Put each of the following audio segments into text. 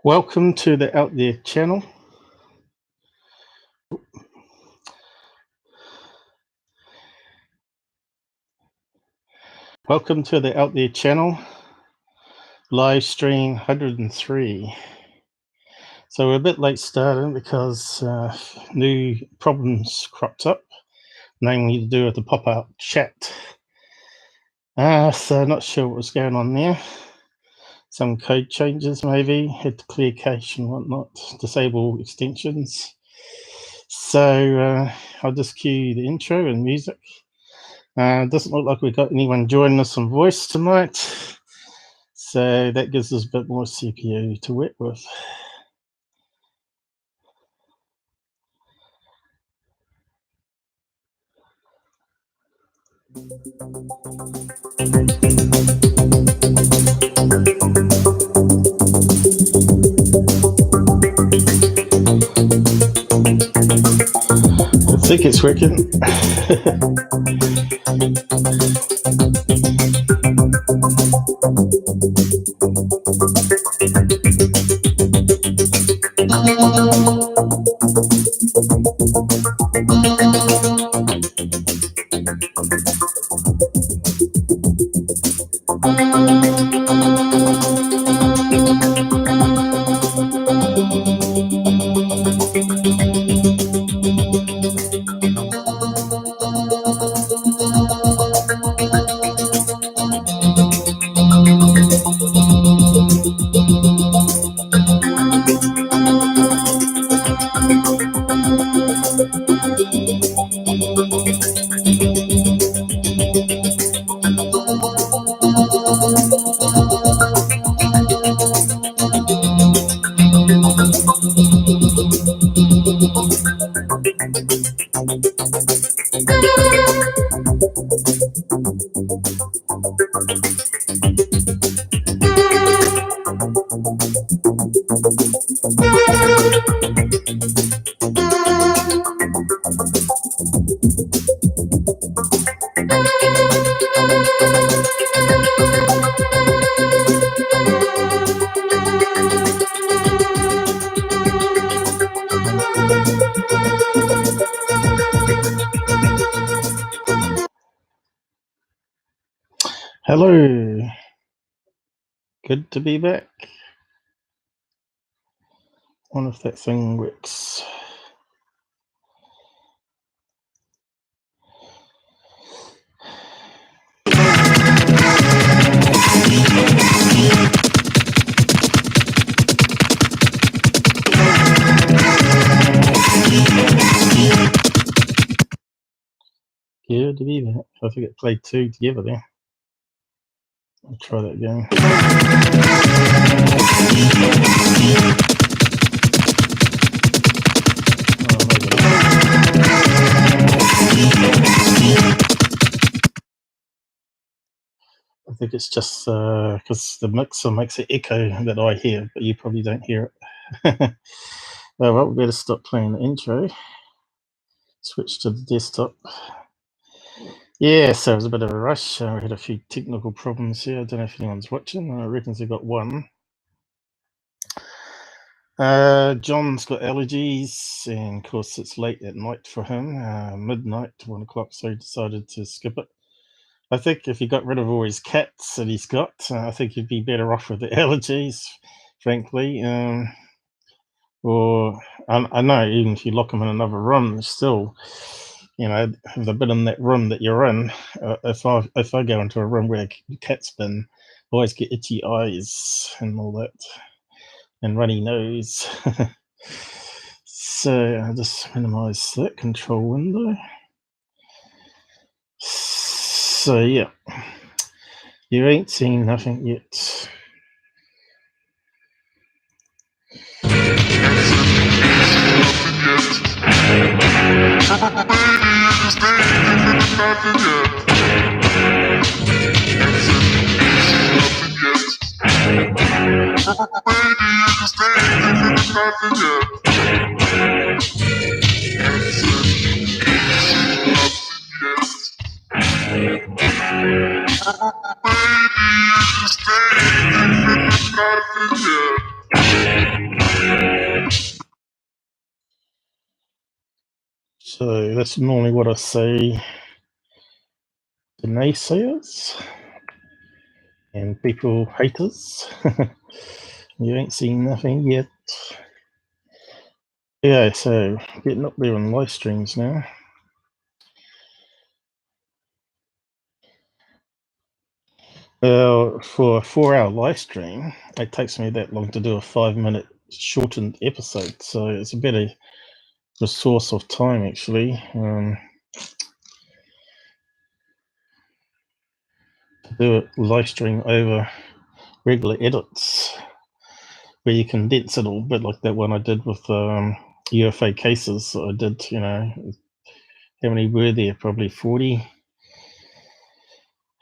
Welcome to the Out There channel. Welcome to the Out There channel, live stream 103. So we're a bit late starting because new problems cropped up, namely to do with the pop-out chat. So not sure what was going on there. Some code changes maybe, had to clear cache and whatnot, disable extensions. So I'll just cue the intro and music. Doesn't look like we've got anyone joining us on voice tonight, so that gives us a bit more CPU to work with. I think it's working. Hello, good to be back. Wonder if that thing works. Good to be back. I think it played two together there. I'll try that again. I think it's just because the mixer makes an echo that I hear, but you probably don't hear it. Well, we better stop playing the intro. Switch to the desktop. Yeah, so it was a bit of a rush. We had a few technical problems here. I don't know if anyone's watching. I reckon they've got one. John's got allergies, and of course it's late at night for him, midnight, 1 o'clock, so he decided to skip it. I think if he got rid of all his cats that he's got, I think he'd be better off with the allergies, frankly. Or I know even if you lock him in another room, still, you know, the bit in that room that you're in, if I go into a room where a cat's been, I always get itchy eyes and all that, and runny nose. So I'll just minimize that control window. So yeah, you ain't seen nothing yet. So that's normally what I say to naysayers and people haters. You ain't seen nothing yet. Yeah, so getting up there on live streams now. For a 4-hour live stream, it takes me that long to do a 5-minute shortened episode, so it's a better resource of time actually. To do a live stream over regular edits where you condense it all, a bit like that one I did with UFO cases. I did, you know, how many were there? Probably 40.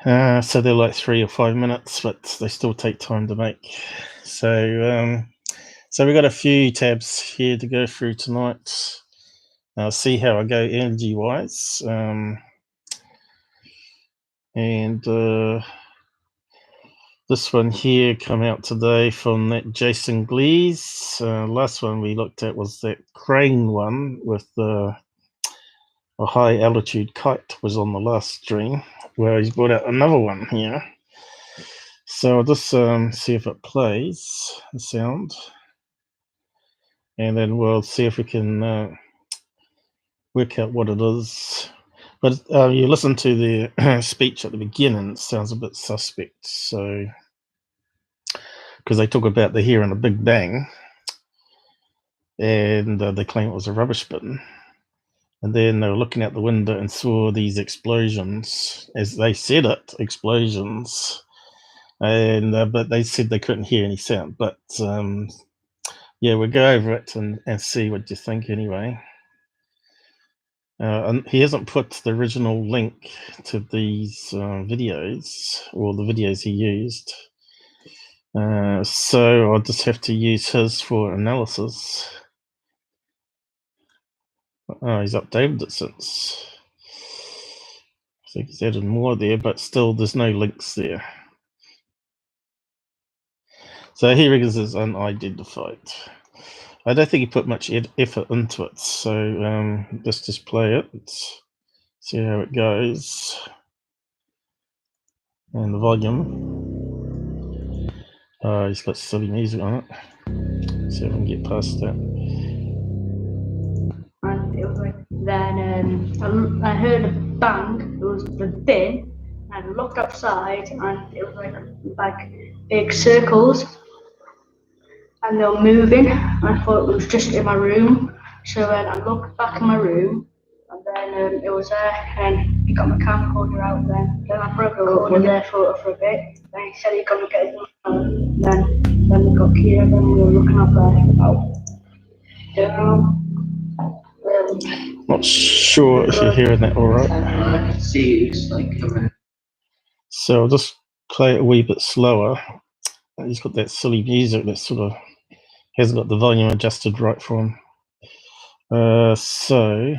So they're like 3 or 5 minutes, but they still take time to make. So we've got a few tabs here to go through tonight. I'll see how I go energy wise. This one here come out today from that Jason Gleaves. Last one we looked at was that crane one with a high altitude kite was on the last stream, where he's brought out another one here. So I'll just see if it plays the sound, and then we'll see if we can work out what it is. But you listen to the speech at the beginning, it sounds a bit suspect. So, because they talk about the hearing a big bang, and they claim it was a rubbish bin. And then they were looking out the window and saw these explosions, as they said it, explosions. And but they said they couldn't hear any sound. But yeah, we'll go over it and see what you think anyway. And he hasn't put the original link to these videos, or the videos he used. So I'll just have to use his for analysis. Oh, he's updated it since. I think he's added more there, but still there's no links there. So he reckons it's unidentified. I don't think he put much effort into it, so let's just play it. Let's see how it goes. And the volume. He's got silly music on it. See if I can get past that. And it was like, then I heard a bang. It was the bin. And I looked outside, and it was like big circles, and they were moving. And I thought it was just in my room. So then I looked back in my room, and then it was there. And he got my camcorder out. Then my brother was there for a bit. Then he said he'd come and get his phone. Then we got here. Then we were looking up there about. Not sure if you're hearing that all right. I can see it's like coming. So I'll just play it a wee bit slower. He's got that silly music that sort of hasn't got the volume adjusted right for him. So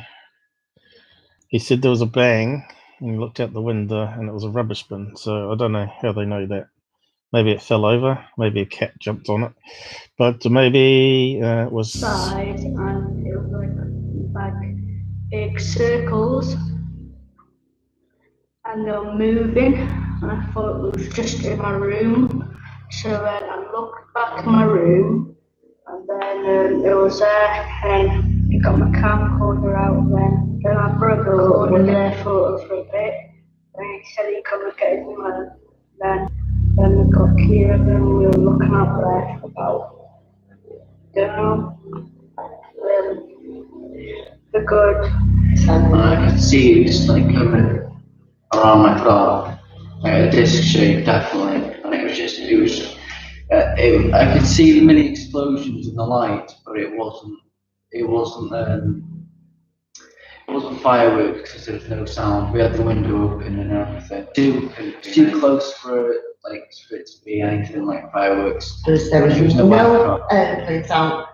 he said there was a bang, and he looked out the window, and it was a rubbish bin. So I don't know how they know that. Maybe it fell over. Maybe a cat jumped on it. But maybe it was. Side, and it was like big circles, and they were moving. And I thought it was just in my room. So then I looked back in my room, and then it was there. And he got my camcorder out. Then my brother was there for a bit. And he said he'd come and get his mum. Then we got here, and then we were looking up there for about. The good. I can see it's like coming around my car, like a disc shape, definitely. And I could see the mini explosions in the light, but it wasn't fireworks because there was no sound. We had the window open and everything. Too close for it to be anything like fireworks. There was no airplanes out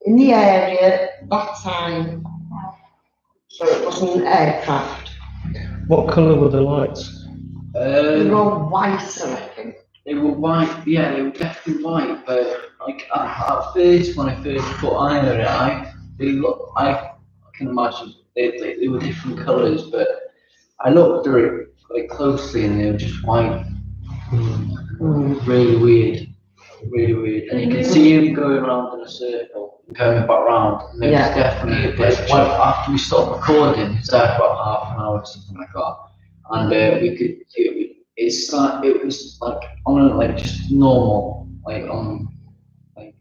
in the area that time, so it wasn't an aircraft. What colour were the lights? They were all white, I reckon. They were white, yeah, they were definitely white, but like at first, when I first put eye on it, they look, I can imagine they were different colours, but I looked through it like closely and they were just white. Really weird. Really weird. And you can see him going around in a circle, going back round. And there was definitely a bit, like, after we stopped recording, it's like about half an hour or something like that. And we could, it was like on a, like just normal, like on, like.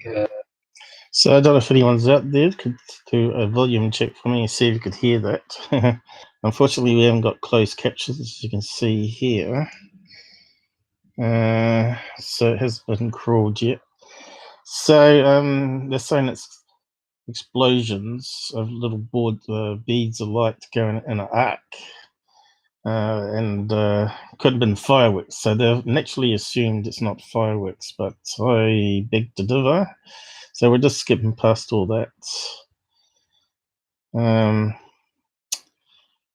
So I don't know if anyone's out there could do a volume check for me and see if you could hear that. Unfortunately, we haven't got closed captions, as you can see here. So it hasn't been crawled yet. So they're saying it's explosions of little beads of light going in an arc. And could have been fireworks. So they've naturally assumed it's not fireworks, but I beg to differ. So we're just skipping past all that.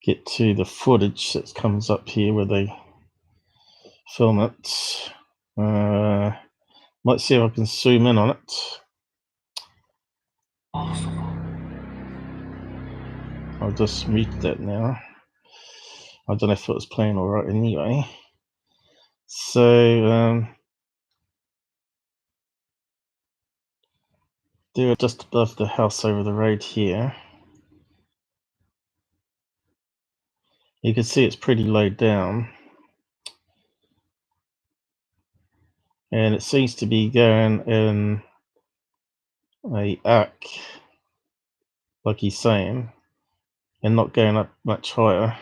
Get to the footage that comes up here where they film it. Might see if I can zoom in on it. I'll just mute that now. I don't know if it was playing all right anyway. So they're just above the house over the road here. You can see it's pretty low down. And it seems to be going in a arc, like he's saying, and not going up much higher.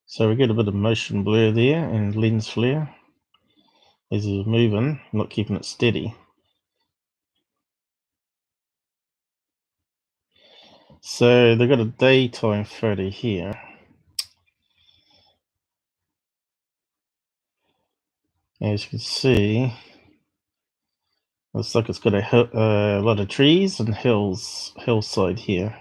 So we get a bit of motion blur there and lens flare as he's moving, not keeping it steady. So they've got a daytime photo here. As you can see, looks like it's got a lot of trees and hillside here.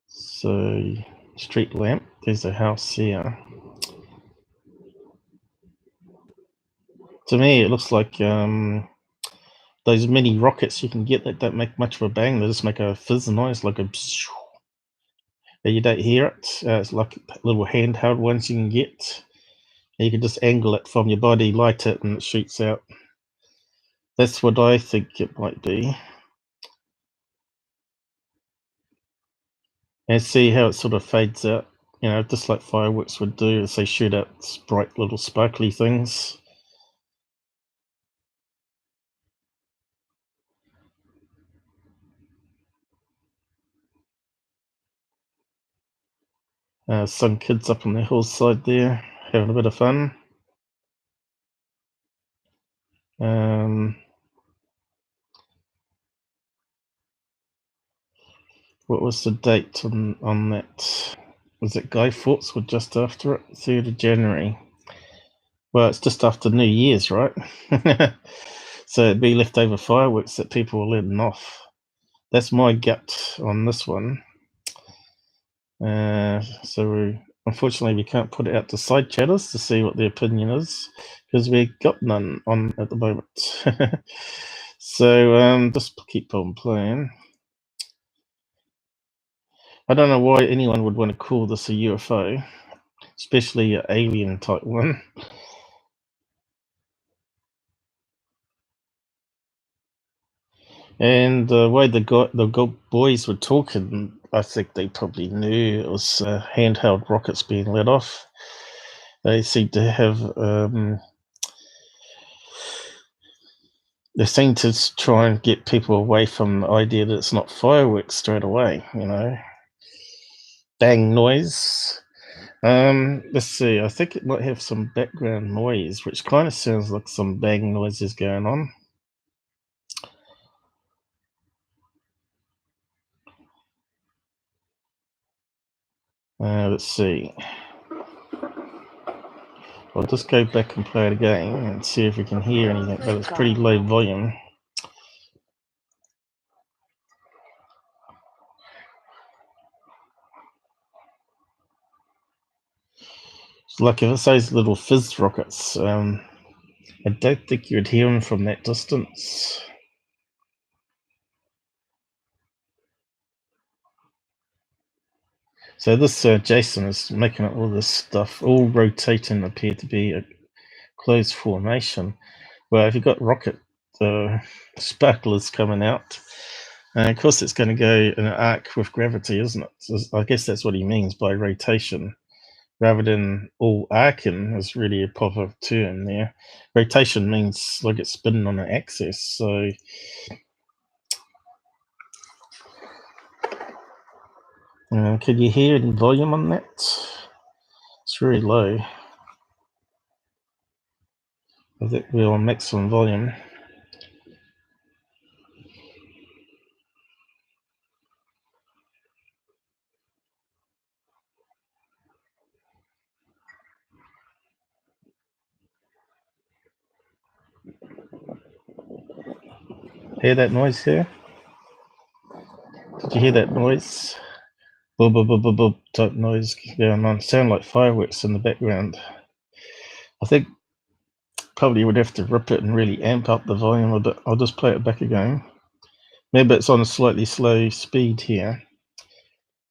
So street lamp, there's a house here. To me, it looks like those mini rockets you can get that don't make much of a bang. They just make a fizz noise, like a. You don't hear it. It's like little handheld ones you can get. You can just angle it from your body, light it, and it shoots out. That's what I think it might be. And see how it sort of fades out. You know, just like fireworks would do as they shoot out bright little sparkly things. Some kids up on the hillside there having a bit of fun. What was the date on that? Was it Guy Fawkes or just after it? 3rd of January. Well, it's just after New Year's, right? So it'd be leftover fireworks that people were letting off. That's my gut on this one. So unfortunately we can't put it out to side chatters to see what the opinion is, because we've got none on at the moment. So just keep on playing. I don't know why anyone would want to call this a UFO, especially an alien type one. And the way the boys were talking, I think they probably knew it was handheld rockets being let off. They seem to have they seem to try and get people away from the idea that it's not fireworks straight away, you know. Bang noise. Let's see, I think it might have some background noise, which kind of sounds like some bang noises going on. Let's see. I'll just go back and play it again and see if we can hear anything, but it's pretty low volume. Like if it's those little fizz rockets, I don't think you'd hear them from that distance. So this Jason is making all this stuff, all rotating, appear to be a closed formation. Well, if you've got rocket sparklers coming out, and of course it's going to go in an arc with gravity, isn't it? So I guess that's what he means by rotation. Rather than all arcing is really a proper term there. Rotation means like it's spinning on an axis. So can you hear any volume on that? It's very low. I think we're on maximum volume. Hear that noise here? Did you hear that noise? Bub bub bub bub bub type noise going on. Sound like fireworks in the background. I think probably would have to rip it and really amp up the volume a bit. I'll just play it back again. Maybe it's on a slightly slow speed here,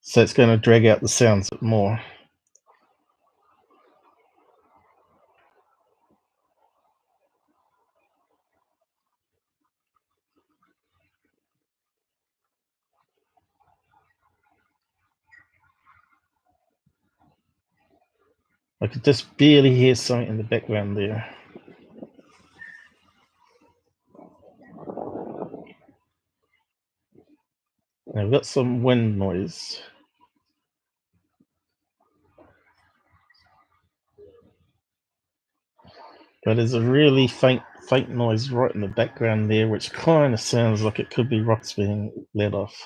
so it's going to drag out the sounds a bit more. I could just barely hear something in the background there. Now we've got some wind noise. But there's a really faint noise right in the background there, which kind of sounds like it could be rocks being let off.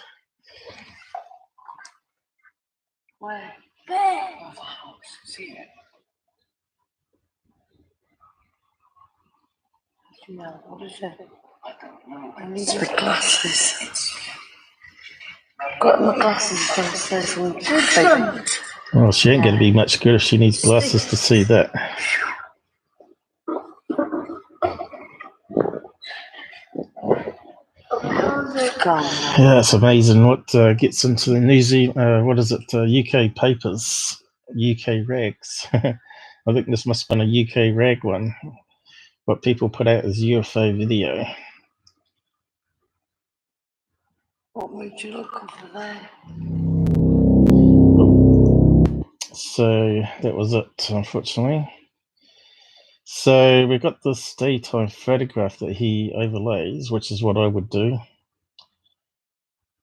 Where? See it. No, what is it? I don't know. I need my glasses. I've got my glasses downstairs. Well, she ain't going to be much good if she needs glasses to see that. Yeah, it's amazing what gets into the New Zealand, what is it, UK papers, UK rags. I think this must have been a UK rag one. What people put out as UFO video. What made you look over there? So that was it, unfortunately. So we've got this daytime photograph that he overlays, which is what I would do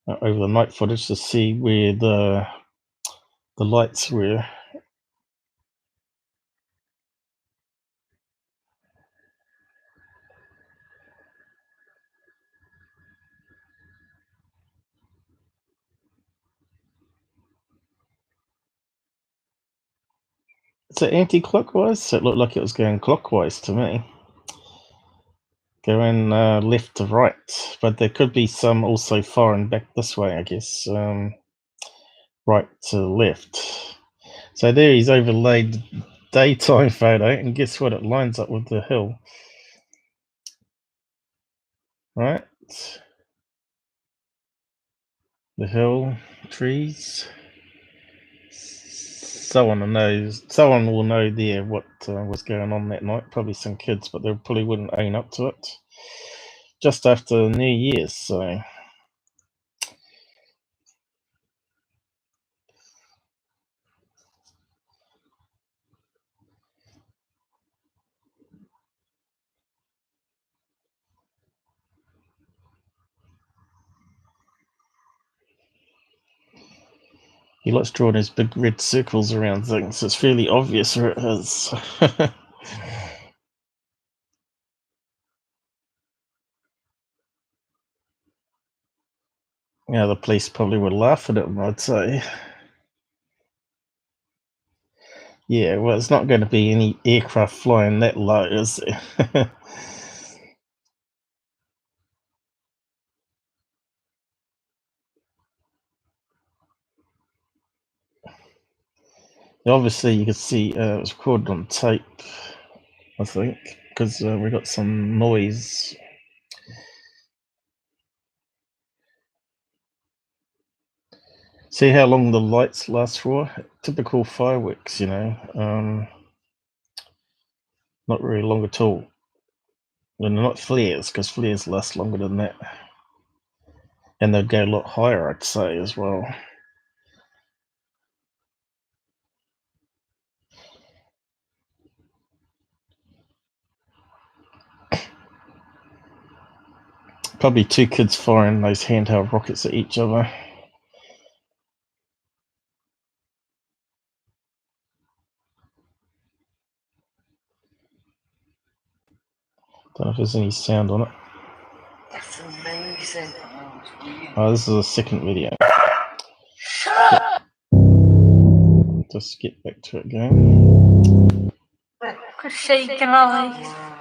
over the night footage to see where the lights were. Is it anti-clockwise? It looked like it was going clockwise to me. Going left to right, but there could be some also firing back this way, I guess. Right to left. So there he's overlaid the daytime photo, and guess what? It lines up with the hill. Right? The hill, trees. Someone will know there what was going on that night. Probably some kids, but they probably wouldn't own up to it. Just after New Year's, so. He likes drawing his big red circles around things. It's fairly obvious where it is. Yeah, the police probably would laugh at him, I'd say. Yeah, well, it's not going to be any aircraft flying that low, is there? Obviously, you could see it was recorded on tape, I think, because we got some noise. See how long the lights last for? Typical fireworks, you know. Not very long at all. And they're not flares, because flares last longer than that. And they'd go a lot higher, I'd say, as well. Probably two kids firing those handheld rockets at each other. Don't know if there's any sound on it. That's amazing. Oh, this is a second video. Just get back to it again. Good shaking eyes. Wow.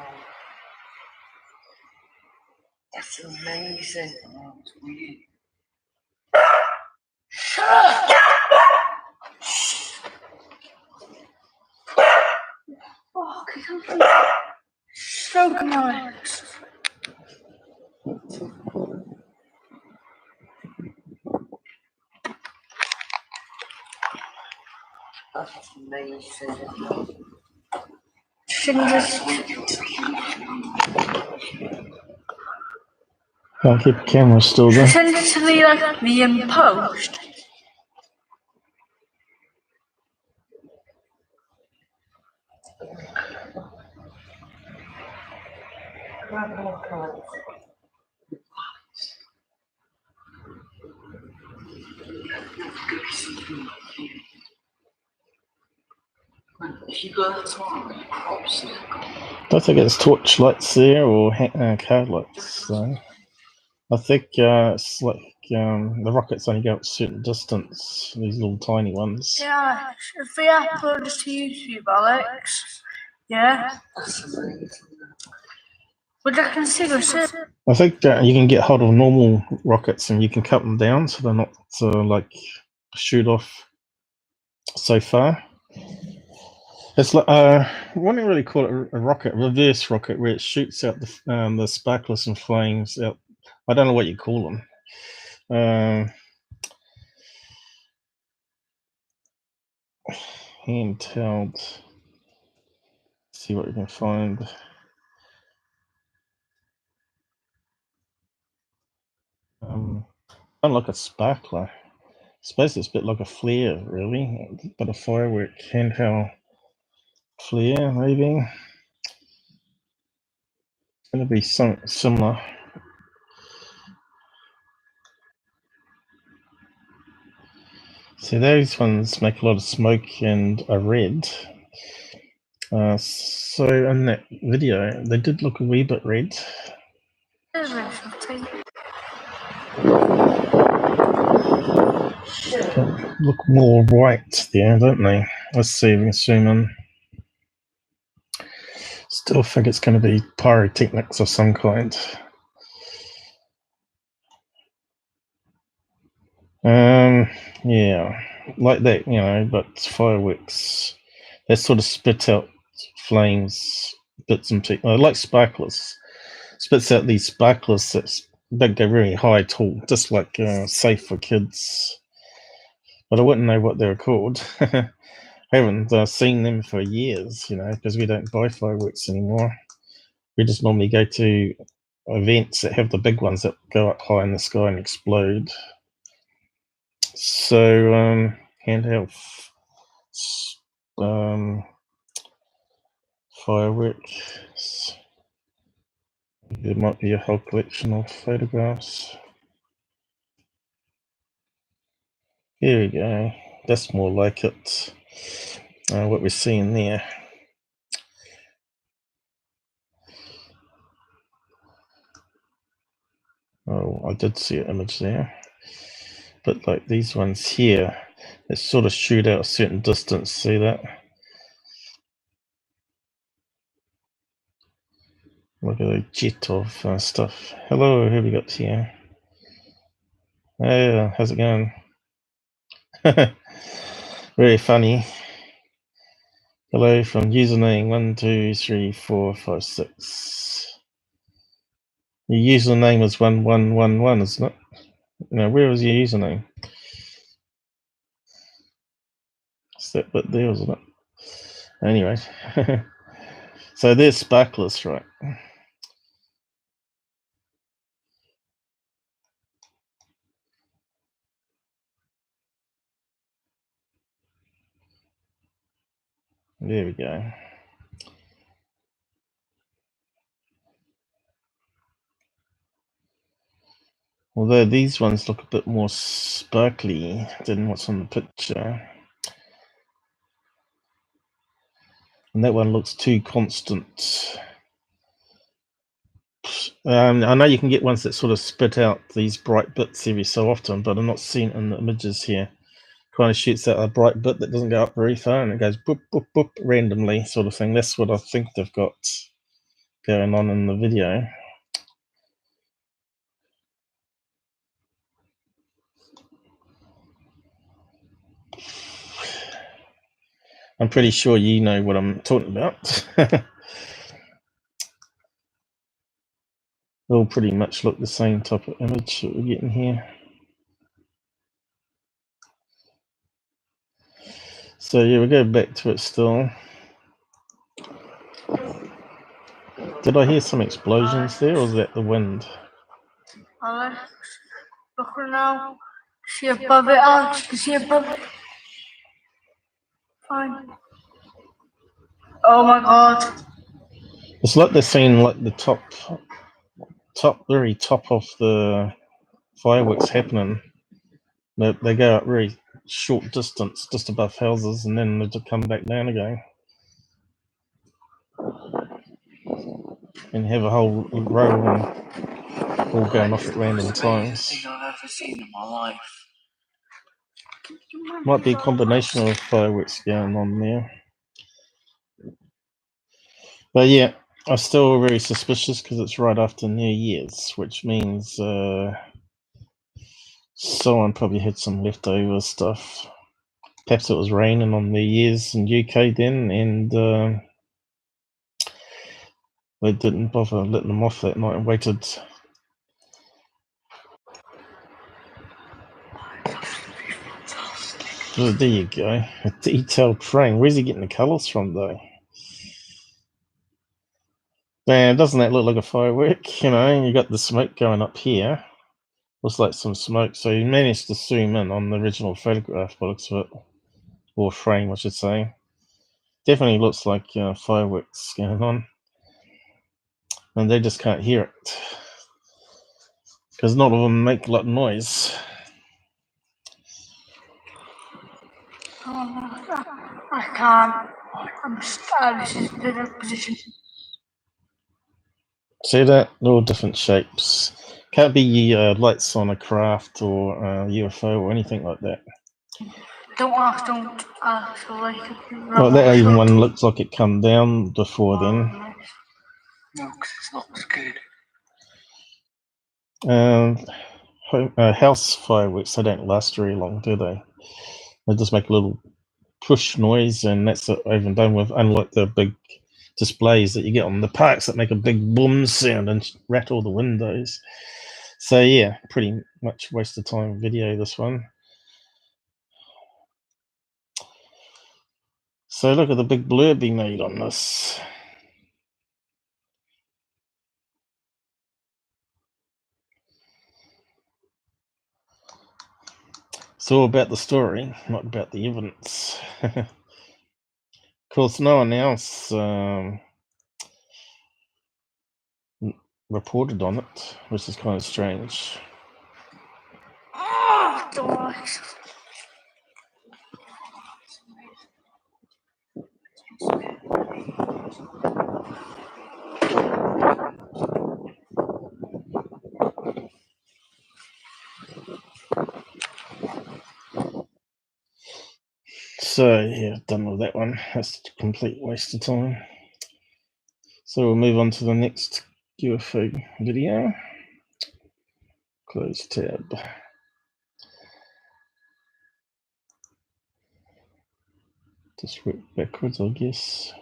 That's amazing. That's weird. Shut up! Oh, can you stroke my legs? That's amazing. Can't keep the camera still there. Essentially like me in post. Don't think it's torch lights there or card lights. So I think it's like the rockets only go a certain distance. These little tiny ones. Yeah, if we upload this to YouTube, Alex. Yeah. Would you consider it? I think you can get hold of normal rockets and you can cut them down so they're not like shoot off so far. It's like I wouldn't really call it a rocket, reverse rocket, where it shoots out the sparklers and flames out. I don't know what you call them. Handheld. Let's see what we can find. Kind of like a sparkler. I suppose it's a bit like a flare, really, but a firework handheld flare, maybe. It's going to be something similar. See, those ones make a lot of smoke and are red. So in that video, they did look a wee bit red. Look more white there, don't they? Let's see if we can zoom in. Still think it's going to be pyrotechnics of some kind. Yeah, like that, you know, but fireworks. They sort of spit out flames, bits and pieces, like sparklers. Spits out these sparklers that go really high, tall, just like safe for kids. But I wouldn't know what they were called. I haven't seen them for years, you know, because we don't buy fireworks anymore. We just normally go to events that have the big ones that go up high in the sky and explode. So handheld fireworks. There might be a whole collection of photographs. Here we go. That's more like it. What we're seeing there. Oh, I did see an image there. But like these ones here, they sort of shoot out a certain distance. See that? Look at the jet of stuff. Hello, who we got here? Hey, how's it going? Very funny. Hello from username 123456. Your username is 1111, isn't it? Now, where is your username? It's that bit there, isn't it? Anyway, so there's Sparkless, right? There we go. Although these ones look a bit more sparkly than what's on the picture. And that one looks too constant. I know you can get ones that sort of spit out these bright bits every so often, but I'm not seeing it in the images here. Kind of shoots out a bright bit that doesn't go up very far, and it goes boop, boop, boop, randomly, sort of thing. That's what I think they've got going on in the video. I'm pretty sure you know what I'm talking about. They all pretty much look the same type of image that we're getting here. So yeah, we'll go back to it still. Did I hear some explosions there, or was that the wind? Alex, look now. See above it, Alex. You see above it? Fine. Oh my god. It's like they're seeing like the very top of the fireworks happening. They go up very short distance, just above houses, and then they just come back down again. And have a whole row of them all going off at random times. I've ever seen in my life. Might be a combination of fireworks going on there. But yeah, I'm still very suspicious because it's right after New Year's, which means someone probably had some leftover stuff. Perhaps it was raining on New Year's in UK then, and they didn't bother letting them off that night and waited. Oh, there you go. A detailed frame. Where's he getting the colours from, though? Man, doesn't that look like a firework? You know, you got the smoke going up here. Looks like some smoke. So you managed to zoom in on the original photograph by the looks of it. Or frame, I should say. Definitely looks like fireworks going on. And they just can't hear it. Because none of them make a lot of noise. I can't. I'm stuck. This is the position. See that? They're all different shapes. Can't be lights on a craft or UFO or anything like that. Don't ask. Like, Well, that even one looks like it come down before then. No, because it's not as good. House fireworks, they don't last very long, do they? They just make a little push noise, and that's it, over and done with, unlike the big displays that you get on the parks that make a big boom sound and rattle the windows. So yeah, pretty much waste of time video, this one. So look at the big blurb he made on this. It's all about the story, not about the evidence. Of course, no one else reported on it, which is kind of strange. So yeah, done with that one. That's a complete waste of time. So we'll move on to the next UFO video. Close tab. Just work backwards, I guess.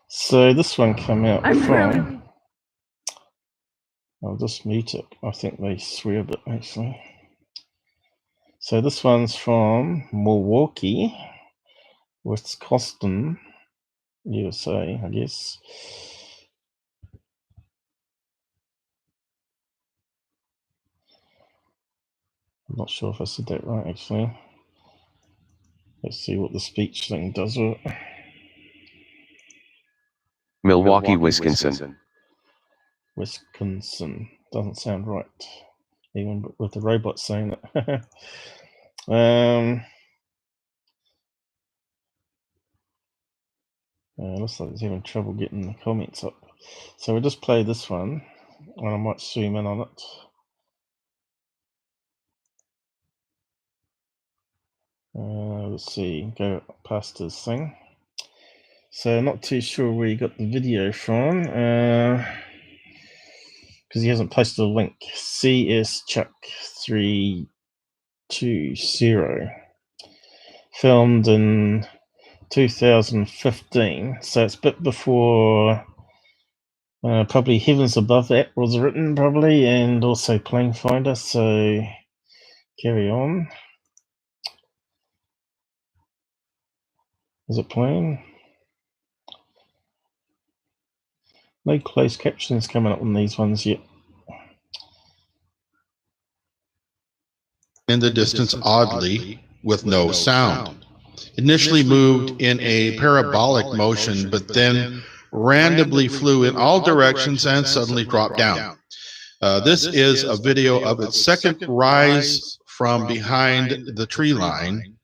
So this one came out from... I'll just mute it. I think they swear a bit, actually. So this one's from Milwaukee, Wisconsin, USA, I guess. I'm not sure if I said that right, actually. Let's see what the speech thing does with it. Milwaukee, Wisconsin. Wisconsin. Doesn't sound right, even with the robot saying it. Looks like it's having trouble getting the comments up. So we'll just play this one, and I might zoom in on it. Let's see, go past his thing. So I'm not too sure where he got the video from, because he hasn't posted a link. CS Chuck 320, filmed in 2015, so it's a bit before probably Heavens Above that was written, probably, and also Plane Finder. So carry on. Is it playing? No closed captions coming up on these ones yet. In the distance oddly with no sound. Initially moved in a parabolic motion, but then randomly flew in all directions and suddenly dropped down. This is a video of its second rise from behind the tree line.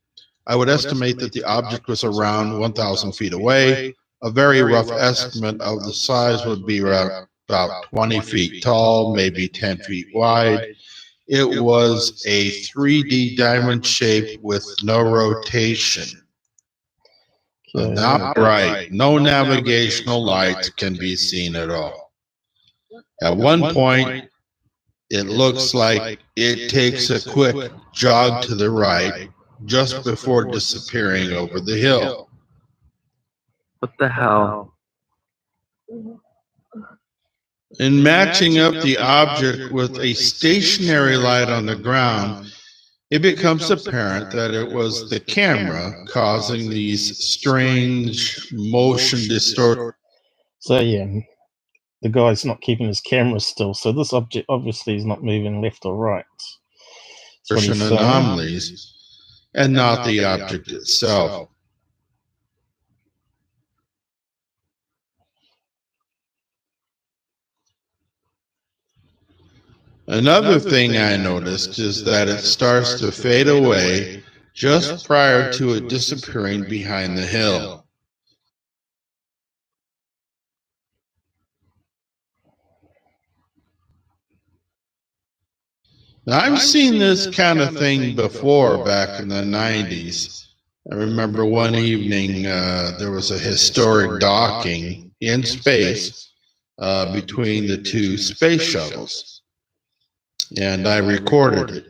I would estimate that the object was around 1,000 feet away. A very rough estimate of the size would be around about 20 feet tall, maybe 10 feet wide. It was a 3D diamond shape with no rotation. Not right. No navigational lights can be seen at all. At one point, it looks like it takes a quick jog to the right just before disappearing over the hill. What the hell? In matching up the object with a stationary light on the ground, it becomes apparent that it was the camera causing these strange motion distortions. So yeah, the guy's not keeping his camera still, so this object obviously is not moving left or right. Anomalies, and not the object itself. Another thing I noticed is that it starts to fade away just prior to it disappearing behind the hill. Now, I've seen this kind of thing before back in the 90s. I remember one evening there was a historic docking in space between the two space shuttles. And I recorded it.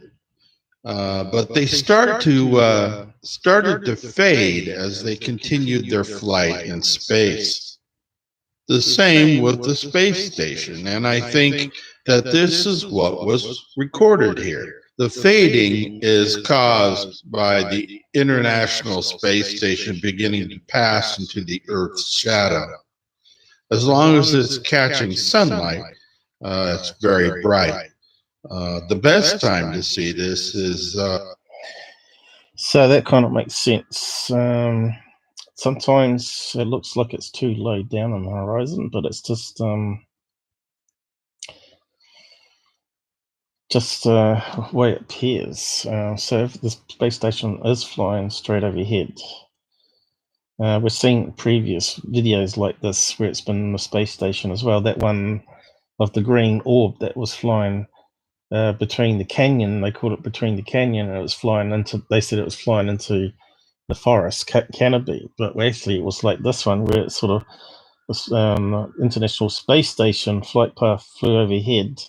But they started to fade as they continued their flight in space. The same with the space station, and I think that this is what was recorded here. The fading is caused by the International Space Station beginning to pass into the Earth's shadow. As long as it's catching sunlight, it's very bright. The best time to see this is... So that kind of makes sense. Sometimes it looks like it's too low down on the horizon, but it's just the way it appears. So if the space station is flying straight overhead, we're seeing previous videos like this where it's been in the space station as well. That one of the green orb that was flying between the canyon, they called it between the canyon, and it was flying into, they said it was flying into the forest canopy, but actually it was like this one where it sort of was International Space Station flight path flew overhead,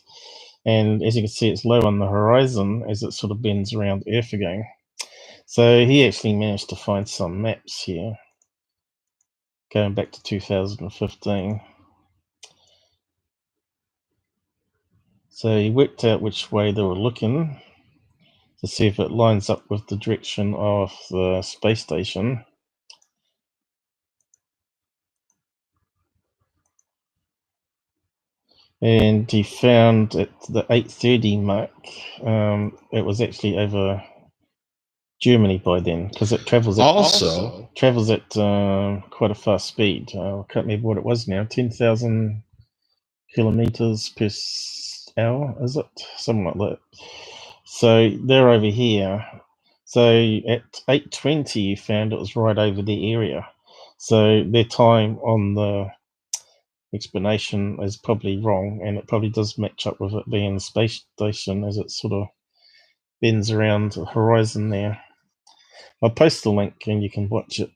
and as you can see it's low on the horizon as it sort of bends around Earth again. So he actually managed to find some maps here. going back to 2015. So he worked out which way they were looking to see if it lines up with the direction of the space station. And he found at the 8:30 mark, it was actually over Germany by then, because it travels at quite a fast speed. I can't remember what it was now, 10,000 kilometers per hour, is it? Something like that. So they're over here. So at 8:20, you found it was right over the area. So their time on the explanation is probably wrong, and it probably does match up with it being a space station as it sort of bends around the horizon there. I'll post the link and you can watch it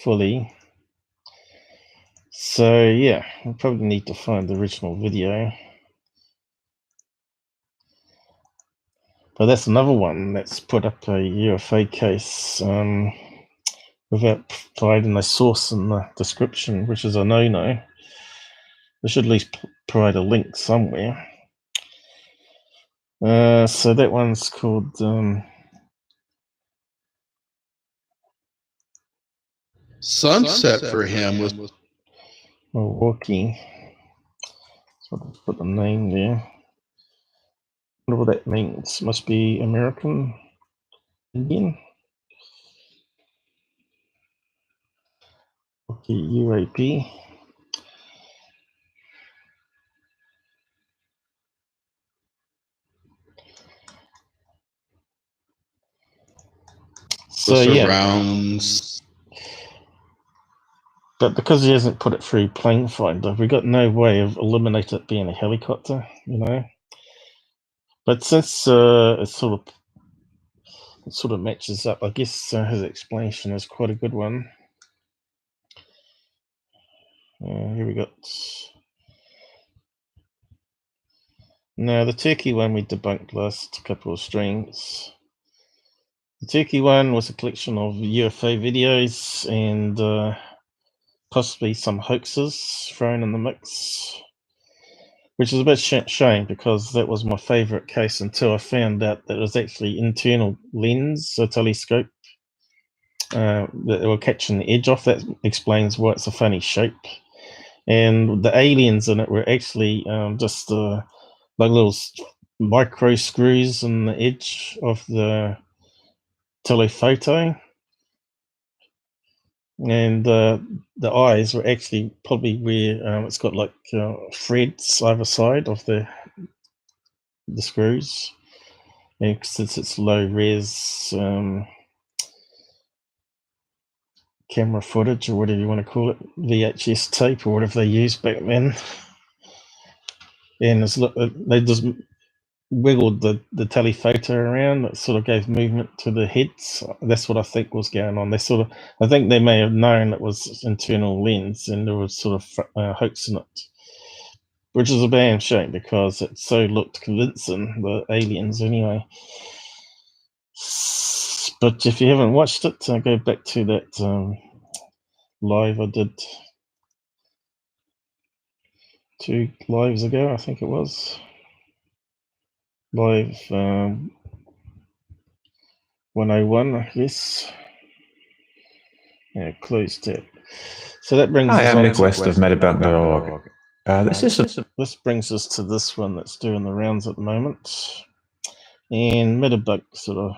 fully. So yeah, I probably need to find the original video. But that's another one that's put up a UFO case without providing a source in the description, which is a no-no. They should at least provide a link somewhere. So that one's called Sunset for him was Milwaukee. So I'll put the name there. I wonder what that means. Must be American Indian. Okay, UAP. So surrounds. But because he hasn't put it through plane finder, we've got no way of eliminating it being a helicopter, you know. But since it sort of matches up, I guess his explanation is quite a good one. Here we got. Now the Turkey one we debunked last couple of streams. The Turkey one was a collection of UFO videos and possibly some hoaxes thrown in the mix, which is a bit shame because that was my favorite case until I found out that it was actually internal lens, a telescope, that they were catching the edge off. That explains why it's a funny shape. And the aliens in it were actually just like little micro screws in the edge of the telephoto. And the eyes were actually probably where it's got like threads either side of the screws. And since it's low res camera footage, or whatever you want to call it, VHS tape or whatever they used back then, and they just wiggled the telephoto around. It sort of gave movement to the heads. That's what I think was going on. I think they may have known it was internal lens, and there was sort of hoaxing it, which is a damn shame because it so looked convincing, the aliens anyway. But if you haven't watched it, go back to that live I did 2 lives ago, I think it was. Live 101, I guess. Yeah, closed it. So that brings us I'm on Mick West of Medibunk.org. This brings us to this one that's doing the rounds at the moment. And Medibunk sort of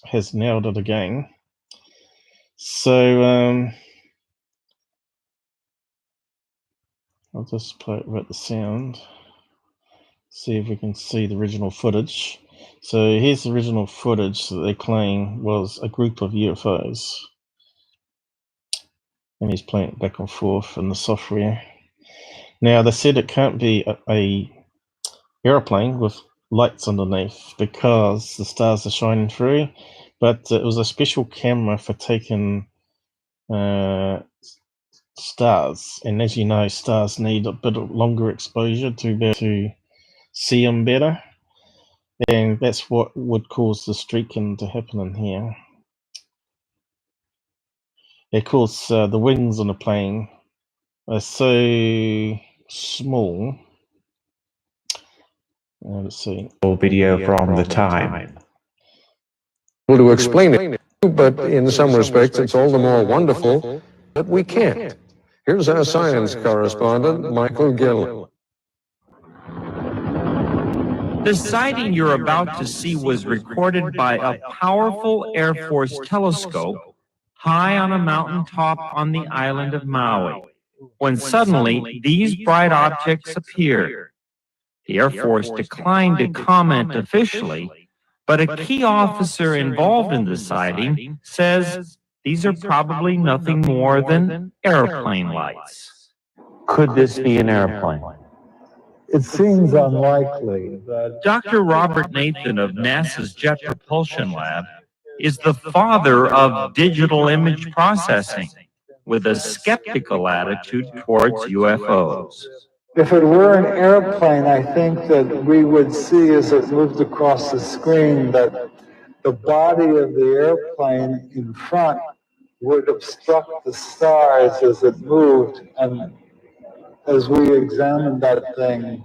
has nailed it again. So I'll just play it with the sound. See if we can see the original footage. So here's the original footage that they claim was a group of UFOs. And he's playing it back and forth in the software. Now they said it can't be a airplane with lights underneath because the stars are shining through, but it was a special camera for taking stars, and as you know, stars need a bit of longer exposure to be able to see them better, and that's what would cause the streaking to happen in here. Of course, the wings on a plane are so small. Let's see. Video from the time. To explain it, but in some respects it's all the more wonderful that we can't. Here's our science correspondent, Michael Gill. The sighting you're about to see was recorded by a powerful Air Force telescope high on a mountaintop on the island of Maui, when suddenly these bright objects appeared. The Air Force declined to comment officially, but a key officer involved in the sighting says these are probably nothing more than airplane lights. Could this be an airplane? It seems unlikely that Dr. Robert Nathan of NASA's Jet Propulsion Lab is the father of digital image processing, with a skeptical attitude towards UFOs. if it were an airplane, I think that we would see as it moved across the screen that the body of the airplane in front would obstruct the stars as it moved. And as we examined that thing,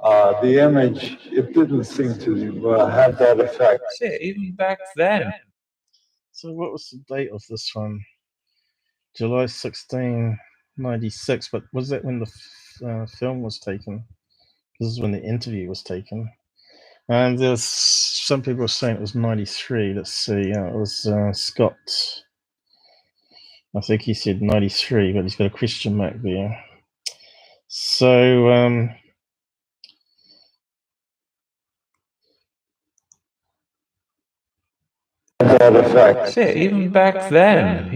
the image, it didn't seem to have that effect. Even back then. So what was the date of this one? July 16, 96. But was that when the film was taken? This is when the interview was taken. And there's some people are saying it was 93. Let's see. It was Scott. I think he said 93, but he's got a question mark there. So that effect. Even back then,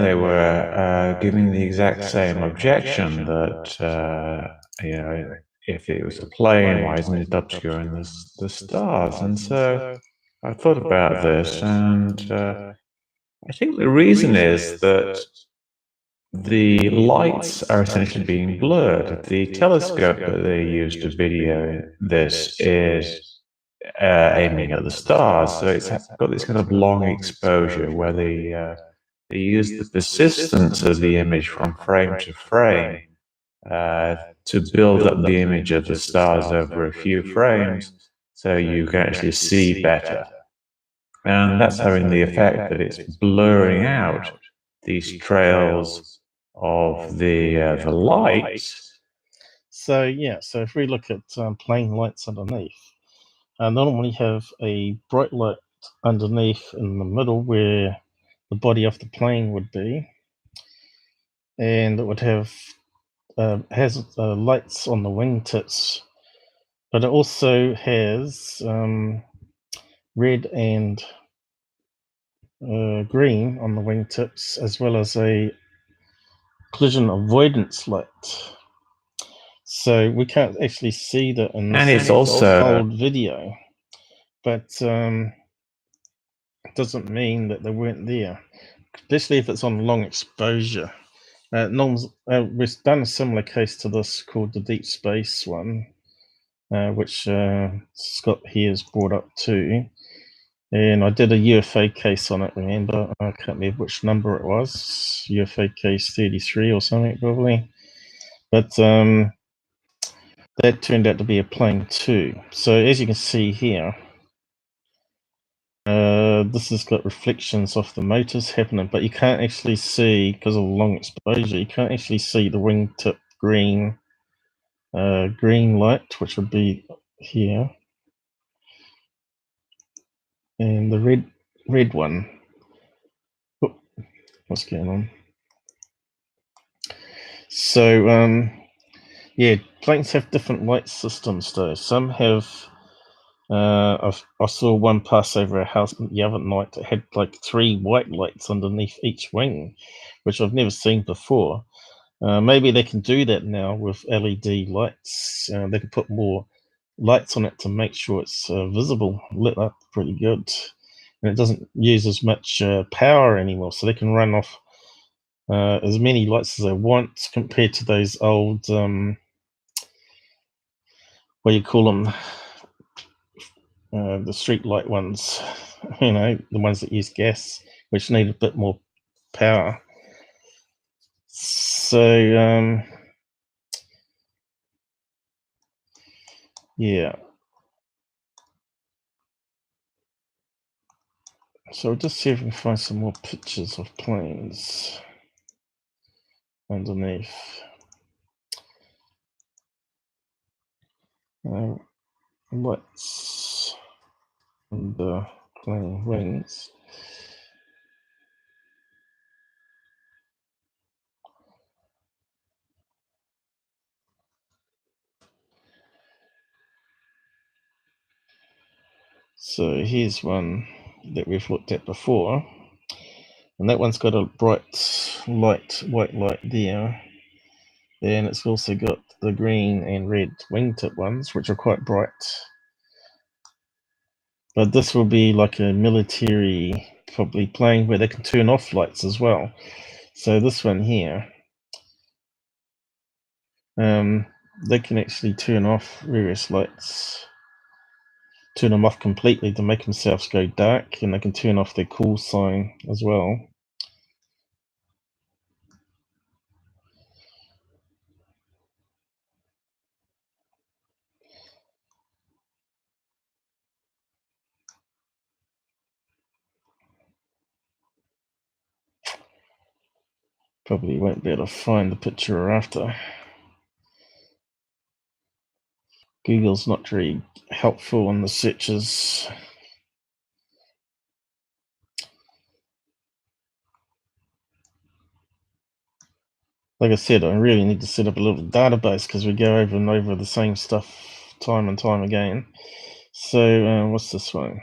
they were giving the exact same objection that you know, if it was a plane, why isn't it obscuring the stars? And so I thought about this, and I think the reason is that the lights are essentially being blurred. The telescope that they use to video this is aiming at the stars, so it's got this kind of long exposure where they use the persistence of the image from frame to frame to build up the image of the stars over a few frames, so you can actually see better. And that's having the effect that it's blurring out these trails of the lights. So yeah, so if we look at plane lights underneath, normally have a bright light underneath in the middle where the body of the plane would be, and it would have has lights on the wingtips, but it also has red and green on the wingtips, as well as a collision avoidance light. So we can't actually see that in this, and it's also old video, but it doesn't mean that they weren't there, especially if it's on long exposure. We've done a similar case to this called the deep space one, which Scott here has brought up too. And I did a UFO case on it, remember? I can't remember which number it was. UFO case 33 or something, probably. But that turned out to be a plane too. So as you can see here, this has got reflections off the motors happening, but you can't actually see, because of long exposure, you can't actually see the wingtip green light, which would be here, and the red one. Oh, what's going on? So yeah, planes have different light systems though. Some have I saw one pass over a house the other night that had like 3 white lights underneath each wing, which I've never seen before. Maybe they can do that now with LED lights. They can put more lights on it to make sure it's visible, lit up pretty good, and it doesn't use as much power anymore, so they can run off as many lights as they want, compared to those old what do you call them, the street light ones, you know, the ones that use gas, which need a bit more power. So yeah. So we'll just see if we can find some more pictures of planes underneath. Lights on the plane wings. So here's one that we've looked at before, and that one's got a bright light, white light there. Then it's also got the green and red wingtip ones, which are quite bright. But this will be like a military, probably plane where they can turn off lights as well. So this one here, they can actually turn off various lights, turn them off completely to make themselves go dark, and they can turn off their call sign as well. Probably won't be able to find the picture after. Google's not very helpful on the searches. Like I said, I really need to set up a little database because we go over and over the same stuff time and time again. So what's this one?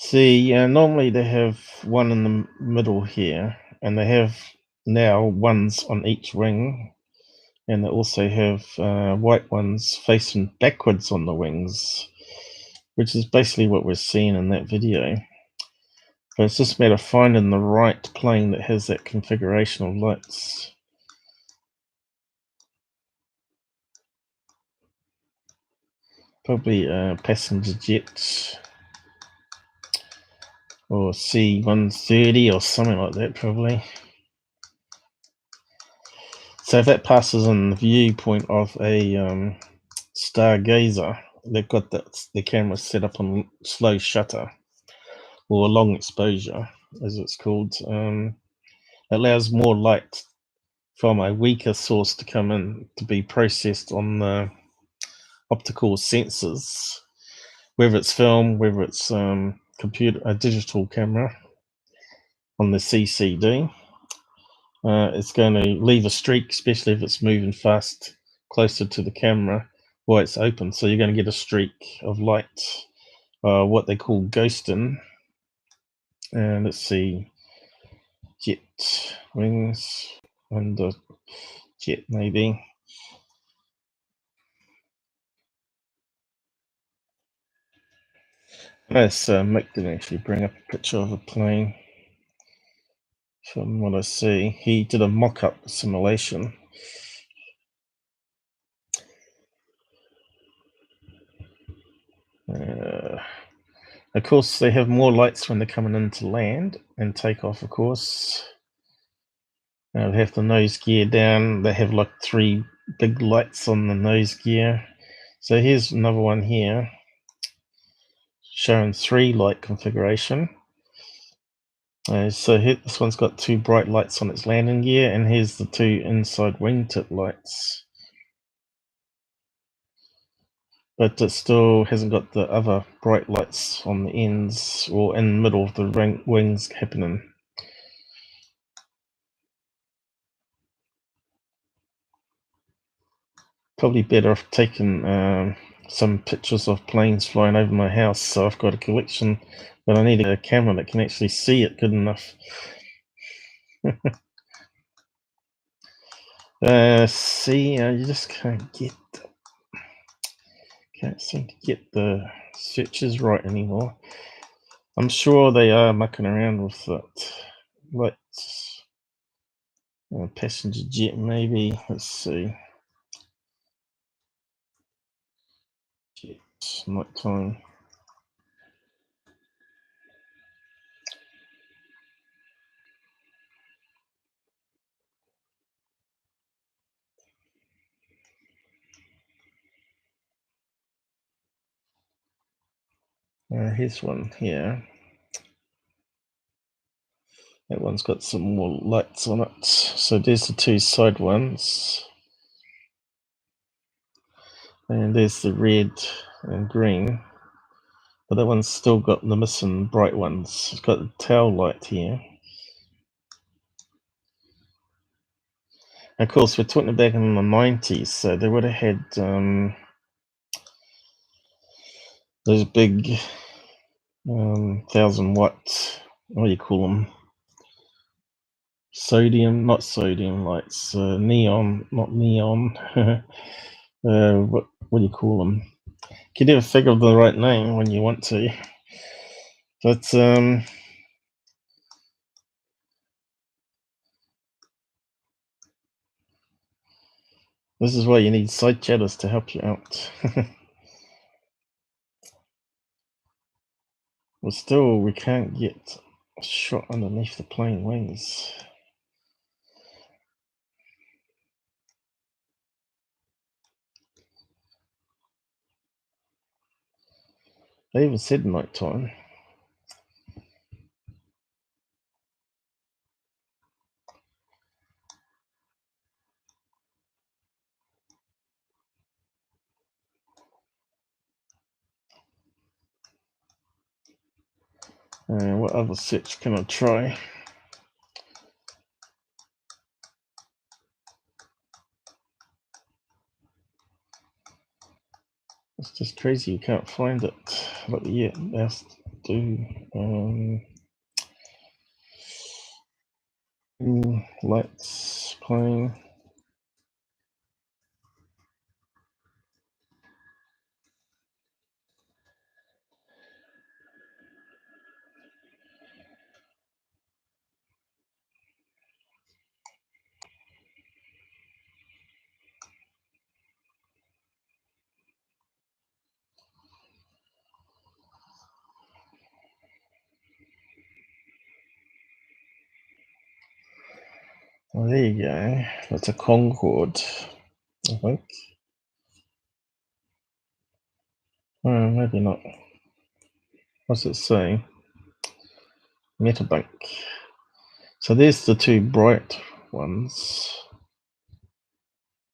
See, normally they have one in the middle here, and they have now ones on each wing, and they also have white ones facing backwards on the wings, which is basically what we're seeing in that video. But it's just a matter of finding the right plane that has that configuration of lights. Probably passenger jet or C-130 or something like that, probably. So if that passes in the viewpoint of a stargazer, they've got the camera set up on slow shutter or long exposure, as it's called. It allows more light from a weaker source to come in to be processed on the optical sensors, whether it's film, whether it's a digital camera on the CCD. It's going to leave a streak, especially if it's moving fast closer to the camera while it's open. So you're going to get a streak of light, what they call ghosting. And let's see, jet wings and the jet maybe. Yes, Mick didn't actually bring up a picture of a plane. From what I see, he did a mock-up simulation. Of course, they have more lights when they're coming into land and take off, of course. They have the nose gear down. They have like 3 big lights on the nose gear. So here's another one here showing 3 light configuration. So here, this one's got 2 bright lights on its landing gear, and here's the 2 inside wingtip lights. But it still hasn't got the other bright lights on the ends or in the middle of the wings happening. Probably better off taking some pictures of planes flying over my house, so I've got a collection, but I need a camera that can actually see it good enough. See, you just can't seem to get the searches right anymore. I'm sure they are mucking around with that. Lights, passenger jet maybe. Let's see. night time. Here's one here. That one's got some more lights on it. So there's the two side ones. And there's the red and green. But that one's still got the missing bright ones. It's got the tail light here. Of course, we're talking back in the 90s, so they would have had those big 1,000 watt, what do you call them? Not sodium lights, neon, not neon. What do you call them? You can never figure the right name when you want to. But this is why you need side chatters to help you out. But still, we can't get a shot underneath the plane wings. They even said night time. What other search can I try? It's just crazy you can't find it. But yeah, let's do lights playing. Well, there you go. That's a Concorde, I think. Maybe not. What's it saying? Metabank. So there's the two bright ones.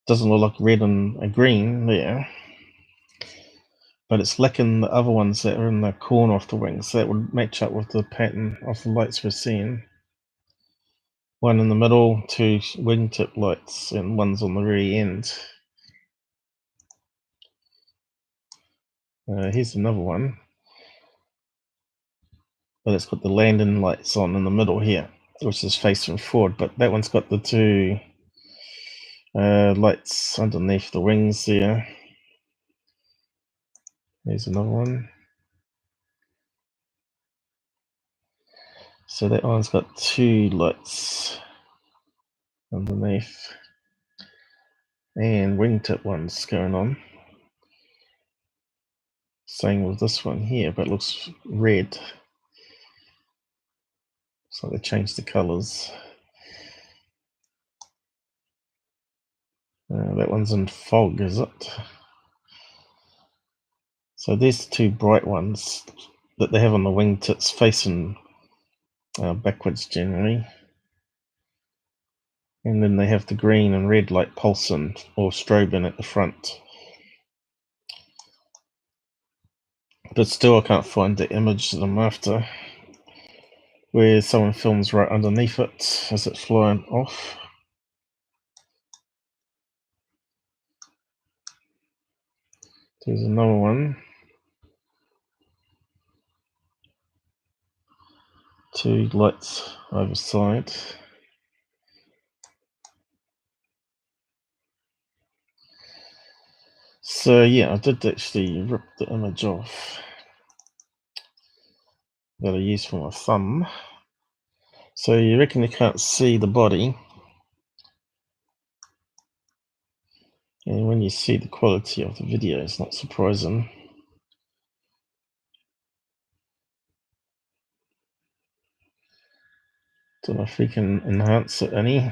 Doesn't look like red and a green there. But it's lacking the other ones that are in the corner of the wings. So that would match up with the pattern of the lights we're seeing. One in the middle, two wingtip lights, and one's on the very end. Here's another one. But it's got the landing lights on in the middle here, which is facing forward. But that one's got the two lights underneath the wings there. There's another one. So that one's got two lights underneath and wingtip ones going on. Same with this one here, but it looks red. So they changed the colors. That one's in fog, is it? So there's the two bright ones that they have on the wingtips facing backwards generally. And then they have the green and red light pulsing or strobing at the front. But still I can't find the image that I'm after, where someone films right underneath it as it's flying off. There's another one. Two lights either side. So yeah, I did actually rip the image off that I used for my thumb. So you reckon you can't see the body, and when you see the quality of the video, it's not surprising. Don't know if we can enhance it any.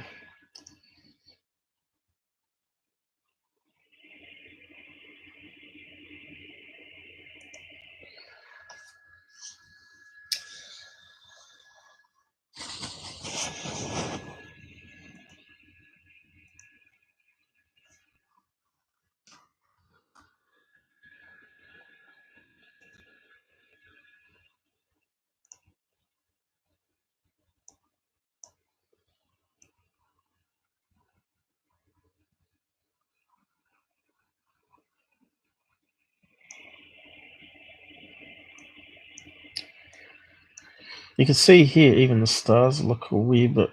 You can see here even the stars look a wee bit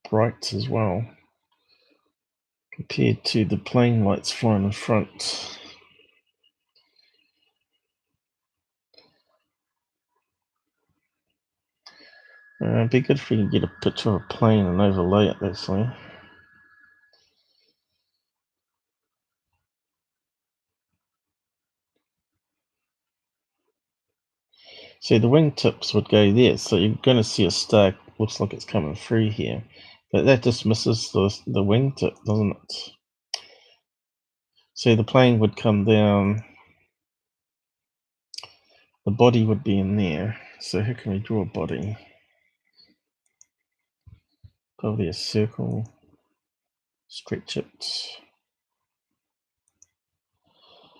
bright as well compared to the plane lights flying in front. It'd be good if we can get a picture of a plane and overlay it actually. See, the wingtips would go there, so you're going to see a star, looks like it's coming through here. But that just misses the wingtip, doesn't it? See, the plane would come down, the body would be in there. So how can we draw a body? Probably a circle, stretch it.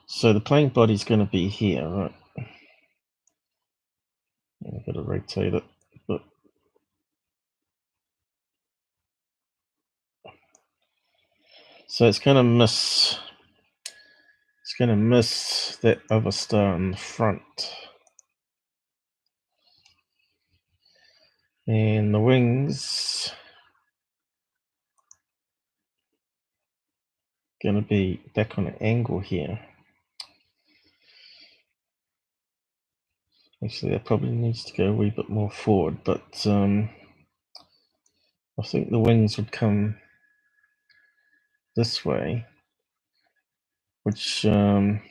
So the plane body's going to be here, right? I've got to rotate it, but so it's going to miss. It's going to miss that other star in the front, and the wings going to be back on an angle here. Actually, that probably needs to go a wee bit more forward, but I think the wings would come this way, which are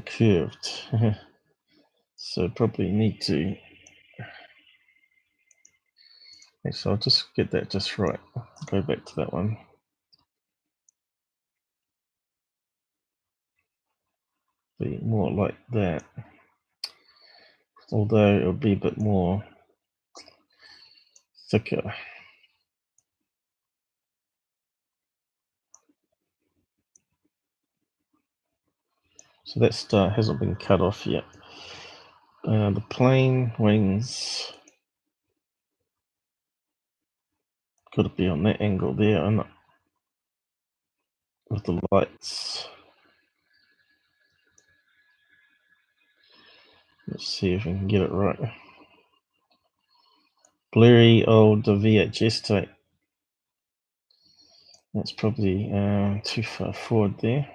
curved. So probably need to. So I'll just get that just right. Go back to that one. Be more like that. Although it'll be a bit more thicker. So that star hasn't been cut off yet. The plane wings got to be on that angle there, and with the lights. Let's see if we can get it right. Blurry old VHS tape. That's probably too far forward there.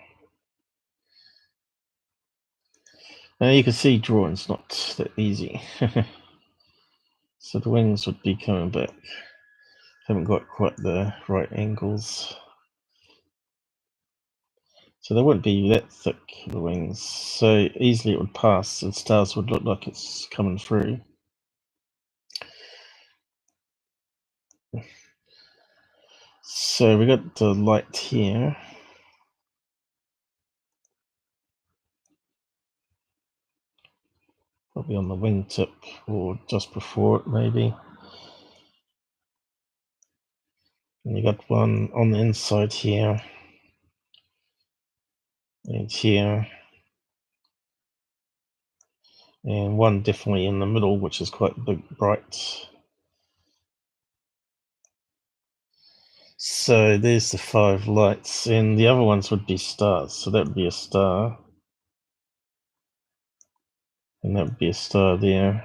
Now you can see drawing's not that easy. So the wings would be coming back. Haven't got quite the right angles. So they wouldn't be that thick, the wings. So easily it would pass and stars would look like it's coming through. So we got the light here. Probably on the wingtip or just before it maybe. And you got one on the inside here. And here. And one definitely in the middle, which is quite big, bright. So there's the 5 lights, and the other ones would be stars. So that would be a star. And that would be a star there.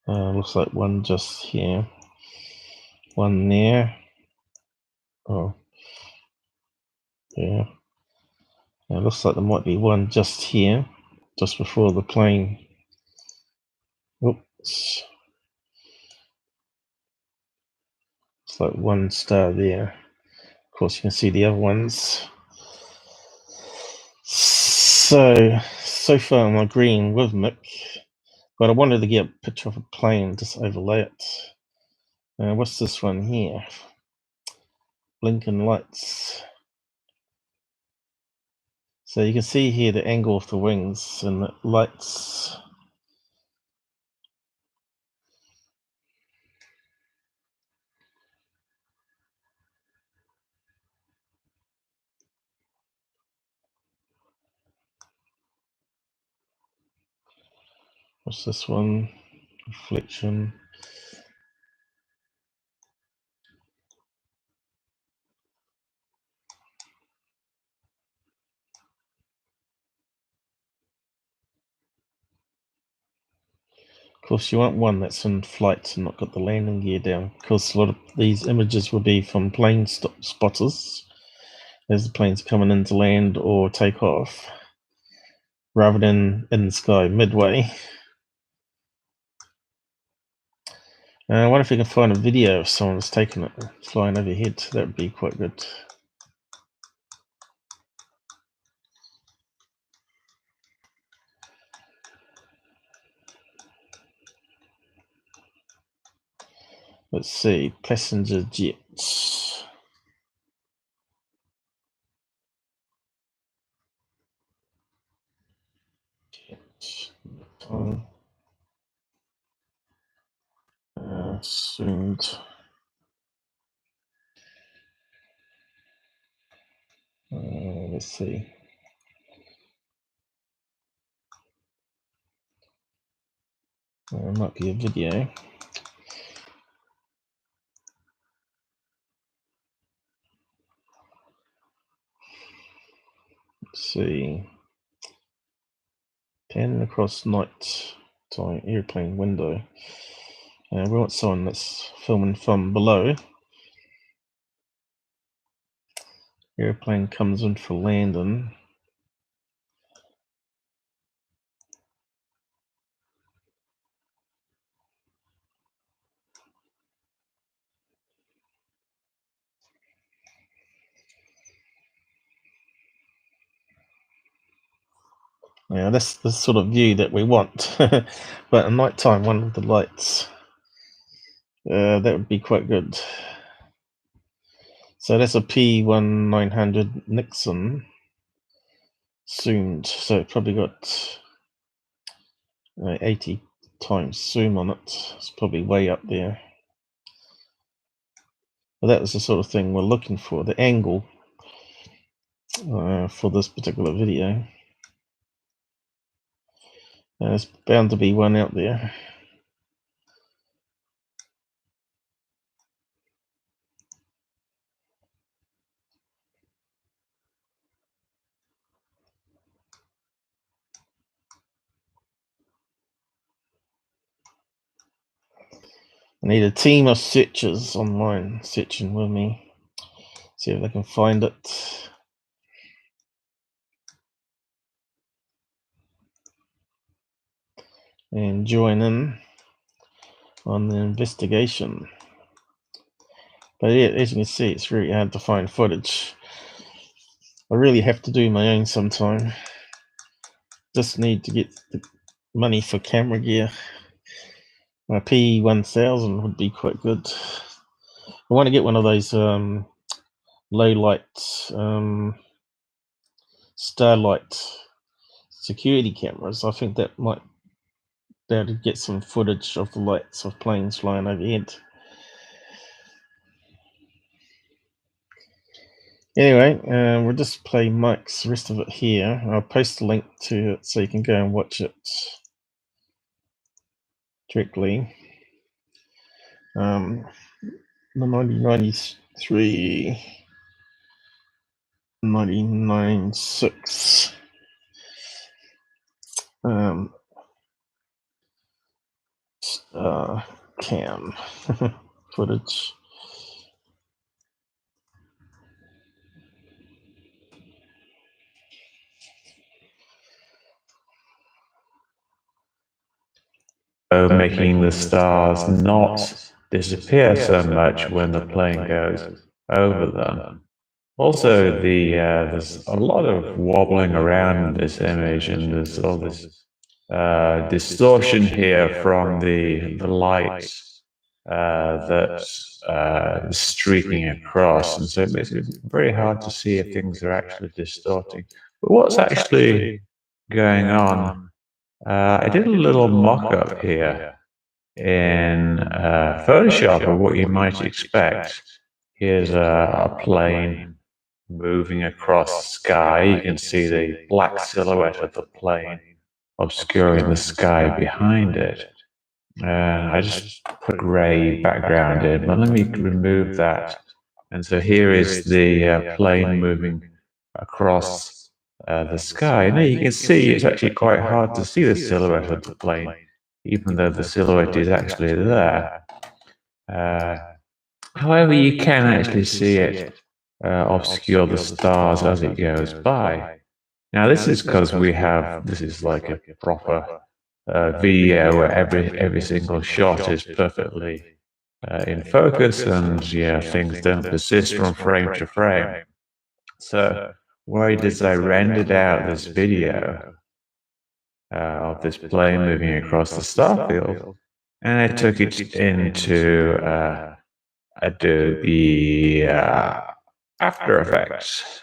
Looks like one just here. One there. Oh. Yeah. It looks like there might be one just here, just before the plane. Oops. It's like one star there. Of course, you can see the other ones. So so far I'm agreeing with Mick, but I wanted to get a picture of a plane, just overlay it. What's this one here? Blinking lights. So you can see here the angle of the wings and the lights. What's this one? Reflection. Of course, you want one that's in flight and not got the landing gear down, because a lot of these images will be from plane spotters as the plane's coming in to land or take off, rather than in the sky midway. I wonder if we can find a video of someone that's taking it flying overhead. That would be quite good. Let's see, passenger jets. Zoomed. Let's see. There might be a video. Let's see. Panning across night time airplane window. We want someone that's filming from below. Airplane comes in for landing. Yeah, that's the sort of view that we want. But at night time, one of the lights. That would be quite good. So that's a P1900 Nixon zoomed. So it probably got 80 times zoom on it. It's probably way up there. But that was the sort of thing we're looking for, the angle for this particular video. There's bound to be one out there. I need a team of searchers online searching with me. See if they can find it. And join in on the investigation. But yeah, as you can see, it's really hard to find footage. I really have to do my own sometime. Just need to get the money for camera gear. My P1000 would be quite good. I want to get one of those low light starlight security cameras. I think that might be able to get some footage of the lights of planes flying overhead. Anyway, we'll just play Mike's rest of it here. I'll post a link to it so you can go and watch it directly. The 1993, 1996 cam footage. Making the stars not disappear so much when the plane goes over them. Also, there's a lot of wobbling around in this image, and there's all this distortion here from the light that's streaking across, and so it makes it very hard to see if things are actually distorting. But what's actually going on? I did a little mock-up here in Photoshop of what you might expect. Here's a plane moving across the sky. You can see the black silhouette of the plane obscuring the sky behind it. I just put gray background in, but let me remove that. And so here is the plane moving across the sky. Now you can see it's actually quite hard to see the silhouette of the plane, even though the silhouette is actually there. However, you can actually see it obscure the stars as it goes by. Now this is because this is like a proper video where every single shot is perfectly in focus, and things don't persist from frame to frame. So what I did is I rendered out this video of this plane moving across the starfield, and I took it into Adobe After Effects,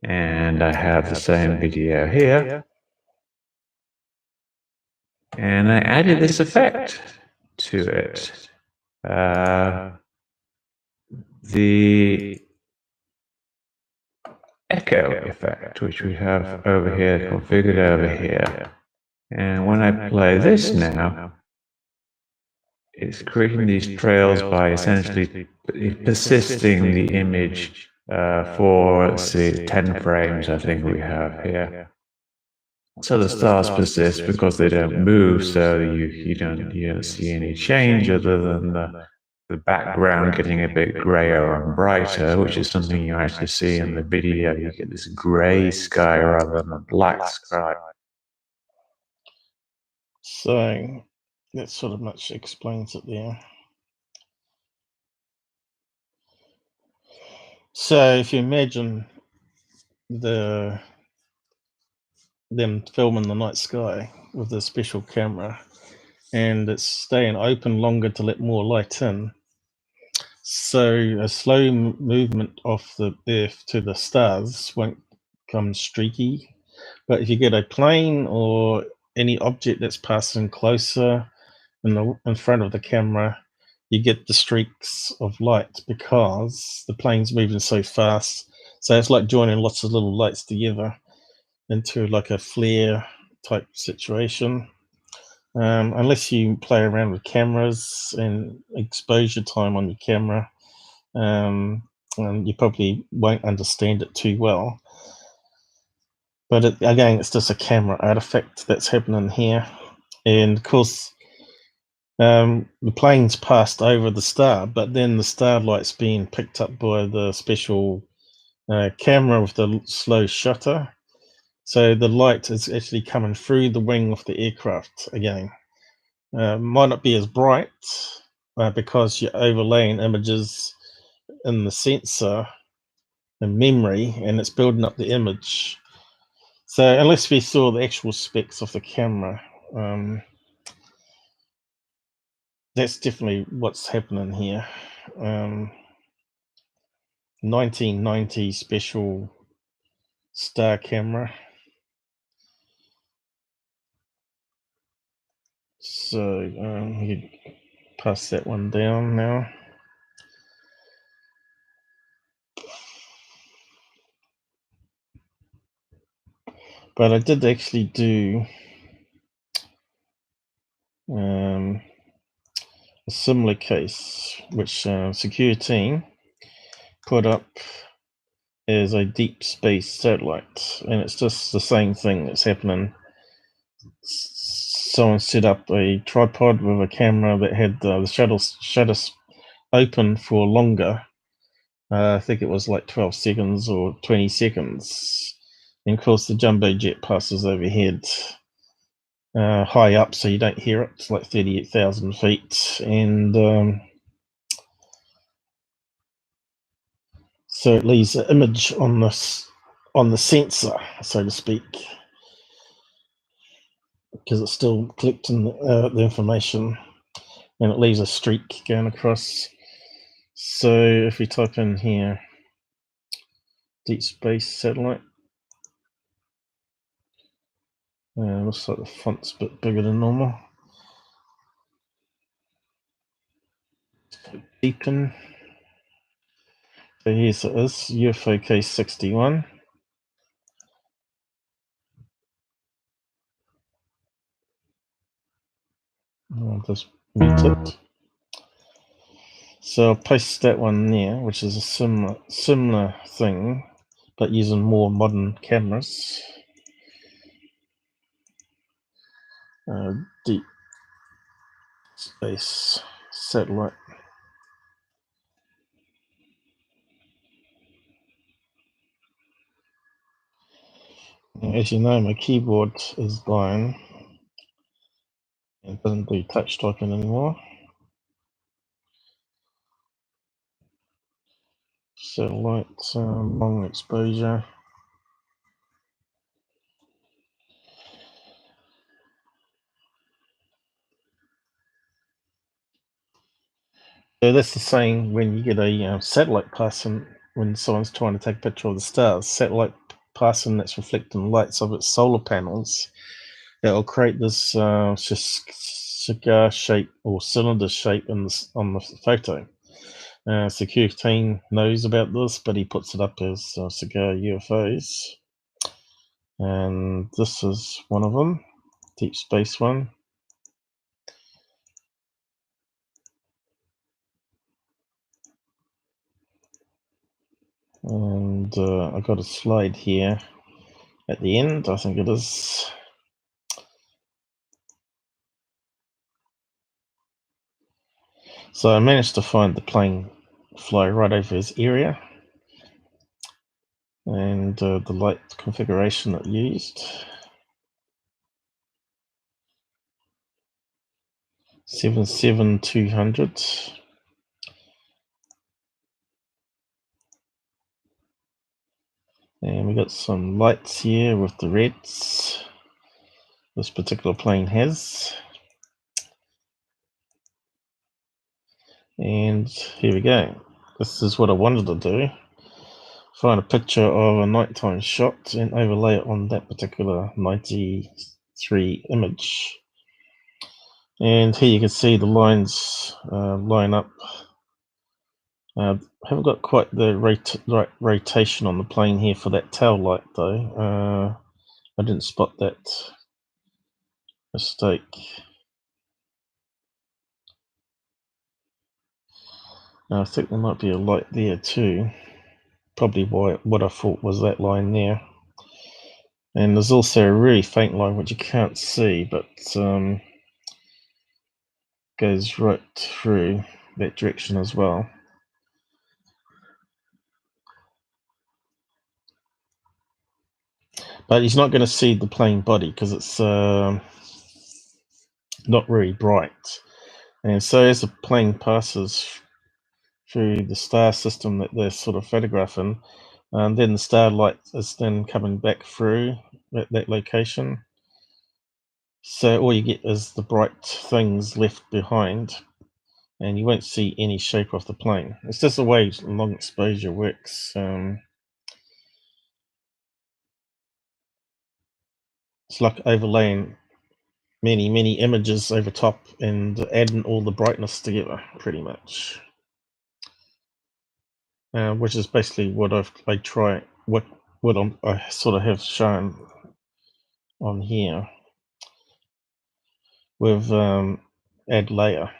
and I have the same video here, and I added this effect to it. The echo effect, which we have over here, configured over here. And when I play this now, it's creating these trails by essentially persisting the image for, let's see, 10 frames, I think we have here. So the stars persist because they don't move, so you don't see any change other than the background getting a bit grayer and brighter, which is something you actually see in the video. You get this gray sky rather than a black sky. So that sort of much explains it there. So if you imagine them filming the night sky with a special camera, and it's staying open longer to let more light in, so a slow movement of the Earth to the stars won't come streaky. But if you get a plane or any object that's passing closer in front of the camera, you get the streaks of light because the plane's moving so fast. So it's like joining lots of little lights together into like a flare type situation. Unless you play around with cameras and exposure time on your camera, and you probably won't understand it too well. But again, it's just a camera artifact that's happening here. And of course, the plane's passed over the star, but then the starlight's being picked up by the special camera with the slow shutter. So the light is actually coming through the wing of the aircraft again. Might not be as bright because you're overlaying images in the sensor and memory, and it's building up the image. So unless we saw the actual specs of the camera, that's definitely what's happening here. 1990 special star camera. So you pass that one down now. But I did actually do a similar case, which Secure Team put up as a deep space satellite, and it's just the same thing that's happening. Someone set up a tripod with a camera that had the shutters open for longer. I think it was like 12 seconds or 20 seconds. And of course, the jumbo jet passes overhead high up, so you don't hear it. It's like 38,000 feet. And So it leaves an image on the sensor, so to speak, because it's still collecting the information, and it leaves a streak going across. So if we type in here, deep space satellite, looks like the font's a bit bigger than normal. Deepen. So here's it is, UFO case 61. I'll just mute it. So I'll paste that one there, which is a similar thing, but using more modern cameras. Deep space satellite. As you know, my keyboard is gone. It doesn't do touch typing anymore. Satellite, long exposure. So that's the saying when you get a satellite passing, when someone's trying to take a picture of the stars, satellite passing that's reflecting lights of its solar panels, that will create this cigar shape or cylinder shape on the photo. So QQQvid knows about this, but he puts it up as cigar UFOs. And this is one of them, deep space one. And I got a slide here at the end, I think it is. So I managed to find the plane fly right over his area, and the light configuration it used. 77200. And we got some lights here with the reds this particular plane has. And here we go. This is what I wanted to do. Find a picture of a nighttime shot and overlay it on that particular 93 image. And here you can see the lines line up. Haven't got quite the right rotation on the plane here for that tail light though. I didn't spot that mistake. I think there might be a light there too. Probably what I thought was that line there. And there's also a really faint line which you can't see, but goes right through that direction as well. But he's not going to see the plane body because it's not very bright. And so as the plane passes through the star system that they're sort of photographing, then the starlight is then coming back through that location. So all you get is the bright things left behind, and you won't see any shape of the plane. It's just the way long exposure works. It's like overlaying many images over top and adding all the brightness together, pretty much. Which is basically what I sort of have shown on here with add layer.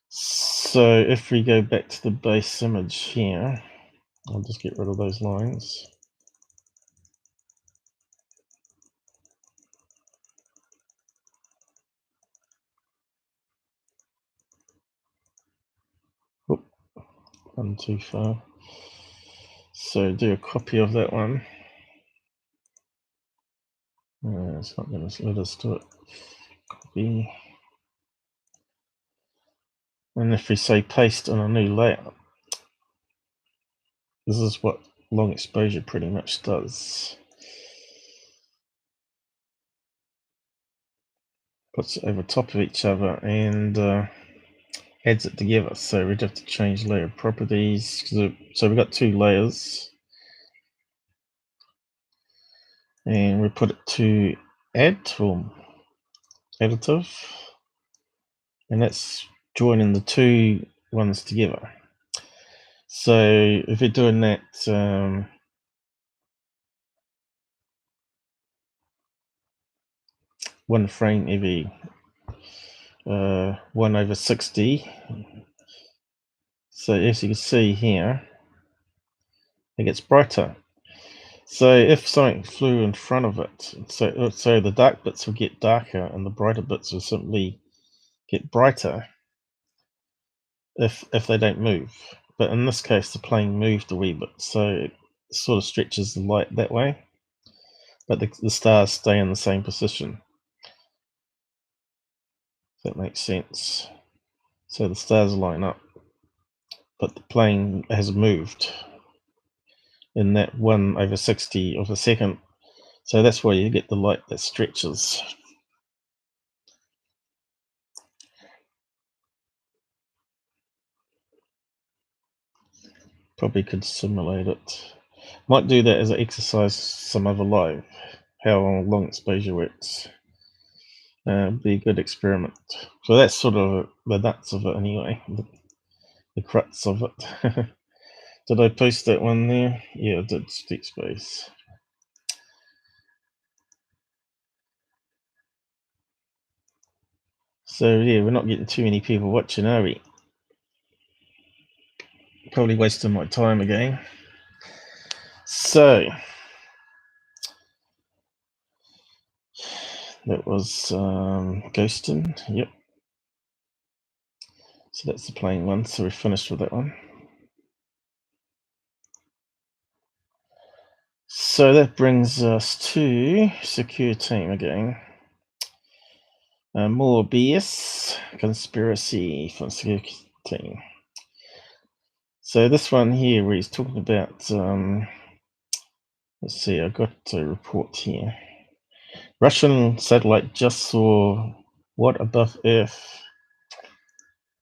So if we go back to the base image here, I'll just get rid of those lines. Oop, one too far. So do a copy of that one. It's not going to let us do it. Copy. And if we say paste on a new layer, This is what long exposure pretty much does. Puts it over top of each other and adds it together. So we'd have to change layer properties. So we've got two layers. And we put it to add or additive. And that's joining the two ones together. So if you're doing that, one frame every 1/60. So as you can see here, it gets brighter. So if something flew in front of it, so the dark bits will get darker and the brighter bits will simply get brighter if they don't move. But in this case, the plane moved a wee bit, so it sort of stretches the light that way. But the stars stay in the same position. If that makes sense. So the stars line up, but the plane has moved in that 1/60 of a second. So that's why you get the light that stretches. Probably could simulate it. Might do that as an exercise some other live, how long exposure works. Be a good experiment. So that's sort of the nuts of it anyway, the crux of it. Did I post that one there? Yeah, I did. Stick space. So yeah, we're not getting too many people watching, are we? Probably wasting my time again. So that was ghosting. Yep. So that's the plain one. So we're finished with that one. So that brings us to secure team again. More BS conspiracy from secure team. So this one here where he's talking about, let's see, I got a report here. Russian satellite just saw what above Earth?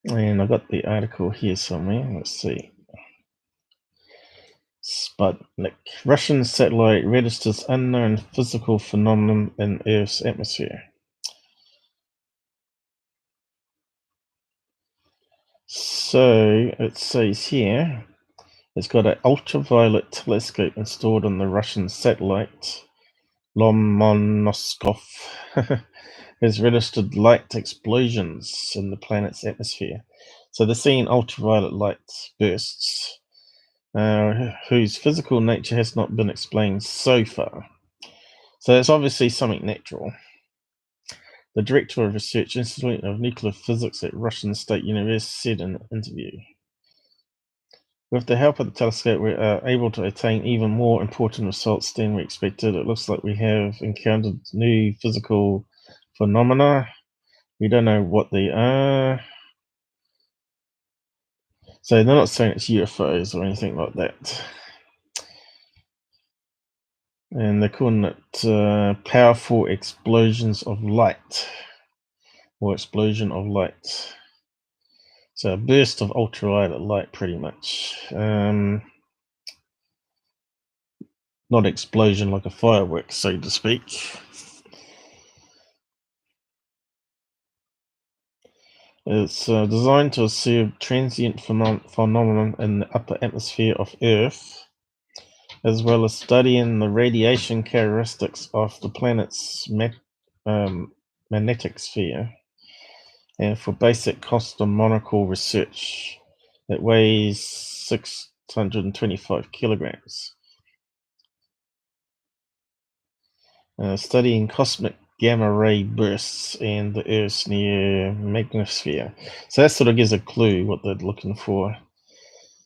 And I got the article here somewhere. Let's see. Sputnik. Russian satellite registers unknown physical phenomenon in Earth's atmosphere. So it says here, it's got an ultraviolet telescope installed on the Russian satellite Lomonosov. Has registered light explosions in the planet's atmosphere. So they're seeing ultraviolet light bursts, whose physical nature has not been explained so far. So it's obviously something natural. The director of Research Institute of Nuclear Physics at Russian State University said in an interview. With the help of the telescope, we are able to attain even more important results than we expected. It looks like we have encountered new physical phenomena. We don't know what they are. So they're not saying it's UFOs or anything like that. And they're calling it powerful explosions of light, or explosion of light. So a burst of ultraviolet light, pretty much. Not explosion like a firework, so to speak. It's designed to observe transient phenomenon in the upper atmosphere of Earth, as well as studying the radiation characteristics of the planet's magnetic sphere, and for basic cosmological research. It weighs 625 kilograms. Studying cosmic gamma ray bursts and the Earth's near magnetosphere. So that sort of gives a clue what they're looking for.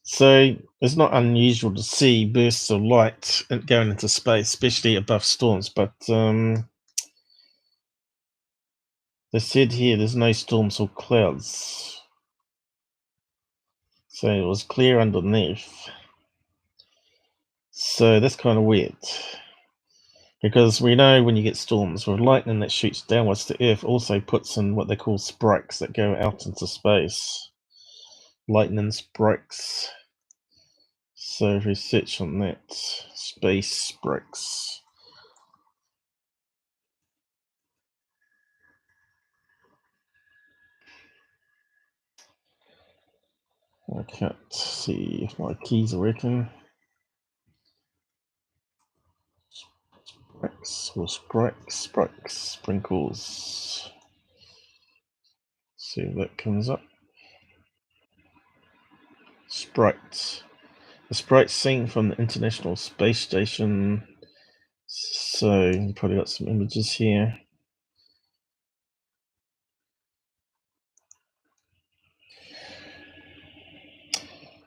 So it's not unusual to see bursts of light going into space, especially above storms, but they said here there's no storms or clouds. So it was clear underneath. So that's kind of weird. Because we know when you get storms with lightning that shoots downwards, the Earth also puts in what they call spikes that go out into space. Lightning spikes. So if we search on that, space spikes. I can't see if my keys are working. Spikes or spikes, sprinkles. See if that comes up. Sprites. The sprites seen from the International Space Station. So you probably got some images here.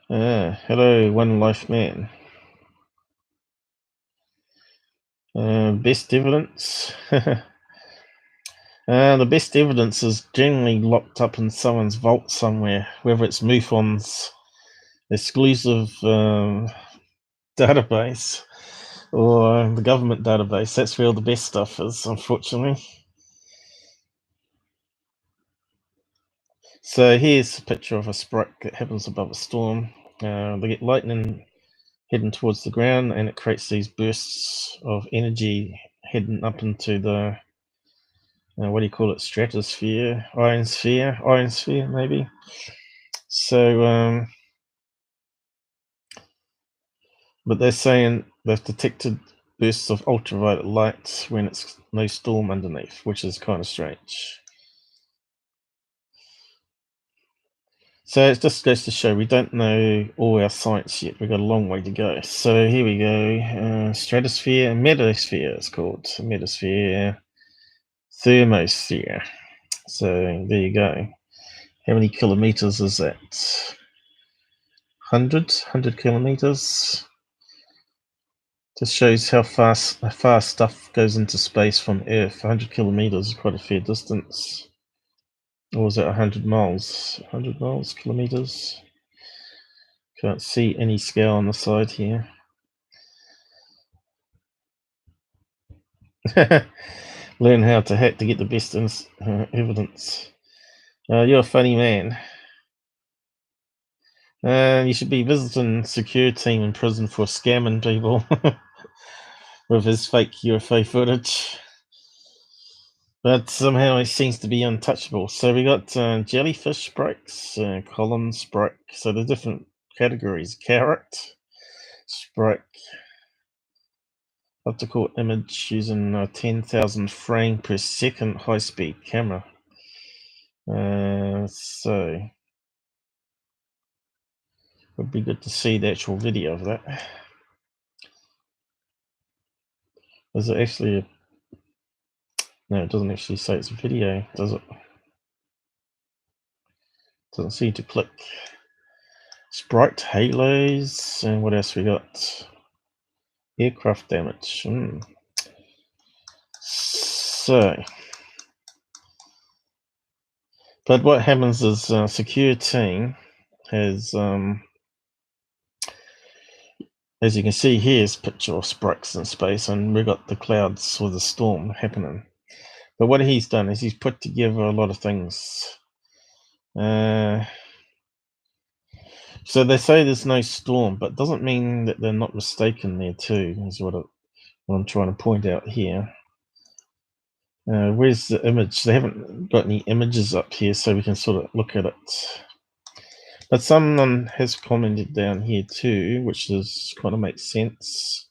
Hello, One Life Man. Best evidence. The best evidence is generally locked up in someone's vault somewhere, whether it's MUFON's exclusive database or the government database. That's where all the best stuff is, unfortunately. So here's a picture of a sprite that happens above a storm. They get lightning heading towards the ground, and it creates these bursts of energy heading up into the what do you call it? Stratosphere, ionosphere, maybe. So, but they're saying they've detected bursts of ultraviolet light when it's no storm underneath, which is kind of strange. So it just goes to show we don't know all our science yet. We've got a long way to go. So here we go. Stratosphere, metasphere it's called. Metasphere, thermosphere. So there you go. How many kilometers is that? 100 kilometers. Just shows how fast stuff goes into space from Earth. 100 kilometers is quite a fair distance. Or was it 100 miles? 100 miles, kilometers? Can't see any scale on the side here. Learn how to hack to get the best evidence. You're a funny man. You should be visiting security team in prison for scamming people with his fake UFO footage. But somehow he seems to be untouchable. So we got jellyfish sprites, column sprite. So the different categories: carrot, sprite, optical image using 10,000 frame per second high-speed camera. So would be good to see the actual video of that. Is it actually a... No, it doesn't actually say it's a video, does it? Doesn't seem to click. Sprite halos, and what else we got? Aircraft damage. So, but what happens is security has, as you can see, here's a picture of sprites in space, and we've got the clouds with the storm happening. But what he's done is he's put together a lot of things. So they say there's no storm, but doesn't mean that they're not mistaken there too, is what I'm trying to point out here. Where's the image? They haven't got any images up here so we can sort of look at it. But someone has commented down here too, which is kind of makes sense.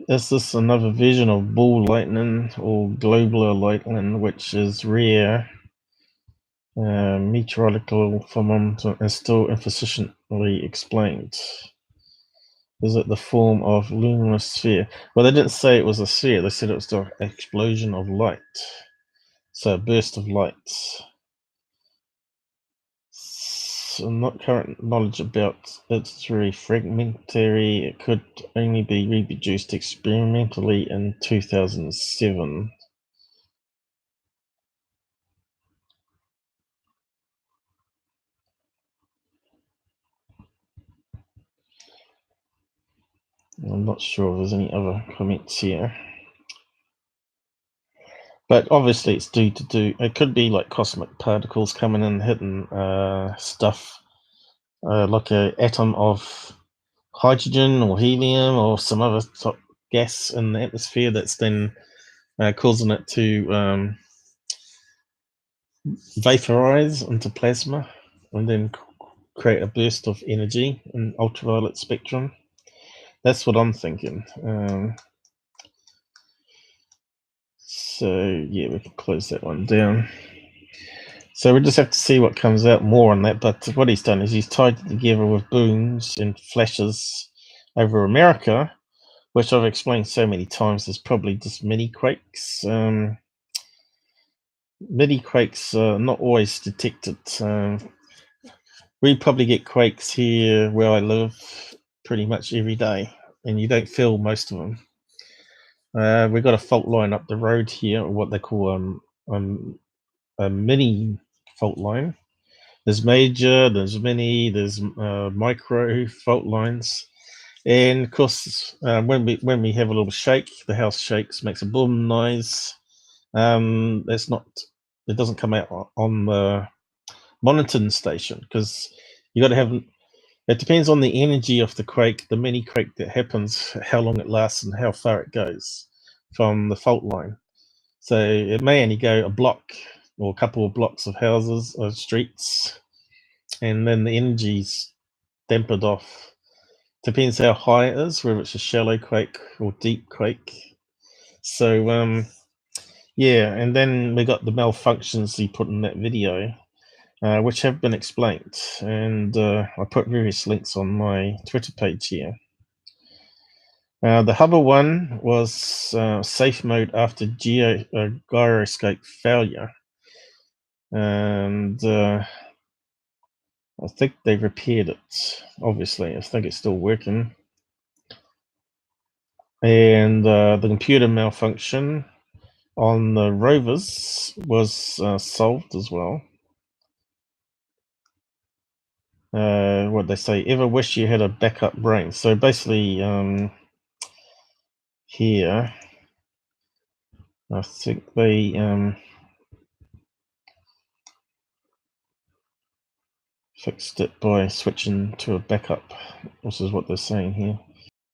Is this another version of ball lightning or globular lightning, which is rare meteorological phenomenon and still insufficiently explained? Is it the form of luminous sphere? Well, they didn't say it was a sphere. They said it was the explosion of light. So a burst of light. So not current knowledge about it's very fragmentary. It could only be reproduced experimentally in 2007. I'm not sure if there's any other comments here. But obviously it's due to do, it could be like cosmic particles coming in, hitting stuff like an atom of hydrogen or helium or some other top gas in the atmosphere that's then causing it to vaporize into plasma and then create a burst of energy in ultraviolet spectrum. That's what I'm thinking. So yeah, we can close that one down. So we just have to see what comes out more on that. But what he's done is he's tied it together with booms and flashes over America, which I've explained so many times is probably just mini quakes. Mini quakes are not always detected. We probably get quakes here where I live pretty much every day, and you don't feel most of them. We've got a fault line up the road here, or what they call a mini fault line. There's major, there's mini, there's micro fault lines, and of course, when we have a little shake, the house shakes, makes a boom noise. That's not, it doesn't come out on the monitoring station because you got to have. It depends on the energy of the quake, the mini quake that happens, how long it lasts, and how far it goes from the fault line. So it may only go a block or a couple of blocks of houses or streets, and then the energy's dampened off. Depends how high it is, whether it's a shallow quake or deep quake. So yeah, and then we got the malfunctions he put in that video, which have been explained, and I put various links on my Twitter page here. The Hubble one was safe mode after gyroscope failure, and I think they repaired it. Obviously, I think it's still working. And the computer malfunction on the rovers was solved as well. What they say, ever wish you had a backup brain? So basically, here, I think they fixed it by switching to a backup. This is what they're saying here.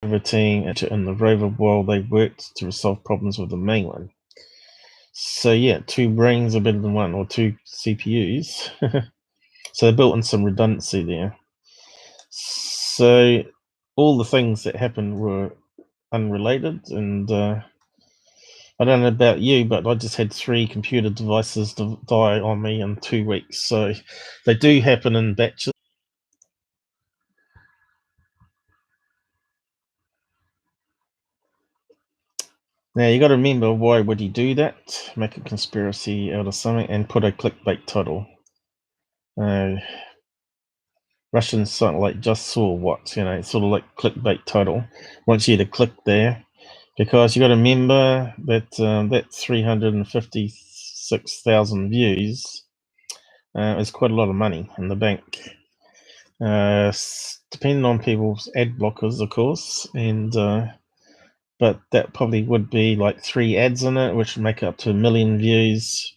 Routine in the rover while they worked to resolve problems with the main one. So yeah, two brains are better than one, or two CPUs. So they built in some redundancy there. So all the things that happened were unrelated, and I don't know about you, but I just had 3 computer devices die on me in 2 weeks. So they do happen in batches. Now you got to remember, why would he do that? Make a conspiracy out of something and put a clickbait title. Russian site like just saw what, you know, sort of like clickbait title. Wants you to click there, because you got to remember that that 356,000 views is quite a lot of money in the bank. Depending on people's ad blockers, of course, and but that probably would be like 3 ads in it, which would make it up to 1 million views.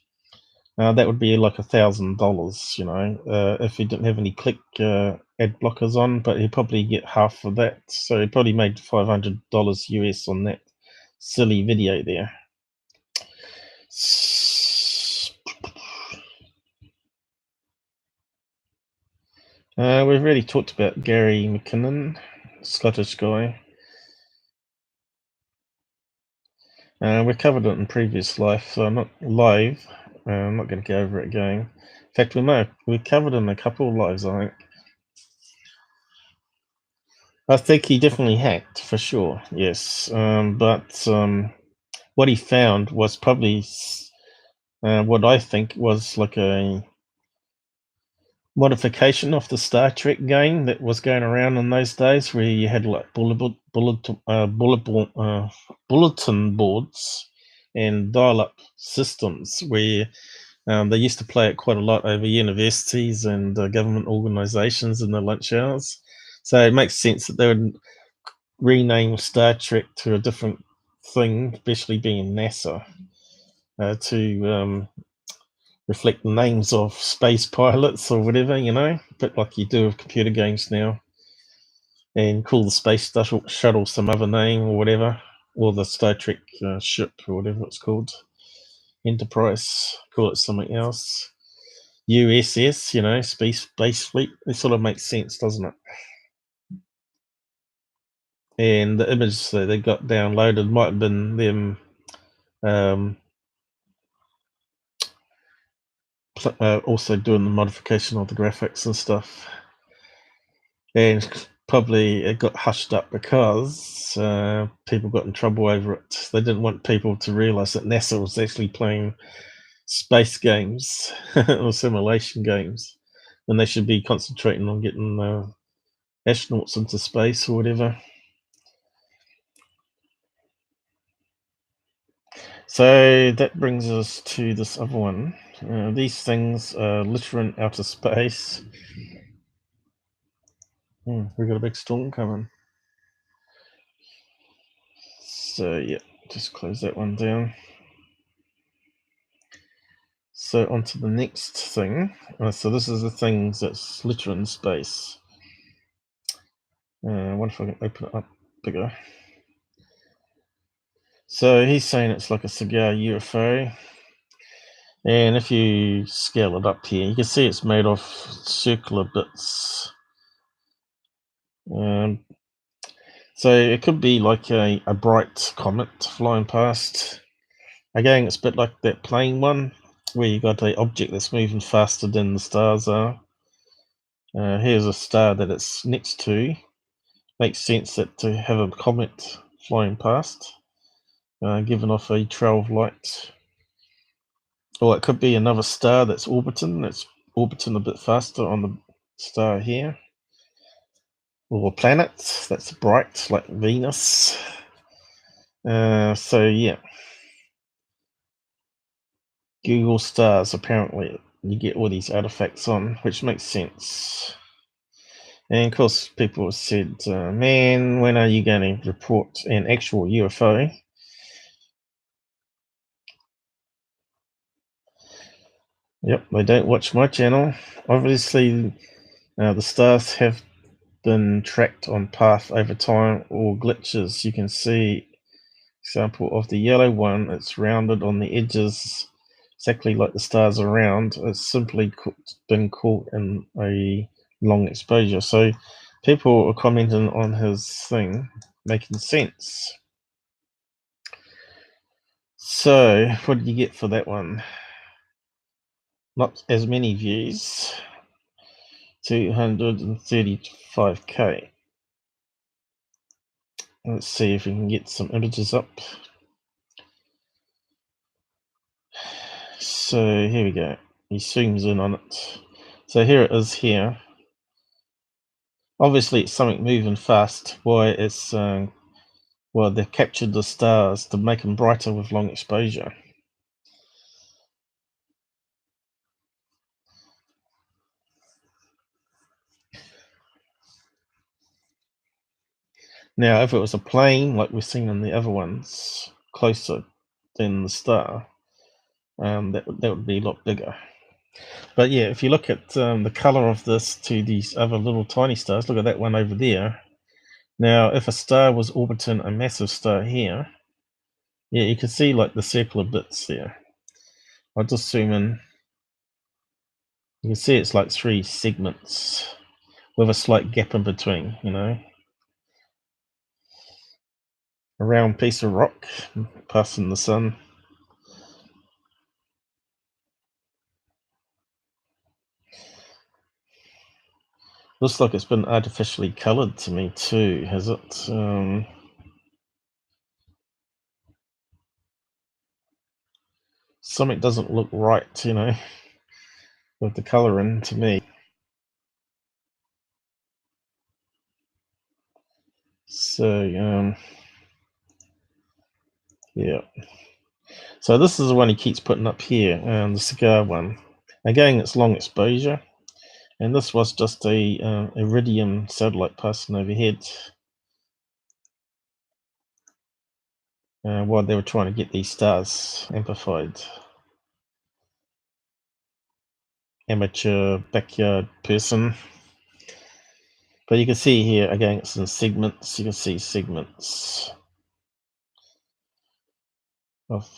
That would be like $1,000, you know, if he didn't have any click ad blockers on, but he'd probably get half of that. So he probably made $500 US on that silly video there. We've already talked about Gary McKinnon, Scottish guy. We covered it in previous life, so not live. I'm not going to go over it again. In fact, we covered it in a couple of lives, I think. I think he definitely hacked, for sure, yes. But what he found was probably what I think was like a modification of the Star Trek game that was going around in those days, where you had like bulletin boards and dial-up systems, where they used to play it quite a lot over universities and government organizations in the lunch hours. So it makes sense that they would rename Star Trek to a different thing, especially being NASA, to reflect the names of space pilots or whatever, you know, a bit like you do with computer games now, and call the space shuttle some other name or whatever, or the Star Trek ship or whatever it's called, Enterprise, call it something else. USS, you know, space fleet. It sort of makes sense, doesn't it? And the image that they got downloaded might have been them also doing the modification of the graphics and stuff. And probably it got hushed up because people got in trouble over it. They didn't want people to realize that NASA was actually playing space games or simulation games, and they should be concentrating on getting astronauts into space or whatever. So that brings us to this other one. These things are littering outer space. We've got a big storm coming. So yeah, just close that one down. So on to the next thing. So this is the things that's littering space. I wonder if I can open it up bigger. So he's saying it's like a cigar UFO. And if you scale it up here, you can see it's made of circular bits. So it could be like a bright comet flying past. Again, it's a bit like that plane one, where you got an object that's moving faster than the stars are. Here's a star that it's next to. Makes sense that to have a comet flying past, giving off a trail of light. Or it could be another star that's orbiting a bit faster on the star here. Or a planet that's bright like Venus. So yeah. Google stars, apparently you get all these artifacts on, which makes sense. And of course people have said, man, when are you going to report an actual UFO? Yep, they don't watch my channel. Obviously the stars have been tracked on path over time or glitches. You can see example of the yellow one, it's rounded on the edges exactly like the stars are round. It's simply been caught in a long exposure. So people are commenting on his thing, making sense. So what did you get for that one? Not as many views, 235k. Let's see if we can get some images up. So here we go. He zooms in on it. So here it is here. Obviously it's something moving fast. Why it's well, they've captured the stars to make them brighter with long exposure. Now, if it was a plane, like we've seen in the other ones, closer than the star, that would be a lot bigger. But yeah, if you look at the color of this to these other little tiny stars, look at that one over there. Now, if a star was orbiting a massive star here, yeah, you can see like the circular bits there. I'll just zoom in. You can see it's like 3 segments with a slight gap in between, you know. A round piece of rock passing the sun. Looks like it's been artificially coloured to me too, has it? Something doesn't look right, you know, with the colouring to me. So, yeah. So this is the one he keeps putting up here, the cigar one. Again, it's long exposure. And this was just a iridium satellite passing overhead. while they were trying to get these stars amplified. Amateur backyard person. But you can see here, again, it's in segments. You can see segments of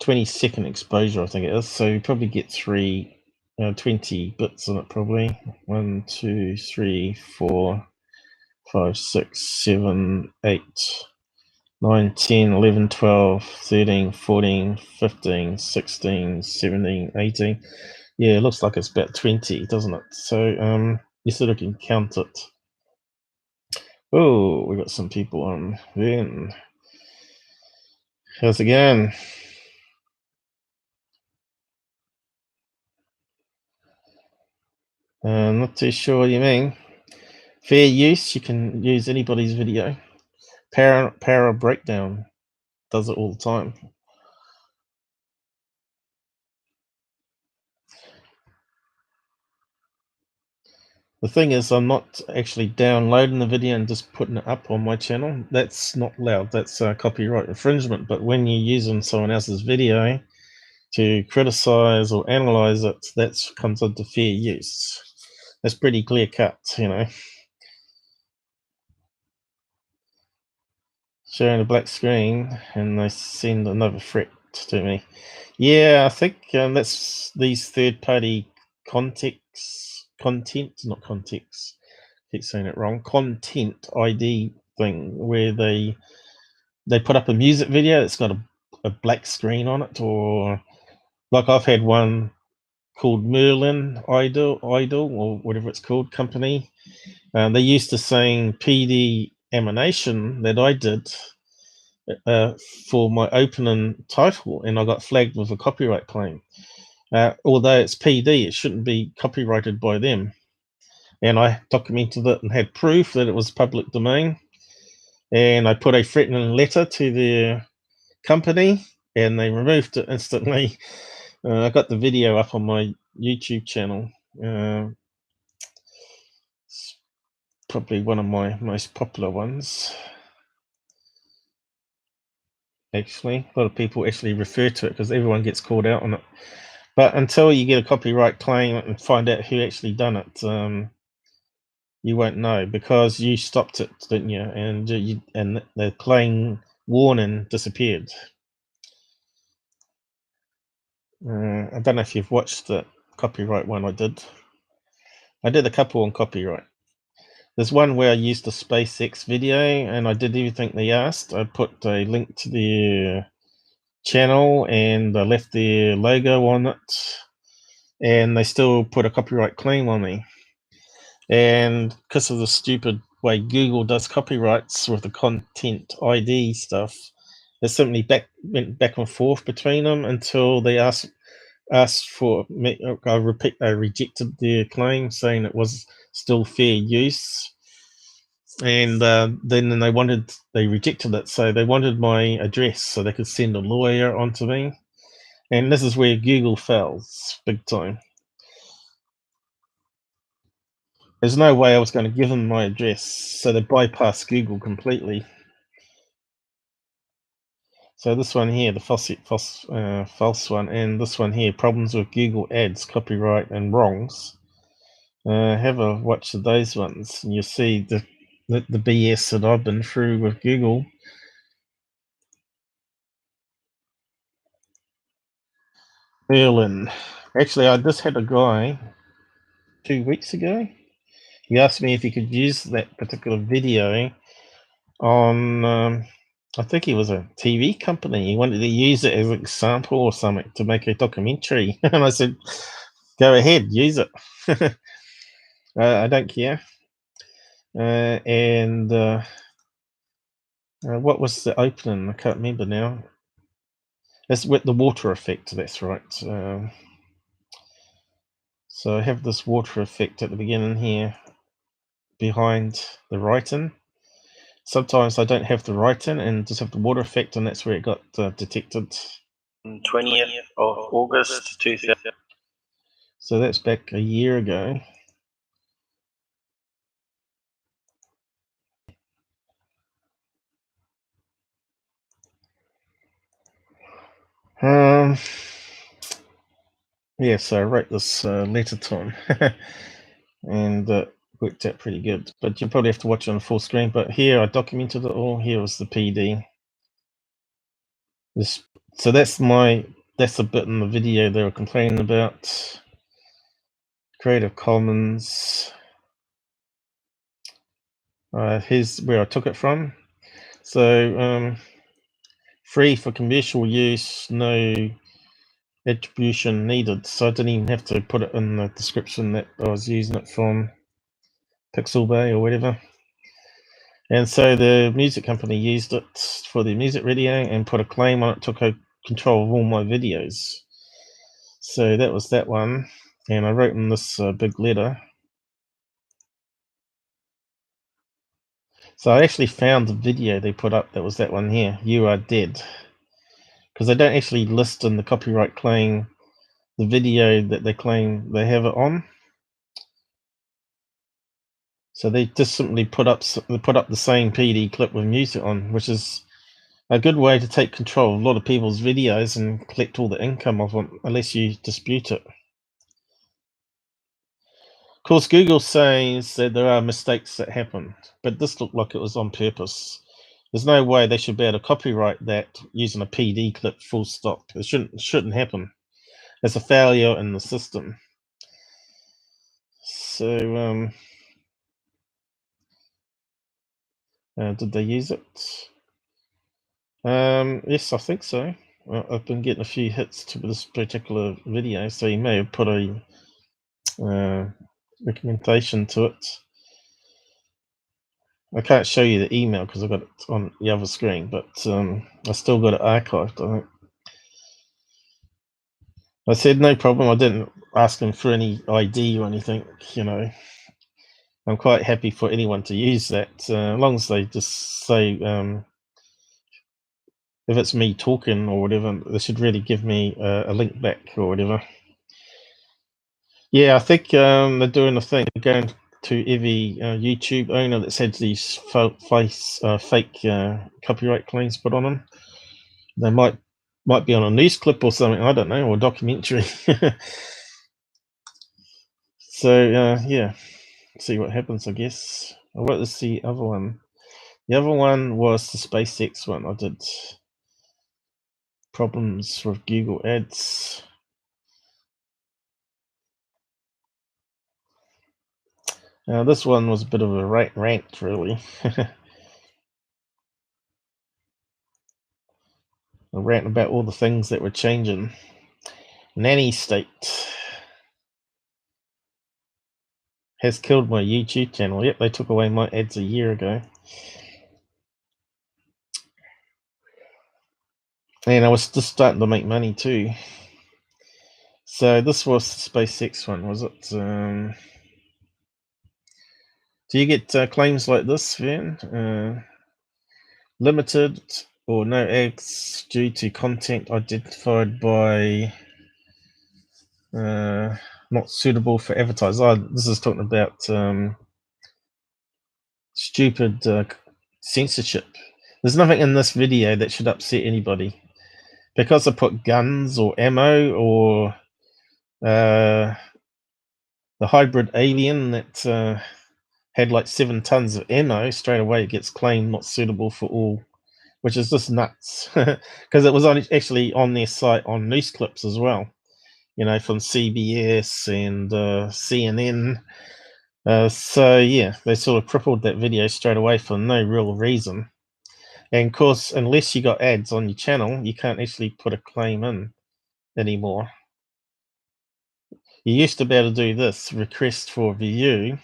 20-second exposure, I think it is. So you probably get 20 bits in it, probably. 1, 2, 3, 4, 5, 6, 7, 8, 9, 10, 11, 12, 13, 14, 15, 16, 17, 18. Yeah, it looks like it's about 20, doesn't it? So you sort of can count it. Oh, we got some people on. Vern, how's it going? Not too sure what you mean. Fair use, you can use anybody's video. Power Breakdown does it all the time. The thing is, I'm not actually downloading the video and just putting it up on my channel. That's not allowed. That's copyright infringement. But when you're using someone else's video to criticize or analyze it, that comes under fair use. That's pretty clear cut, you know. Sharing a black screen and they send another threat to me. Yeah, I think that's these third-party content, not context. Keep saying it wrong. Content ID thing where they put up a music video that's got a black screen on it, or like I've had one called Merlin Idol or whatever it's called, company. They used to saying PD animation that I did for my opening title, and I got flagged with a copyright claim. Although it's PD, it shouldn't be copyrighted by them. And I documented it and had proof that it was public domain. And I put a threatening letter to the company, and they removed it instantly. I got the video up on my YouTube channel. It's probably one of my most popular ones. Actually, a lot of people actually refer to it because everyone gets called out on it. But until you get a copyright claim and find out who actually done it, you won't know, because you stopped it, didn't you? And the claim warning disappeared. I don't know if you've watched the copyright one I did. I did a couple on copyright. There's one where I used a SpaceX video and I did everything they asked. I put a link to their channel and I left their logo on it, and they still put a copyright claim on me. And because of the stupid way Google does copyrights with the content ID stuff, it simply went back and forth between them until they asked for me. I rejected their claim, saying it was still fair use. And then they rejected it, so they wanted my address so they could send a lawyer onto me. And this is where Google fails big time. There's no way I was going to give them my address, so they bypassed Google completely. So this one here, the false one, and this one here, problems with Google Ads, copyright and wrongs. Have a watch of those ones, and you'll see the BS that I've been through with Google. Merlin. Actually, I just had a guy 2 weeks ago. He asked me if he could use that particular video on, I think he was a TV company. He wanted to use it as an example or something to make a documentary. And I said, go ahead, use it. I don't care. What was the opening? I can't remember now. That's with the water effect, that's right. So I have this water effect at the beginning here behind the writing. Sometimes I don't have the writing and just have the water effect, and that's where it got detected. 20th of August 2000. So that's back a year ago. Yeah, so I wrote this letter to him, and worked out pretty good. But you probably have to watch it on full screen. But here I documented it all. Here was the PD. So that's the bit in the video they were complaining about. Creative Commons. Here's where I took it from. So free for commercial use, no attribution needed. So I didn't even have to put it in the description that I was using it from Pixelbay or whatever. And so the music company used it for their music video and put a claim on it, took control of all my videos. So that was that one. And I wrote in this big letter. So I actually found the video they put up that was that one here, You Are Dead. Because they don't actually list in the copyright claim the video that they claim they have it on. So they just simply put up the same PD clip with music on, which is a good way to take control of a lot of people's videos and collect all the income of them, unless you dispute it. Of course, Google says that there are mistakes that happen, but this looked like it was on purpose. There's no way they should be able to copyright that using a PD clip full stop. It shouldn't happen. It's a failure in the system. So, did they use it? Yes, I think so. Well, I've been getting a few hits to this particular video, so you may have put a recommendation to it. I can't show you the email because I've got it on the other screen, but I still got it archived, I think. I said no problem. I didn't ask them for any ID or anything, you know. I'm quite happy for anyone to use that, as long as they just say, if it's me talking or whatever, they should really give me a link back or whatever. Yeah, I think they're doing a thing. They're going to every YouTube owner that's had these fake copyright claims put on them. They might be on a news clip or something, I don't know, or a documentary. So yeah, see what happens, I guess. What was the other one? The other one was the SpaceX one. I did problems with Google Ads. Now this one was a bit of a rant, really. A rant about all the things that were changing. Nanny state has killed my YouTube channel. Yep, they took away my ads a year ago. And I was just starting to make money too. So this was the SpaceX one, was it? Do you get claims like this, Vern? Limited or no ads due to content identified by not suitable for advertisers. This is talking about stupid censorship. There's nothing in this video that should upset anybody. Because I put guns or ammo or the hybrid alien that had like 7 tons of ammo, straight away it gets claimed not suitable for all, which is just nuts. Because it was actually on their site on news clips as well, you know, from CBS and CNN. So yeah, they sort of crippled that video straight away for no real reason. And of course, unless you got ads on your channel, you can't actually put a claim in anymore. You used to be able to do this, request for view,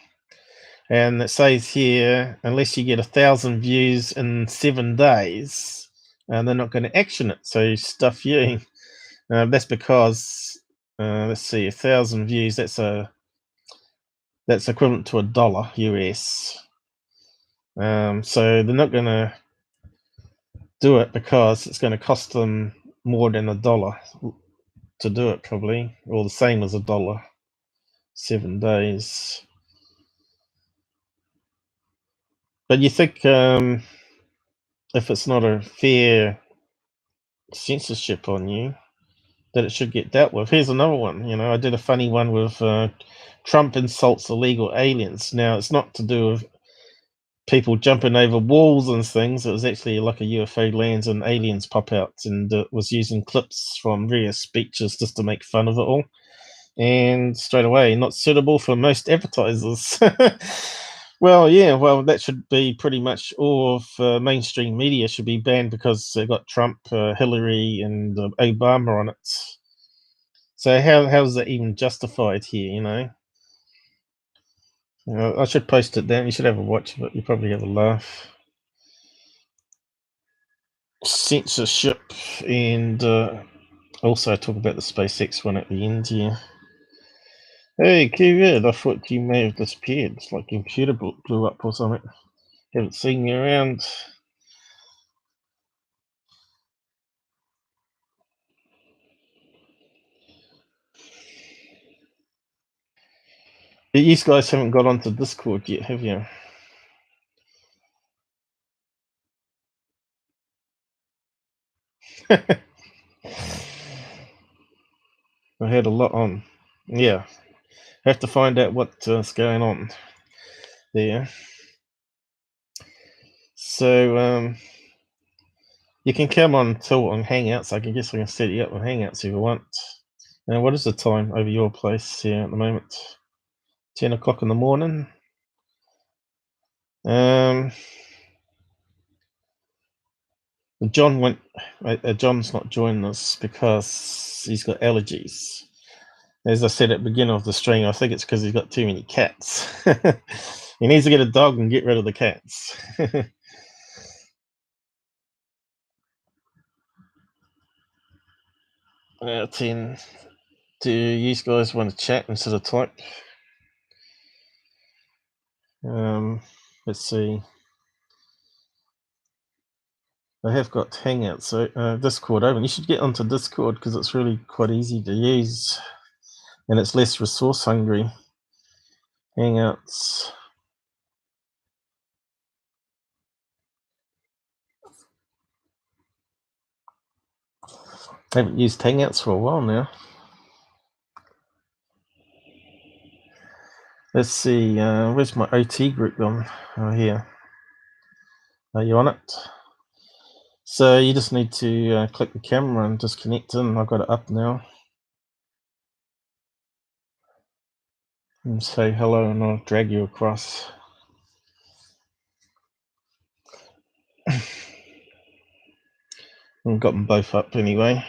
and it says here, unless you get 1,000 views in 7 days, they're not going to action it. So stuff you. That's because, let's see, 1,000 views. That's equivalent to $1 US. So they're not going to do it because it's going to cost them more than $1 to do it, probably, or the same as $1. 7 days. But you think if it's not a fair censorship on you, that it should get dealt with. Here's another one. You know, I did a funny one with Trump insults illegal aliens. Now, it's not to do with people jumping over walls and things. It was actually like a UFO lands and aliens pop out, and it was using clips from various speeches just to make fun of it all. And straight away, not suitable for most advertisers. Well, yeah, well, that should be pretty much all of mainstream media should be banned because they got Trump, Hillary, and Obama on it. So how's that even justified here, you know? I should post it down. You should have a watch of it. You probably have a laugh. Censorship, and also talk about the SpaceX one at the end here. Hey, QQQvid, I thought you may have disappeared. It's like your computer blew up or something. Haven't seen you around. You guys haven't got onto Discord yet, have you? I had a lot on. Yeah. Have to find out what's going on there. So, you can come on till on Hangouts. I guess I can set you up on Hangouts if you want. And what is the time over your place here at the moment? 10 o'clock in the morning. John went. John's not joining us because he's got allergies. As I said at the beginning of the stream, I think it's because he's got too many cats. He needs to get a dog and get rid of the cats. Out in. Do you guys want to chat instead of type? Let's see. I have got Hangouts, so Discord open. You should get onto Discord because it's really quite easy to use, and it's less resource hungry. Hangouts. I haven't used Hangouts for a while now. Let's see, where's my OT group gone? Oh, here. Are you on it? So you just need to click the camera and just connect in. I've got it up now. And say hello and I'll drag you across. I've got them both up anyway.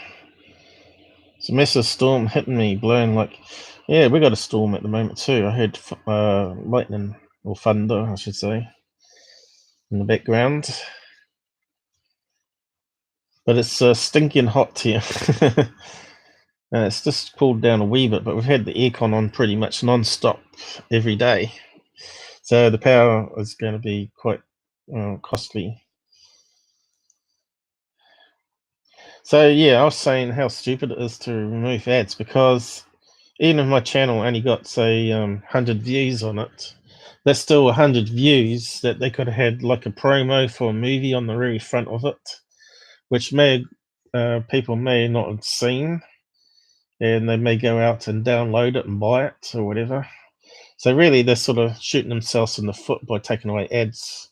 It's a massive storm hitting me, blowing like... Yeah, we got a storm at the moment too. I heard lightning, or thunder, I should say, in the background. But it's stinking hot here. It's just cooled down a wee bit, but we've had the aircon on pretty much non-stop every day. So the power is going to be quite costly. So yeah, I was saying how stupid it is to remove ads, because even if my channel only got, say, 100 views on it, that's still 100 views that they could have had like a promo for a movie on the very front of it, which people may not have seen, and they may go out and download it and buy it or whatever. So really, they're sort of shooting themselves in the foot by taking away ads.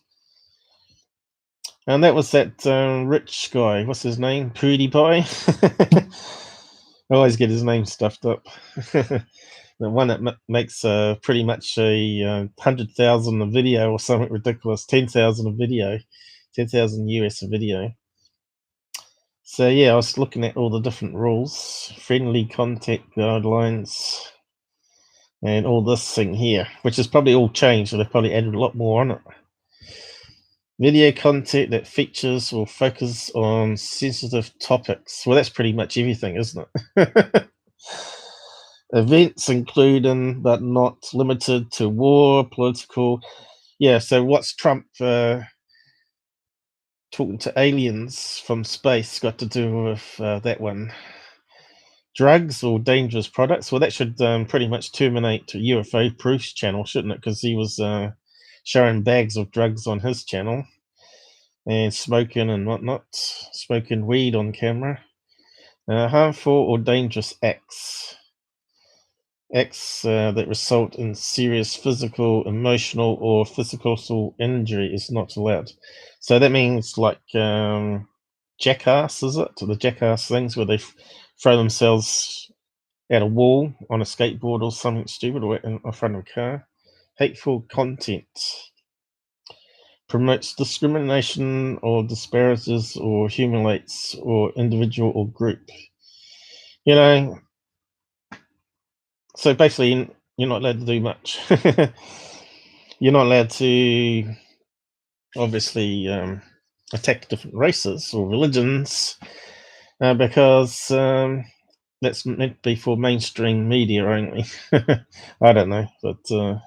And that was that rich guy. What's his name? PewDiePie. I always get his name stuffed up. The one that makes pretty much a 100,000 a video or something ridiculous. 10,000 a video, 10,000 US a video. So yeah, I was looking at all the different rules, friendly content guidelines, and all this thing here, which is probably all changed. So they've probably added a lot more on it. Video content that features or focus on sensitive topics. Well, that's pretty much everything, isn't it? Events including, but not limited to, war, political. Yeah, so what's Trump talking to aliens from space got to do with that one? Drugs or dangerous products? Well, that should pretty much terminate UFO Proof's channel, shouldn't it? Because he was showing bags of drugs on his channel. And smoking and whatnot, smoking weed on camera. Harmful or dangerous acts. Acts that result in serious physical, emotional, or physical injury is not allowed. So that means like jackass, is it? The jackass things where they throw themselves at a wall on a skateboard or something stupid, or in front of a car. Hateful content. Promotes discrimination or disparages or humiliates or individual or group. You know, so basically you're not allowed to do much. You're not allowed to obviously attack different races or religions because that's meant to be for mainstream media only. I don't know, but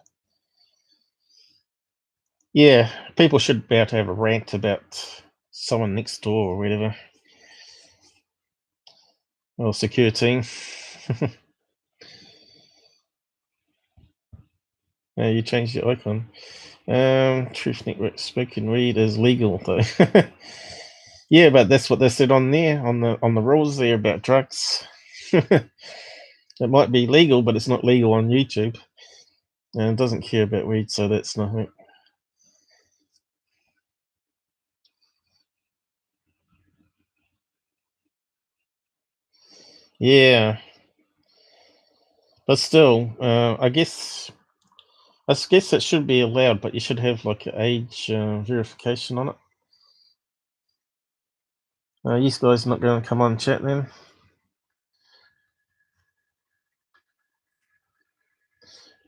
yeah, people should be able to have a rant about someone next door or whatever. Or security. You changed your icon. Truth Network spoken read is legal though. Yeah, but that's what they said on there on the rules there about drugs. It might be legal, but it's not legal on YouTube, and it doesn't care about weed, so that's nothing. Yeah, but still, I guess it should be allowed, but you should have like an age verification on it. You guys not going to come on chat then?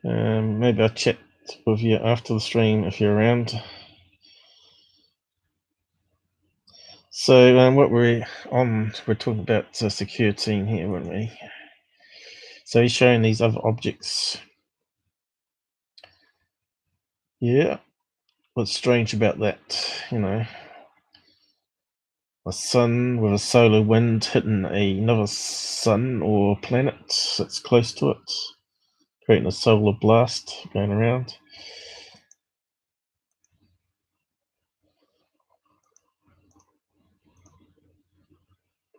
Maybe I'll chat with you after the stream if you're around. So what we're talking about security here, weren't we? So he's showing these other objects. Yeah. What's strange about that, you know? A sun with a solar wind hitting another sun or planet that's close to it, creating a solar blast going around.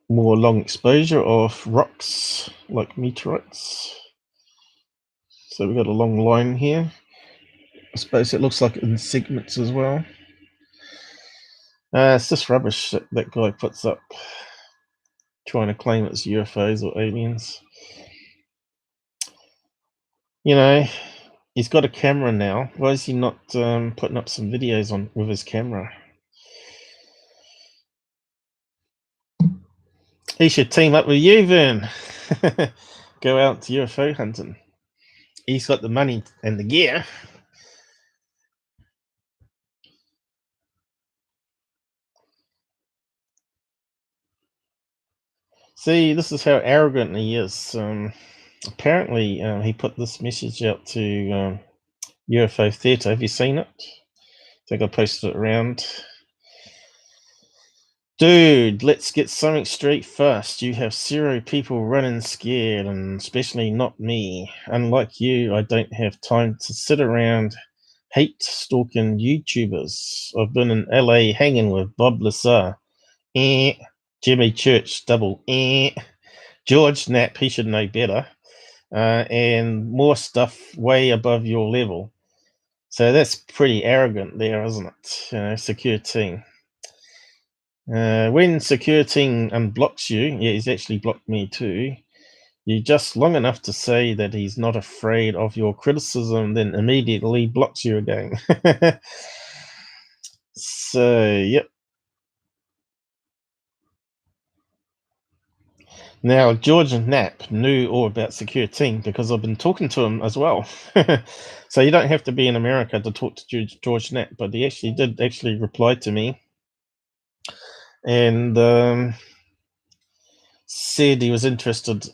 More long exposure of rocks like meteorites. So we've got a long line here. I suppose it looks like in segments as well. It's just rubbish that guy puts up, trying to claim it's UFOs or aliens. You know, he's got a camera now. Why is he not putting up some videos on with his camera? He should team up with you, Vern. Go out to UFO hunting. He's got the money and the gear. See, this is how arrogant he is. Apparently, he put this message out to UFO Theatre. Have you seen it? I think I posted it around. Dude, let's get something straight first. You have 0 people running scared, and especially not me. Unlike you, I don't have time to sit around hate stalking YouTubers. I've been in LA hanging with Bob Lazar. Jimmy Church, double. George Knapp, he should know better. And more stuff way above your level. So that's pretty arrogant there, isn't it? You know, Secure Team. When Secure Team unblocks you, yeah, he's actually blocked me too. You just long enough to say that he's not afraid of your criticism, then immediately blocks you again. So, yep. Now, George Knapp knew all about Secure Team because I've been talking to him as well. So you don't have to be in America to talk to George Knapp, but he actually did reply to me and said he was interested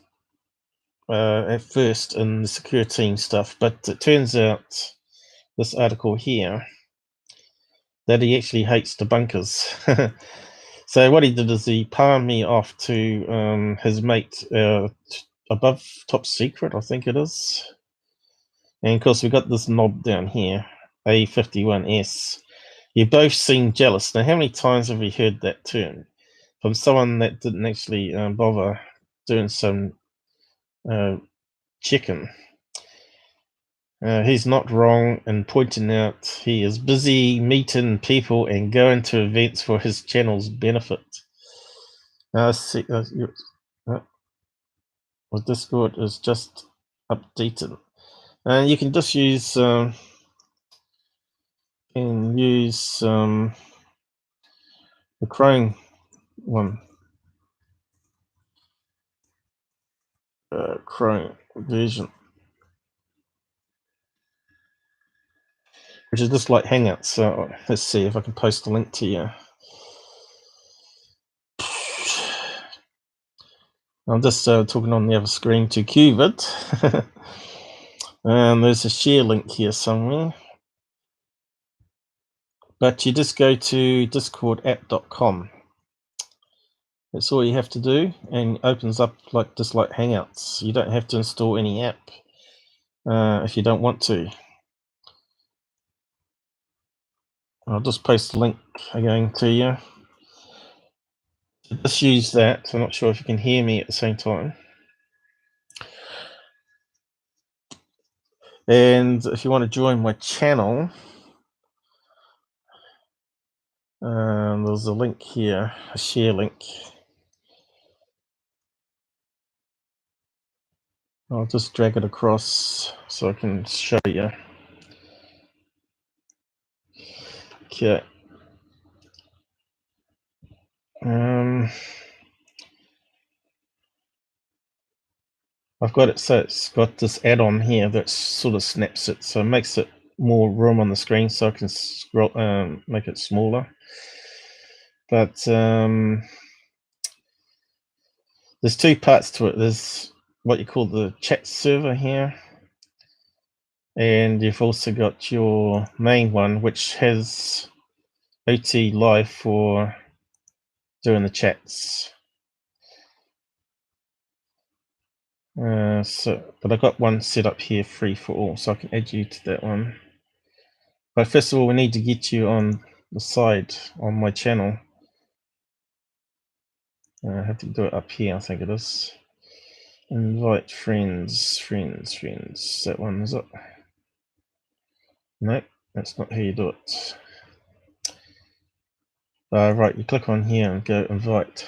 at first in the Secure Team stuff, but it turns out this article here that he actually hates debunkers. So what he did is he palmed me off to his mate above Top Secret, I think it is. And of course, we've got this knob down here, A51S. You both seem jealous. Now, how many times have we heard that term? from someone that didn't actually bother doing some checking. He's not wrong in pointing out he is busy meeting people and going to events for his channel's benefit. Well, Discord is just updated. You can just use the Chrome one. Chrome version, which is just like Hangouts. So let's see if I can post a link to you. I'm just talking on the other screen to QQvid. And there's a share link here somewhere. But you just go to discordapp.com. That's all you have to do, and it opens up just like Hangouts. You don't have to install any app if you don't want to. I'll just post the link again to you. Just use that. I'm not sure if you can hear me at the same time. And if you want to join my channel, there's a link here, a share link. I'll just drag it across so I can show you. Okay. I've got it so it's got this add-on here that sort of snaps it, so it makes it more room on the screen so I can scroll, make it smaller. But there's two parts to it. There's what you call the chat server here, and you've also got your main one, which has OT live for doing the chats. But I've got one set up here free for all, so I can add you to that one. But first of all, we need to get you on the side on my channel. I have to do it up here, I think it is. Invite friends. That one, is it? Nope, that's not how you do it. Right, you click on here and go invite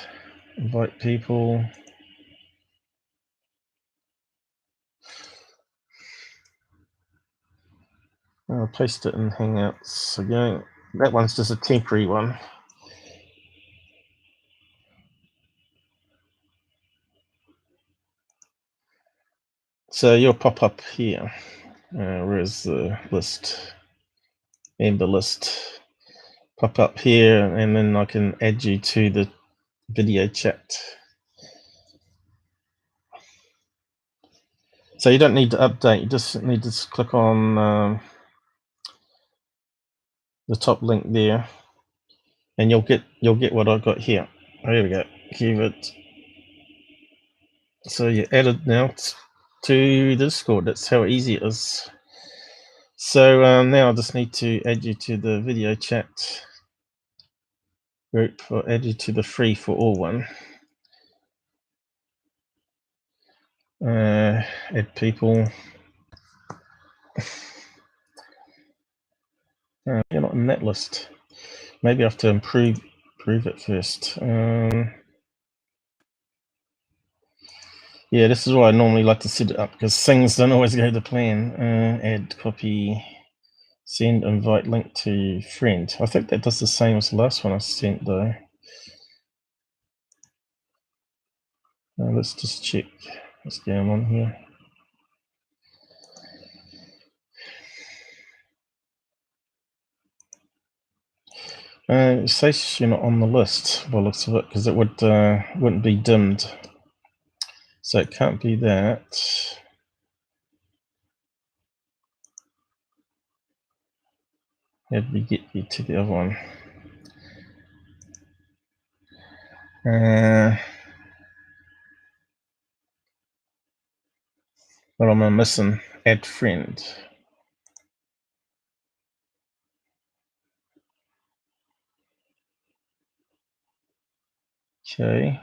people. I'll paste it in Hangouts again. That one's just a temporary one. So you'll pop up here. Where's the list? Member list. Pop up here, and then I can add you to the video chat. So you don't need to update. You just need to click on the top link there, and you'll get what I've got here. Oh, here we go. QQvid. So you're added now to Discord. That's how easy it is. So now I just need to add you to the video chat group, or add you to the free for all one. Add people. You're not in that list. Maybe I have to improve it first. Yeah, this is why I normally like to set it up, because things don't always go to plan. Add, copy, send, invite link to friend. I think that does the same as the last one I sent though. Let's just check what's going on here. It says you're not on the list by the looks of it, because it wouldn't be dimmed. So it can't be that. How did we get you to the other one? What am I missing? Add friend. Okay.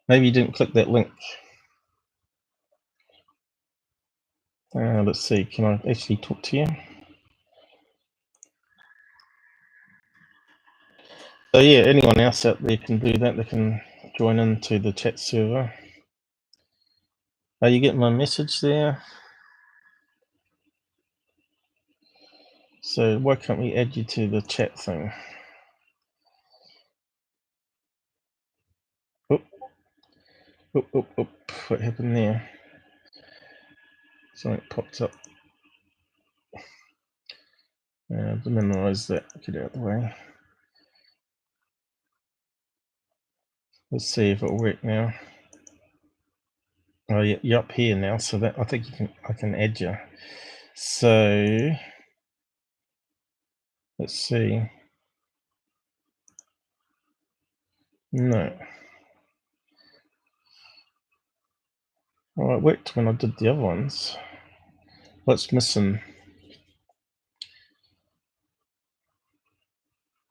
Maybe you didn't click that link. Let's see, can I actually talk to you? So yeah, anyone else out there can do that. They can join into the chat server. Are you getting my message there? So why can't we add you to the chat thing? Oop. Oop, oop, oop. What happened there? Something popped up. Minimize that, get it out of the way. Let's see if it'll work now. Oh yeah, you're up here now, so that I think I can add you. So let's see. No. Well, it worked when I did the other ones. What's missing?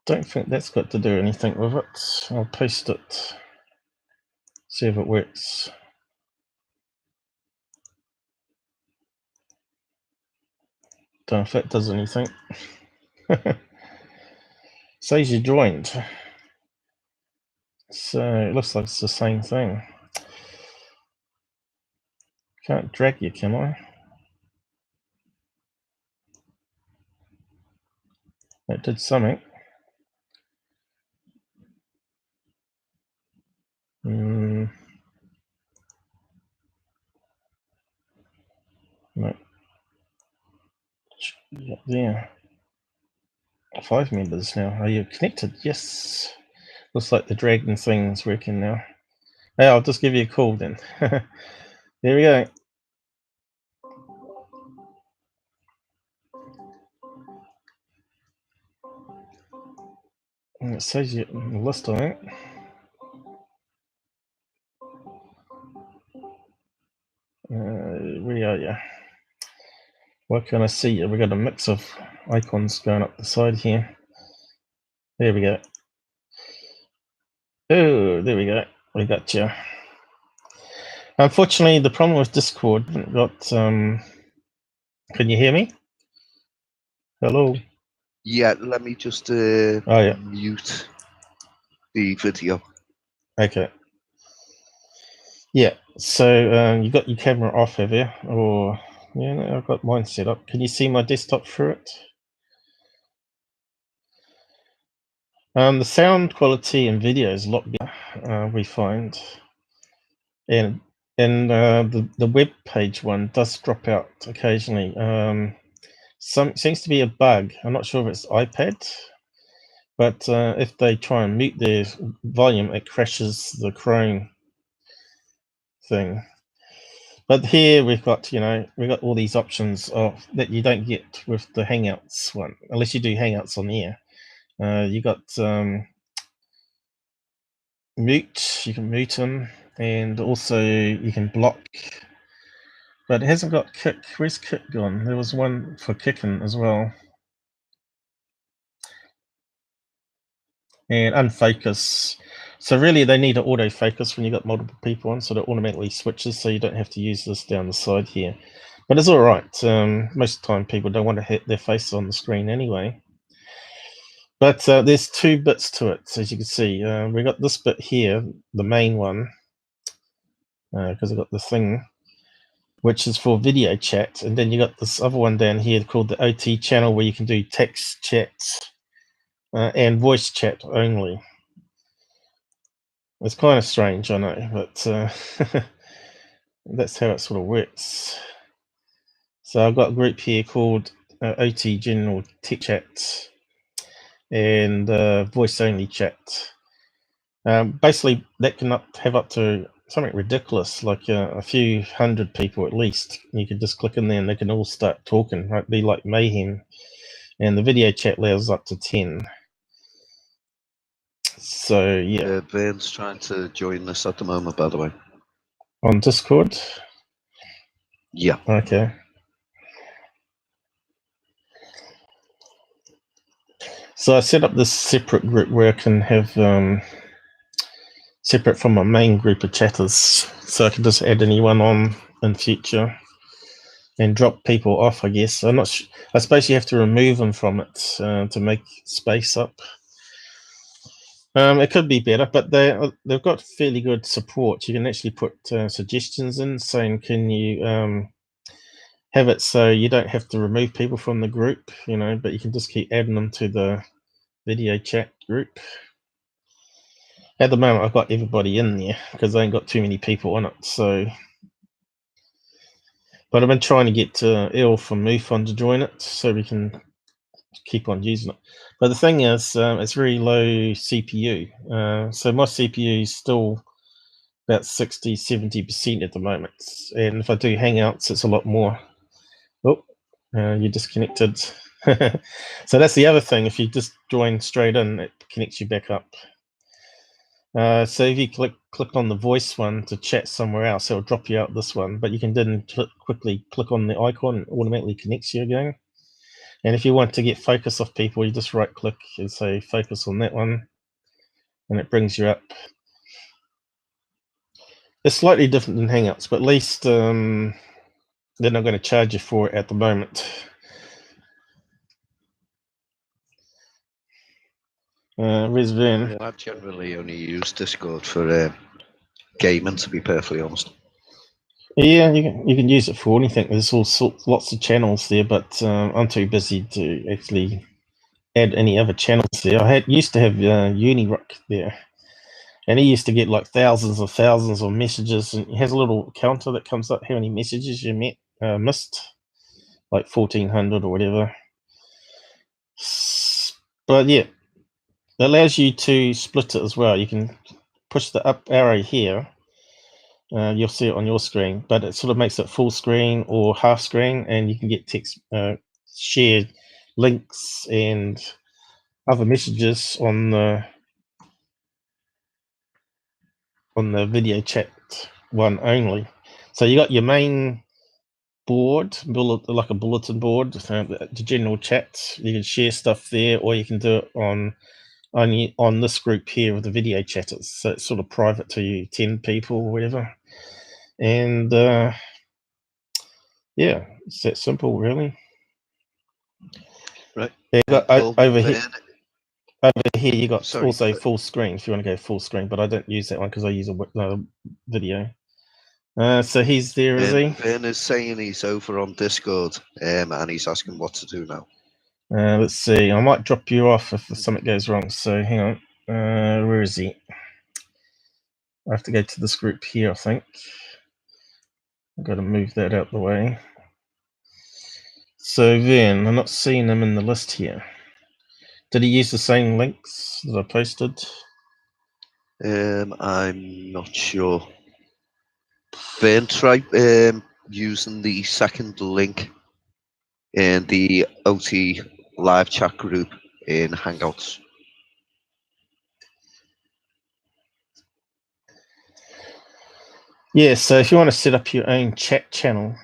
Don't think that's got to do anything with it. I'll paste it. See if it works. Don't know if that does anything. Says you joined. So it looks like it's the same thing. Can't drag you, can I? That did something. No. Yeah. 5 members now. Are you connected? Yes. Looks like the dragon thing's working now. Hey, I'll just give you a call then. There we go. And it says you on the list, I think. Where are you? Why can't I see you? We got a mix of icons going up the side here. There we go. Oh, there we go. We got you. Unfortunately, the problem with Discord got. Can you hear me? Hello. Yeah, let me just mute the video. Okay. Yeah. So you got your camera off, have you? Or yeah, no, I've got mine set up. Can you see my desktop through it? The sound quality in video is a lot better, we find, and the web page one does drop out occasionally. Seems to be a bug. I'm not sure if it's iPad, but if they try and mute their volume, it crashes the Chrome thing. But here we've got all these options that you don't get with the Hangouts one, unless you do Hangouts on the air. You got mute, you can mute them, and also you can block. But it hasn't got kick. Where's kick gone? There was one for kicking as well. And unfocus. So really they need to autofocus when you got multiple people on, so that automatically switches, so you don't have to use this down the side here. But it's all right. Most of the time people don't want to hit their face on the screen anyway. But there's two bits to it, as you can see. We got this bit here, the main one, because I've got the thing, which is for video chat, and then you got this other one down here called the OT channel, where you can do text chat and voice chat only. It's kind of strange, I know, but that's how it sort of works. So I've got a group here called OT General Tech Chat and voice only chat. Basically, that can have up to something ridiculous, like a few hundred people at least. You can just click in there and they can all start talking. Right? Be like mayhem. And the video chat allows up to 10. So yeah. Vern's trying to join us at the moment, by the way. On Discord? Yeah. Okay. So I set up this separate group where I can have separate from my main group of chatters, so I can just add anyone on in future and drop people off, I guess. I'm not I suppose you have to remove them from it to make space up. It could be better, but they've got fairly good support. You can actually put suggestions in saying, can you have it so you don't have to remove people from the group, you know, but you can just keep adding them to the video chat group. At the moment, I've got everybody in there because I ain't got too many people on it. So, but I've been trying to get Il from MUFON to join it so we can keep on using it. But the thing is, it's very low CPU. So my CPU is still about 60-70% at the moment. And if I do Hangouts, it's a lot more. Oh, you disconnected. So that's the other thing. If you just join straight in, it connects you back up. So if you click on the voice one to chat somewhere else, it'll drop you out this one. But you can then quickly click on the icon, and it automatically connects you again. And if you want to get focus off people, you just right click and say focus on that one, and it brings you up. It's slightly different than Hangouts, but at least they're not going to charge you for it at the moment. Where's Vern? Yeah, I generally only use Discord for gaming, to be perfectly honest. Yeah, you can use it for anything. There's all sorts, lots of channels there, but I'm too busy to actually add any other channels there. I used to have Unirock there, and he used to get like thousands of messages, and he has a little counter that comes up how many messages you missed, like 1400 or whatever. But yeah, it allows you to split it as well. You can push the up arrow here. You'll see it on your screen, but it sort of makes it full screen or half screen, and you can get text, shared links and other messages on the video chat one only. So you got your main board, like a bulletin board, the general chat. You can share stuff there, or you can do it only on this group here with the video chatters. So it's sort of private to you, 10 people or whatever. And yeah, it's that simple, really. Right. Over here, you got also full screen if you want to go full screen, but I don't use that one because I use a video. So he's there, is he? Vern is saying he's over on Discord, and he's asking what to do now. Let's see. I might drop you off if something goes wrong. So hang on. Where is he? I have to go to this group here, I think. I've got to move that out the way. So then, I'm not seeing him in the list here. Did he use the same links that I posted? I'm not sure. Vern tried using the second link in the OT live chat group in Hangouts. Yeah, so if you want to set up your own chat channel,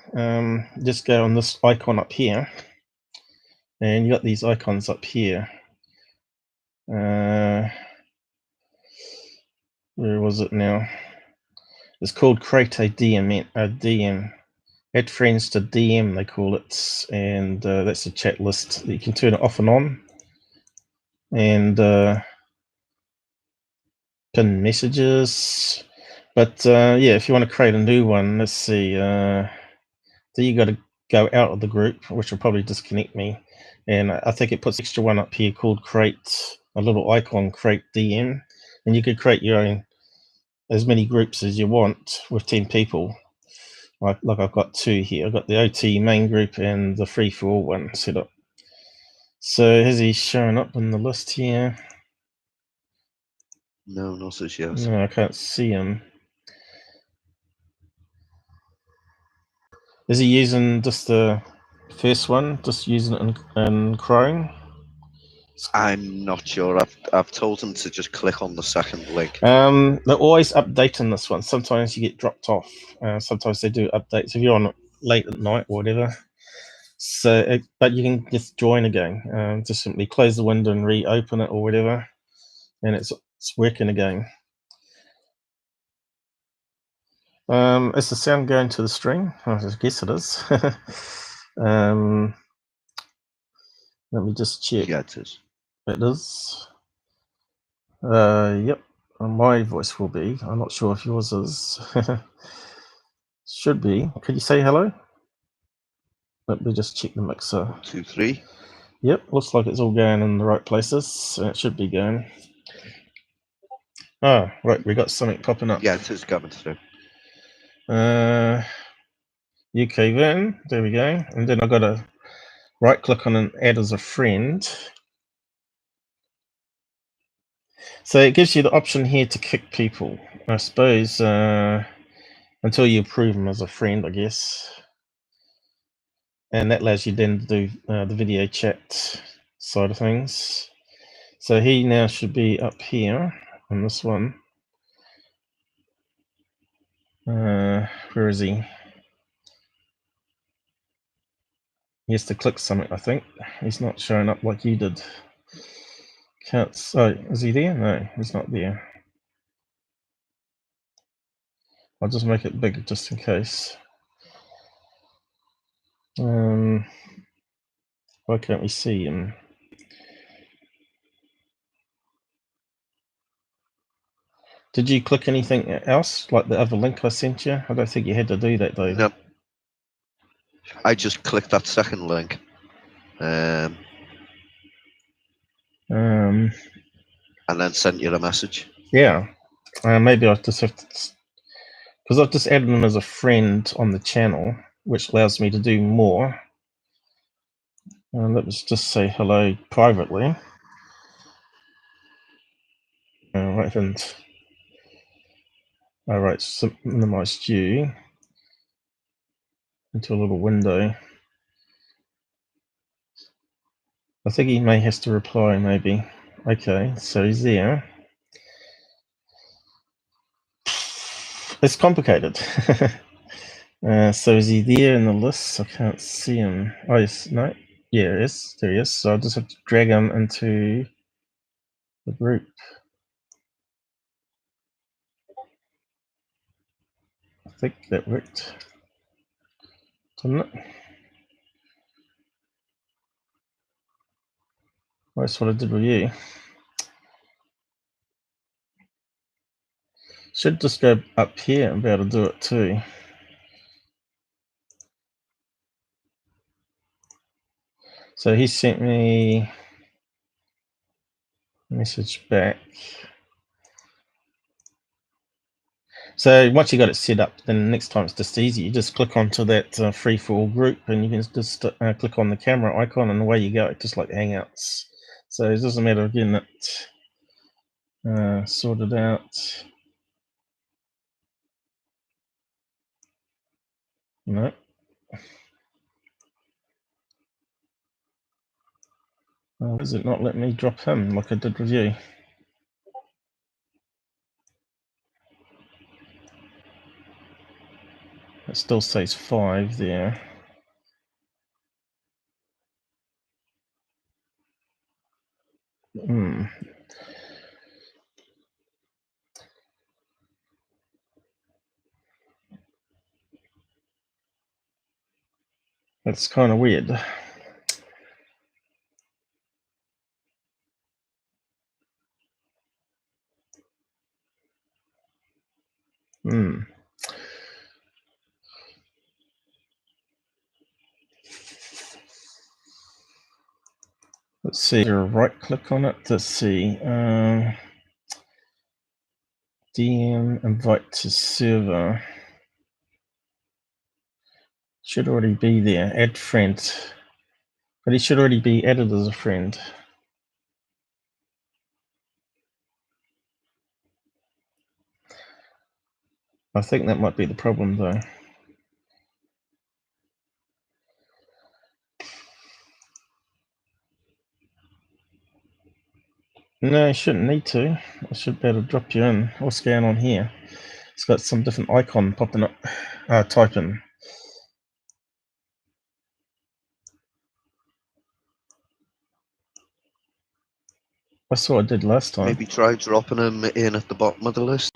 just go on this icon up here, and you got these icons up here. Where was it now? It's called create a DM. Add friends to DM, they call it, and that's a chat list. You can turn it off and on, and pin messages. But yeah, if you want to create a new one, let's see. Then you got to go out of the group, which will probably disconnect me. And I think it puts extra one up here called create, a little icon, create DM, and you could create your own as many groups as you want with 10 people. Like I've got 2 here. I've got the OT main group and the free for all one set up. So has he shown up on the list here? No, not as yet. No, I can't see him. Is he using just the first one? Just using it in Chrome? I'm not sure. I've told him to just click on the second link. They're always updating this one. Sometimes you get dropped off. Sometimes they do updates if you're on late at night or whatever. So, but you can just join again. Just simply close the window and reopen it or whatever, and it's working again. Is the sound going to the stream? I guess it is. Let me just check. Yeah, it is. It is. Yep. My voice will be. I'm not sure if yours is. Should be. Could you say hello? Let me just check the mixer. 1, 2, 3. Yep. Looks like it's all going in the right places. It should be going. Oh, right. We got something popping up. Yeah, it is coming through. UK Vern. There we go. And then I got to right click on and add as a friend. So it gives you the option here to kick people. I suppose until you approve them as a friend, I guess. And that allows you then to do the video chat side of things. So he now should be up here on this one. Where is he? He has to click something, I think. He's not showing up like you did. Can't. Oh, is he there? No, he's not there. I'll just make it bigger just in case. Why can't we see him? Did you click anything else, like the other link I sent you? I don't think you had to do that, though. No. I just clicked that second link. And then sent you a message. Yeah. Maybe I just have to... Because I've just added him as a friend on the channel, which allows me to do more. Let's just say hello privately. Right hand. All right, so minimize you into a little window. I think he may have to reply, maybe. Okay, so he's there. It's complicated. So is he there in the list? I can't see him. Oh, yes, no. Yeah, he is. There he is. So I'll just have to drag him into the group. I think that worked. Didn't it? That's what I did with you. Should just go up here and be able to do it too. So he sent me a message back. So once you got it set up, then next time it's just easy. You just click onto that free-for-all group and you can just click on the camera icon and away you go, just like Hangouts. So it doesn't matter getting it sorted out. No. Why does it not let me drop him like I did with you? It still says 5 there. That's kind of weird. Let's see, right click on it. Let's see. DM invite to server. Should already be there. Add friend. But he should already be added as a friend. I think that might be the problem though. No, you shouldn't need to. I should be able to drop you in. What's going on here? It's got some different icon popping up. Type in. That's what I did last time. Maybe try dropping him in at the bottom of the list.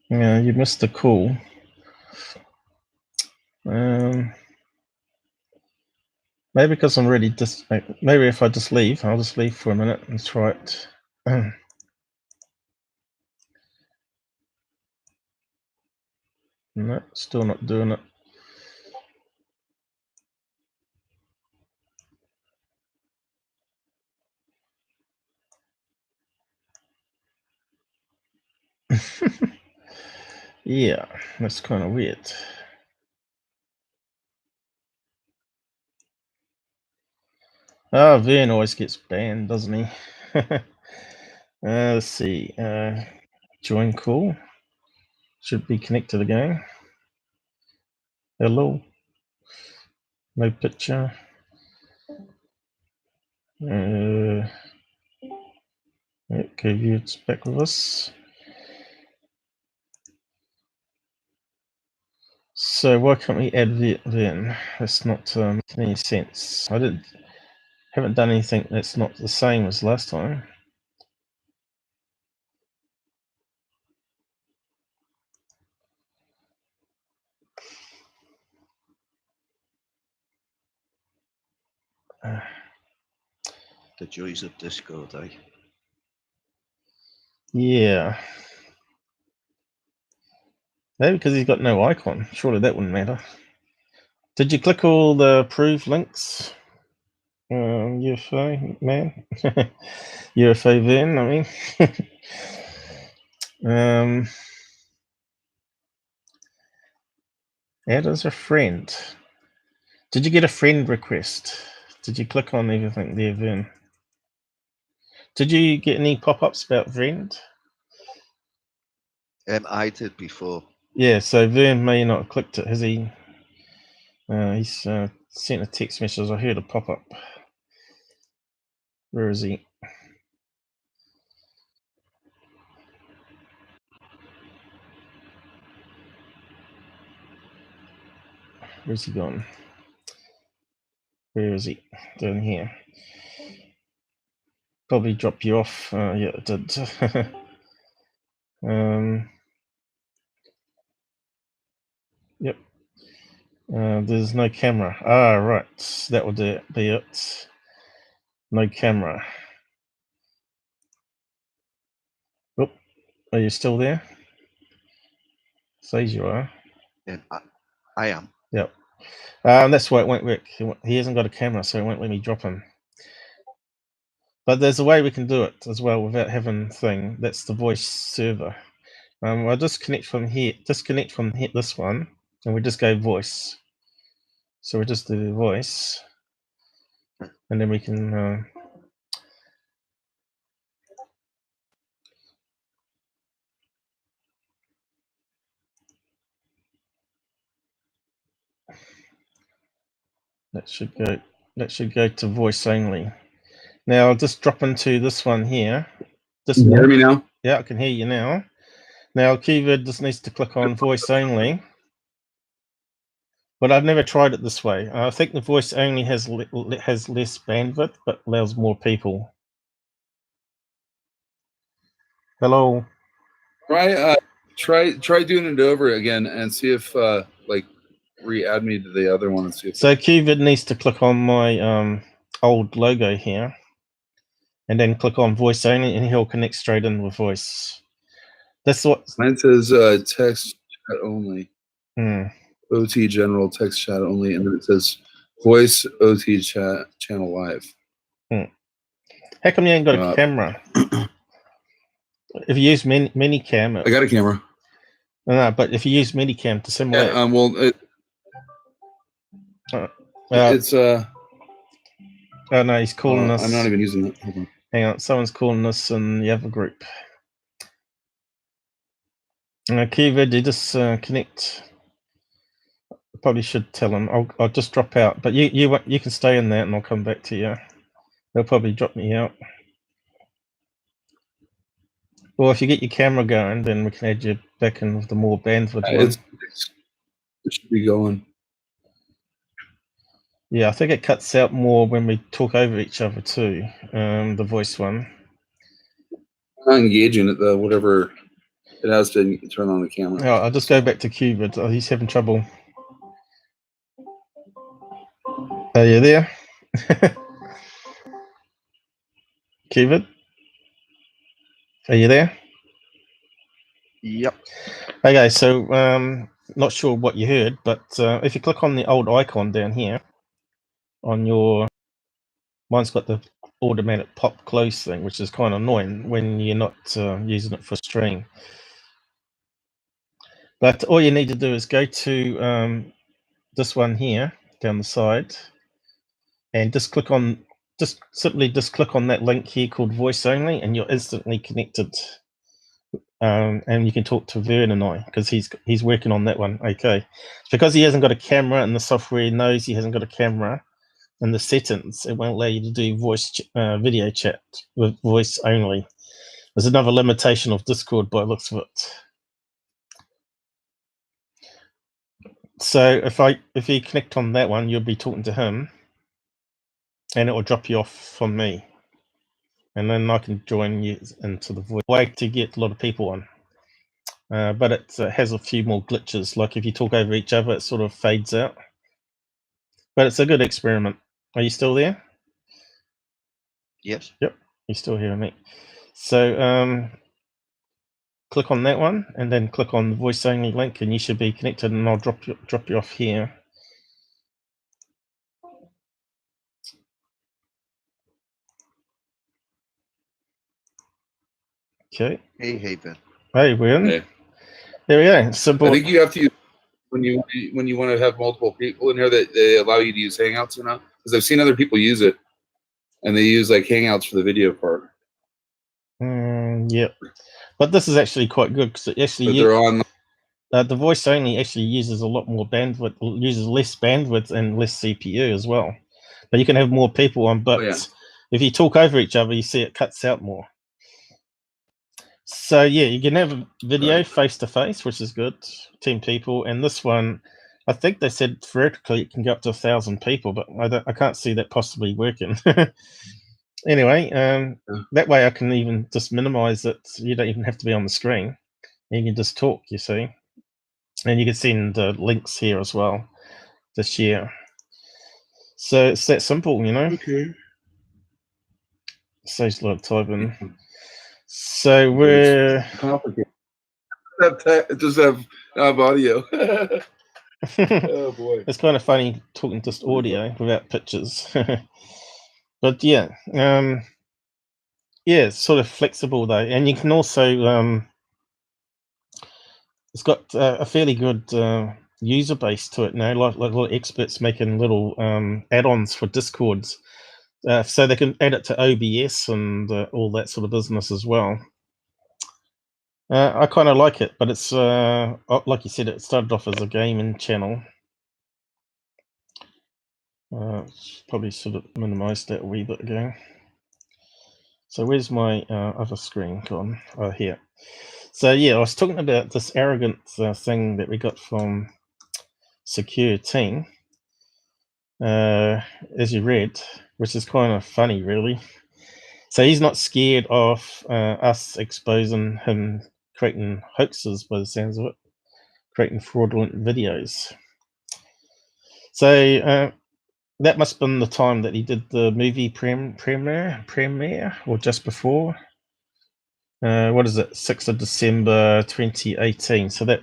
Yeah, you missed the call. Maybe because I'm really maybe if I just leave, I'll just leave for a minute and try it. No, still not doing it. Yeah, that's kind of weird. Vern always gets banned, doesn't he? Let's see. Join call. Should be connected again. Hello. No picture. Okay, it's back with us. So why can't we add Vern? That's not making any sense. Haven't done anything that's not the same as last time. The joys of Discord, eh? Yeah. Maybe because he's got no icon. Surely that wouldn't matter. Did you click all the approved links? UFO man? UFO Vern, I mean. Add as a friend. Did you get a friend request? Did you click on everything there, Vern? Did you get any pop-ups about friend? I did before. Yeah, so Vern may not have clicked it. Has he? He's sent a text message. I heard a pop-up. Where is he? Where's he gone? Where is he? Down here. Probably dropped you off. Yeah, it did. Yep. There's no camera. Right. That would be it. No camera. Oh, are you still there? Says you are. And I am. Yep. That's why it won't work. He hasn't got a camera, so it won't let me drop him. But there's a way we can do it as well without having thing. That's the voice server. I'll disconnect from here. Disconnect from here, this one, and we just go voice. So we just do the voice, and then we can. That should go to voice only. Now I'll just drop into this one here. Can you hear me now? Yeah, I can hear you now. Now QQQvid just needs to click on voice only. But I've never tried it this way. I think the voice only has less bandwidth, but allows more people. Hello. Try doing it over again and see if like re-add me to the other one and see if. So QQQvid needs to click on my old logo here, and then click on voice only, and he'll connect straight in with voice. That's what mine says. Text chat only. OT general text chat only, and then it says voice OT chat channel live. How come you ain't got a camera? If you use minicam, I got a camera. No, but if you use minicam to simulate, it's oh no, he's calling us. I'm not even using it. Hold on. Hang on, someone's calling us in the other group. QQQvid, you just connect. Probably should tell him. I'll just drop out, but you can stay in there, and I'll come back to you. They'll probably drop me out. Well, if you get your camera going, then we can add you back in with the more bandwidth one. It should be going. Yeah, I think it cuts out more when we talk over each other too. The voice one. I'm not engaging it though. Whatever. It has to turn on the camera. Oh, I'll just go back to QQQvid. Oh, he's having trouble. Are you there? QQQvid? Are you there? Yep. Okay, so not sure what you heard, but if you click on the old icon down here on your, mine's got the automatic pop close thing, which is kind of annoying when you're not using it for stream. But all you need to do is go to this one here down the side, and just click on, simply click on that link here called voice only, and you're instantly connected. And you can talk to Vern and I, because he's working on that one. Okay, it's because he hasn't got a camera, and the software knows he hasn't got a camera. In the settings, it won't allow you to do voice video chat with voice only. There's another limitation of Discord by the looks of it. So if you connect on that one, you'll be talking to him, and it will drop you off from me, and then I can join you into the voice. Way to get a lot of people on. But it has a few more glitches, like if you talk over each other, it sort of fades out. But it's a good experiment. Are you still there? Yes. Yep, you're still hearing me. So click on that one, and then click on the voice only link, and you should be connected, and I'll drop you off here. Okay. Hey, Ben. Hey, Vern. Hey. There we go. Simple. I think you have to use when you want to have multiple people in here that they allow you to use Hangouts or not. Because I've seen other people use it, and they use like Hangouts for the video part. Yep. But this is actually quite good, because it actually they're on. The voice only actually uses a lot more bandwidth, uses less bandwidth and less CPU as well. But you can have more people on. But if you talk over each other, you see it cuts out more. So yeah, you can have a video face to face, which is good, 10 people. And this one, I think they said theoretically it can go up to 1,000 people, but I can't see that possibly working. Anyway, that way I can even just minimize it. You don't even have to be on the screen. You can just talk, you see. And you can send links here as well to share. So it's that simple, you know. Okay. Saves a lot of typing. So we're complicated. Just have audio. Oh boy. It's kind of funny talking just audio without pictures. But yeah, yeah, it's sort of flexible though, and you can also it's got a fairly good user base to it now. Like little experts making little add-ons for Discords, so they can add it to OBS and all that sort of business as well. I kind of like it, but it's like you said, it started off as a gaming channel. Probably should have minimized that a wee bit ago. So where's my other screen gone? Oh, here. So yeah, I was talking about this arrogant thing that we got from Secure Team, as you read, which is kind of funny, really. So he's not scared of us exposing him creating hoaxes, by the sounds of it, creating fraudulent videos. So that must have been the time that he did the movie premiere, or just before. What is it? 6th of December 2018. So that,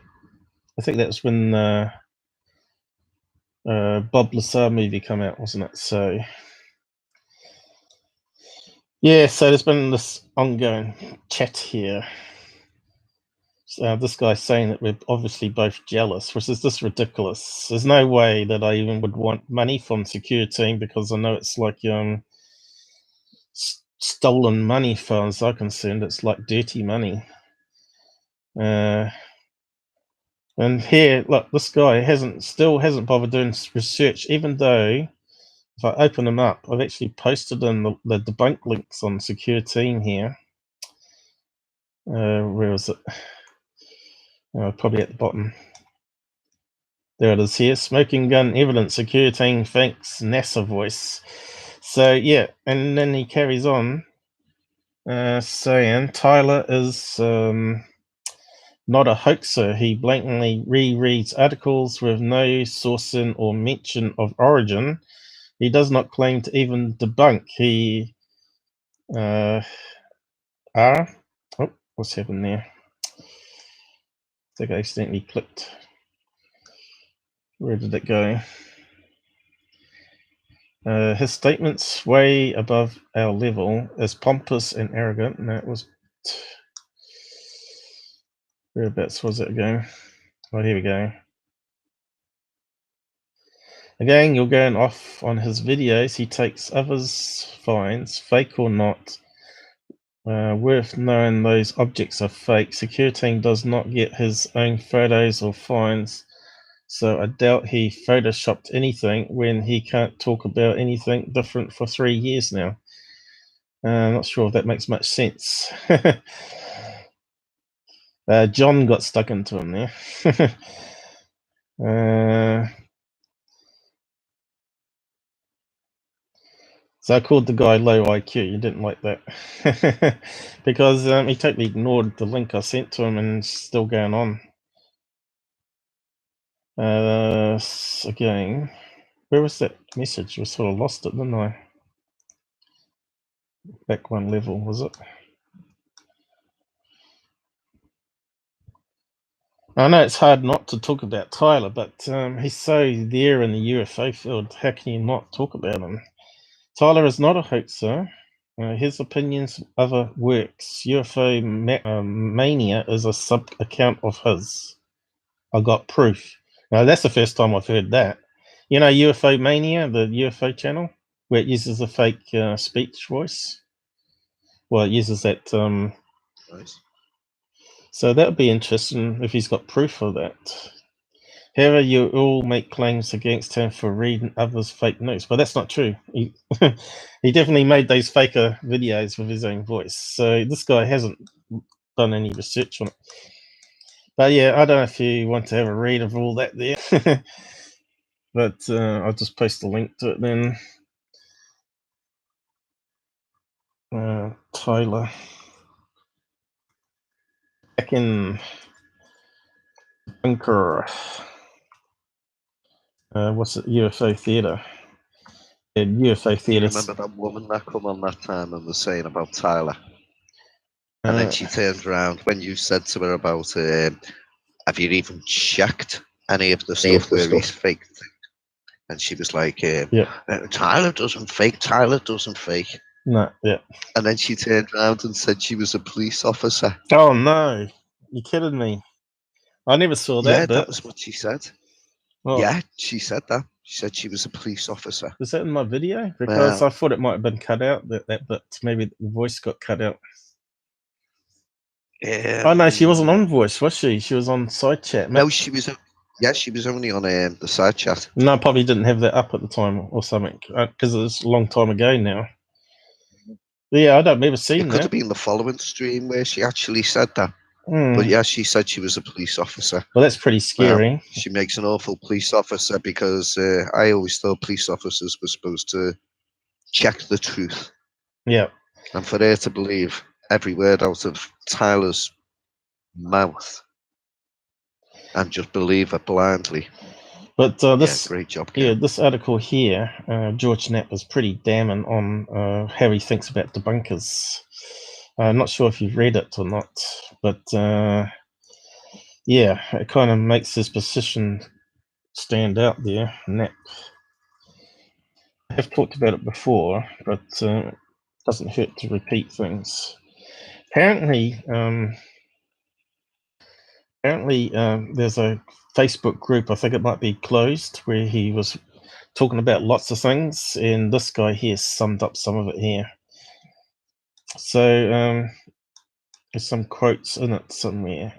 I think that was when Bob Lazar movie come out, wasn't it? So yeah, so there's been this ongoing chat here. This guy's saying that we're obviously both jealous, which is just ridiculous. There's no way that I even would want money from Secure Team, because I know it's like stolen money, as far as I'm concerned. It's like dirty money. And here, look, this guy still hasn't bothered doing research, even though if I open them up, I've actually posted in the debunk links on Secure Team here. Where is it? Probably at the bottom. There it is here. Smoking gun evidence. Secure Team thanks NASA voice. So yeah, and then he carries on saying Tyler is not a hoaxer. He blatantly rereads articles with no sourcing or mention of origin. He does not claim to even debunk. He oh, what's happened there? I think I accidentally clicked. Where did it go? His statements way above our level, as pompous and arrogant. And that was whereabouts was it going? Oh, here we go. Again, you're going off on his videos. He takes others' finds, fake or not. Worth knowing those objects are fake. Security team does not get his own photos or finds, so I doubt he photoshopped anything when he can't talk about anything different for 3 years now. I'm not sure if that makes much sense. John got stuck into him there. So I called the guy low IQ. You didn't like that. Because he totally ignored the link I sent to him and it's still going on. Again, where was that message? We sort of lost it, didn't I? Back one level, was it? I know it's hard not to talk about Tyler, but he's so there in the UFO field. How can you not talk about him? Tyler is not a hoaxer. His opinions, other works. UFO mania is a sub-account of his. I got proof. Now, that's the first time I've heard that. You know UFO Mania, the UFO channel, where it uses a fake speech voice? Well, it uses that... Nice. So that would be interesting if he's got proof of that. However, you all make claims against him for reading others' fake news, but that's not true. He, he definitely made those faker videos with his own voice. So this guy hasn't done any research on it. But yeah, I don't know if you want to have a read of all that there. But I'll just post a link to it then. Tyler. Back in bunker. What's it? UFO Theatre. UFO Theatre. Remember that woman that come on that time and was saying about Tyler? And then she turned around when you said to her about, have you even checked any of the stuff where he's faked? And she was like, Tyler doesn't fake, Tyler doesn't fake. No, yeah. And then she turned around and said she was a police officer. Oh no, you're kidding me. I never saw that. Yeah, that was what she said. Oh. Yeah, she said that. She said she was a police officer. Was that in my video? Because I thought it might have been cut out, that but maybe the voice got cut out. Oh no, she wasn't on voice, was she? She was on side chat. No, she was. Yeah, she was only on the side chat. No, I probably didn't have that up at the time or something, because it was a long time ago now. But yeah, I don't remember seeing that. It could have been the following stream where she actually said that. But yeah, she said she was a police officer. Well, that's pretty scary. Well, she makes an awful police officer because I always thought police officers were supposed to check the truth. Yeah. And for her to believe every word out of Tyler's mouth and just believe it blindly. But this, great job. Yeah, this article here, George Knapp is pretty damning on how he thinks about debunkers. I'm not sure if you've read it or not, but yeah, it kind of makes his position stand out there. Knapp. I have talked about it before, but it doesn't hurt to repeat things. Apparently, there's a Facebook group, I think it might be closed, where he was talking about lots of things, and this guy here summed up some of it here. So there's some quotes in it somewhere.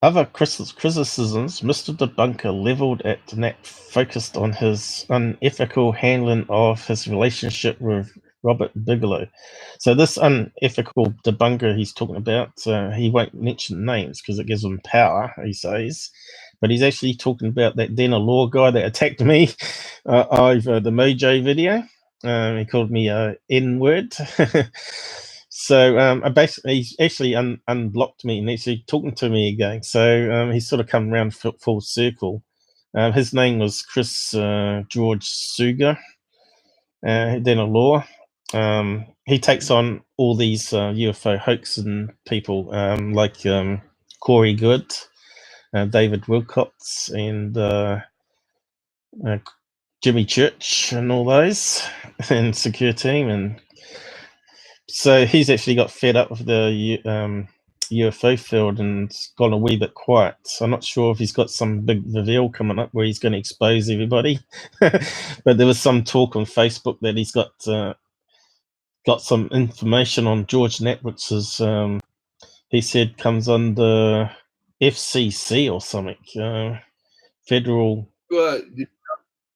Other criticisms Mr. Debunker leveled at Knapp focused on his unethical handling of his relationship with Robert Bigelow. So this unethical debunker he's talking about, he won't mention names because it gives him power, he says. But he's actually talking about that Den of Law guy that attacked me over the Mojo video. He called me a N-word. So I basically, he's actually unblocked me and actually talking to me again. So he's sort of come around full circle. His name was Chris George Sugar, then a law. He takes on all these UFO hoaxing people like Corey Good, David Wilcox, and Jimmy Church, and all those, and Secure Team. And so he's actually got fed up with the UFO field and gone a wee bit quiet. So I'm not sure if he's got some big reveal coming up where he's going to expose everybody. But there was some talk on Facebook that he's got some information on George Natwitz's, he said comes under FCC or something, federal.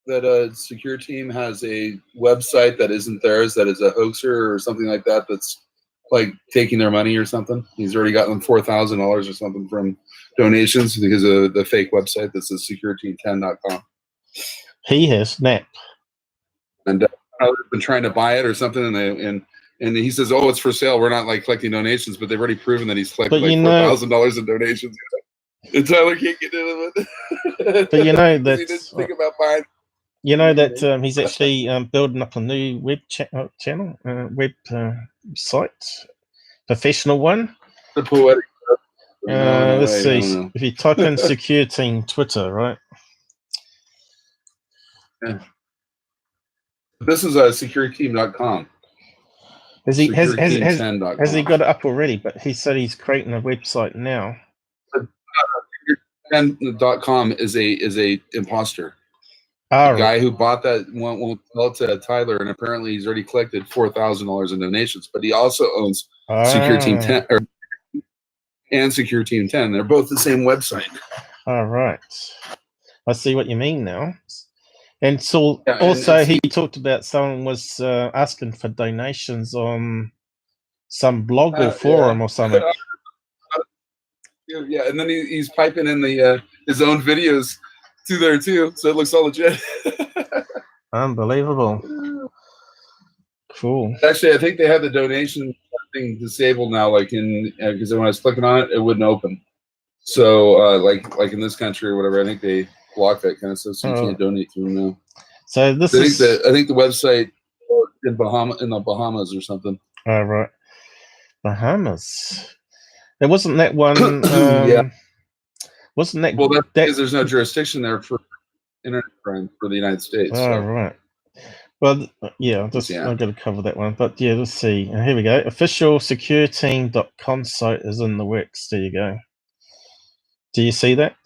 That Secure Team has a website that isn't theirs, that is a hoaxer or something like that, that's like taking their money or something. He's already gotten $4,000 or something from donations because of the fake website that says secureteam10.com. He has, Nat. And they've been trying to buy it or something, and he says, "Oh, it's for sale. We're not like collecting donations," but they've already proven that he's collected like $4,000 in donations. And Tyler can't get into it. But you know that he didn't think about buying. You know that he's actually building up a new web channel, web site, professional one. The poetic. Let's see. If you type in Secure Team Twitter, right? Yeah. This is secureteam.com. Has he has he got it up already? But he said he's creating a website now. Secure10.com is a imposter. The guy who bought that won't tell it to Tyler, and apparently he's already collected $4,000 in donations. But he also owns Secure Team 10 and Secure Team 10. They're both the same website. All right, I see what you mean now. And so also he talked about someone was asking for donations on some blog or forum or something. Yeah, and then he's piping in the his own videos to there too, so it looks all legit. Unbelievable. Cool. Actually, I think they have the donation thing disabled now, like because when I was clicking on it, it wouldn't open. So like in this country or whatever, I think they blocked that kind of stuff, so you can't donate to them now. So this I think the website in the Bahamas or something. Oh, right. Bahamas. There wasn't that one. Yeah. Wasn't that? Well, that's because there's no jurisdiction there for internet crime for the United States. Oh, so. right. Well, yeah, I've got to cover that one. But yeah, let's see. Here we go. Official secureteam.com site is in the works. There you go. Do you see that?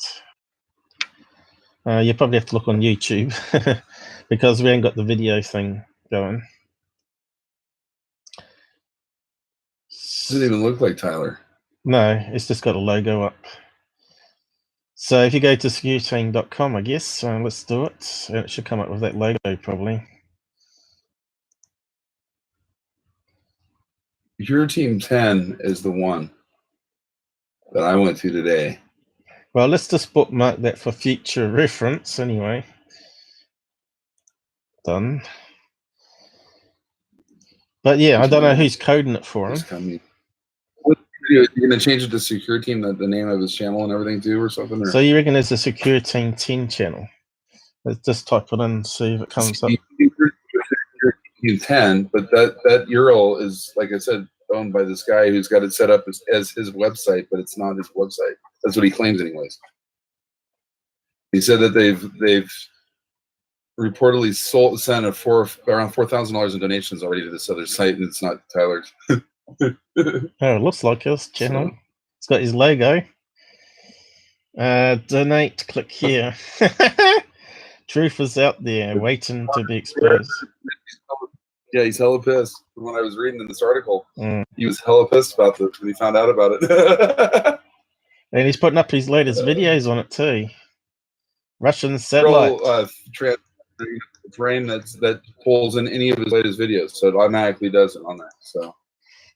You probably have to look on YouTube because we ain't got the video thing going. Doesn't even look like Tyler. No, it's just got a logo up. So if you go to secureteam.com, I guess, let's do it. It should come up with that logo probably. Your Team 10 is the one that I went to today. Well, let's just bookmark that for future reference anyway. Done. But yeah, I don't know who's coding it for him. You're going to change it to Secure Team, the name of his channel and everything too, or something? Or? So you reckon there's a Secure Team 10 channel? Let's just type it in and see if it comes up. Team 10, but that URL is, like I said, owned by this guy who's got it set up as his website, but it's not his website. That's what he claims, anyways. He said that they've reportedly sent around $4,000 in donations already to this other site, and it's not Tyler's. Oh, it looks like his channel. So, it's got his logo. Donate, click here. Truth is out there, waiting to be exposed. Yeah, he's hella pissed. When I was reading in this article, he was hella pissed about this when he found out about it. And he's putting up his latest videos on it too. Russian satellite. Frame that pulls in any of his latest videos, so it automatically does it on that. So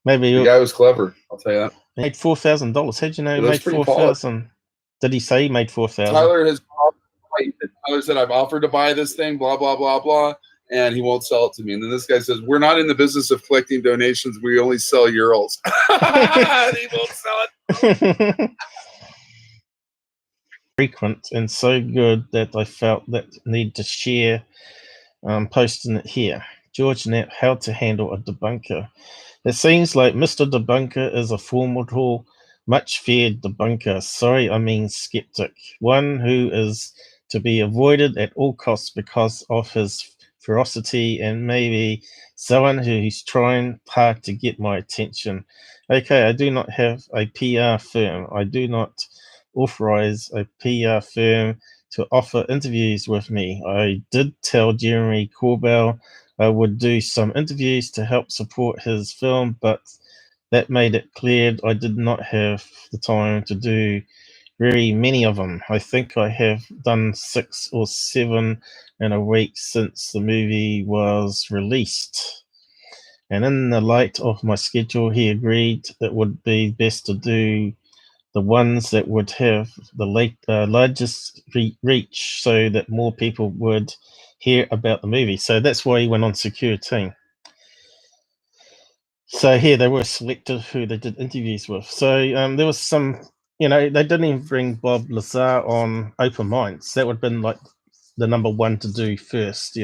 maybe the guy was clever. I'll tell you that. He made $4,000. How'd you know he made 4,000? Did he say he made 4,000? Tyler said, "I've offered to buy this thing, blah blah blah blah," and he won't sell it to me. And then this guy says, we're not in the business of collecting donations. We only sell Urals. And he won't sell it. Frequent and so good that I felt that need to share posting it here. George Knapp, how to handle a debunker. It seems like Mr. Debunker is a formidable, much-feared debunker. Sorry, I mean skeptic. One who is to be avoided at all costs because of his ferocity, and maybe someone who's trying hard to get my attention. Okay, I do not have a PR firm. I do not authorize a PR firm to offer interviews with me. I did tell Jeremy Corbell I would do some interviews to help support his film, but that made it clear I did not have the time to do very many of them. I think I have done 6 or 7 in a week since the movie was released. And in the light of my schedule, he agreed it would be best to do the ones that would have the largest reach so that more people would hear about the movie. So that's why he went on Secure Team. So here they were selected who they did interviews with. So there was some, they didn't even bring Bob Lazar on Open Minds. That would have been like the number one to do first,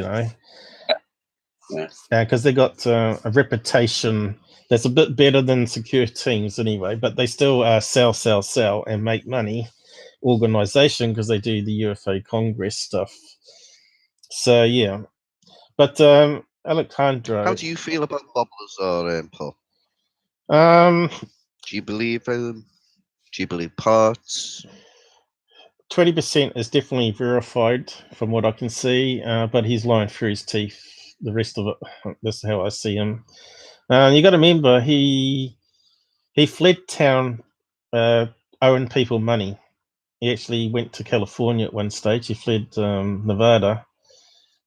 because they got a reputation that's a bit better than Secure Teams anyway, but they still sell and make money organization because they do the UFO Congress stuff. So yeah, but Alejandro, how do you feel about Bob Lazar, Paul? Do you believe him? Do you believe parts? 20% is definitely verified from what I can see, but he's lying through his teeth. The rest of it, that's how I see him. You got to remember, he fled town, owing people money. He actually went to California at one stage. He fled Nevada.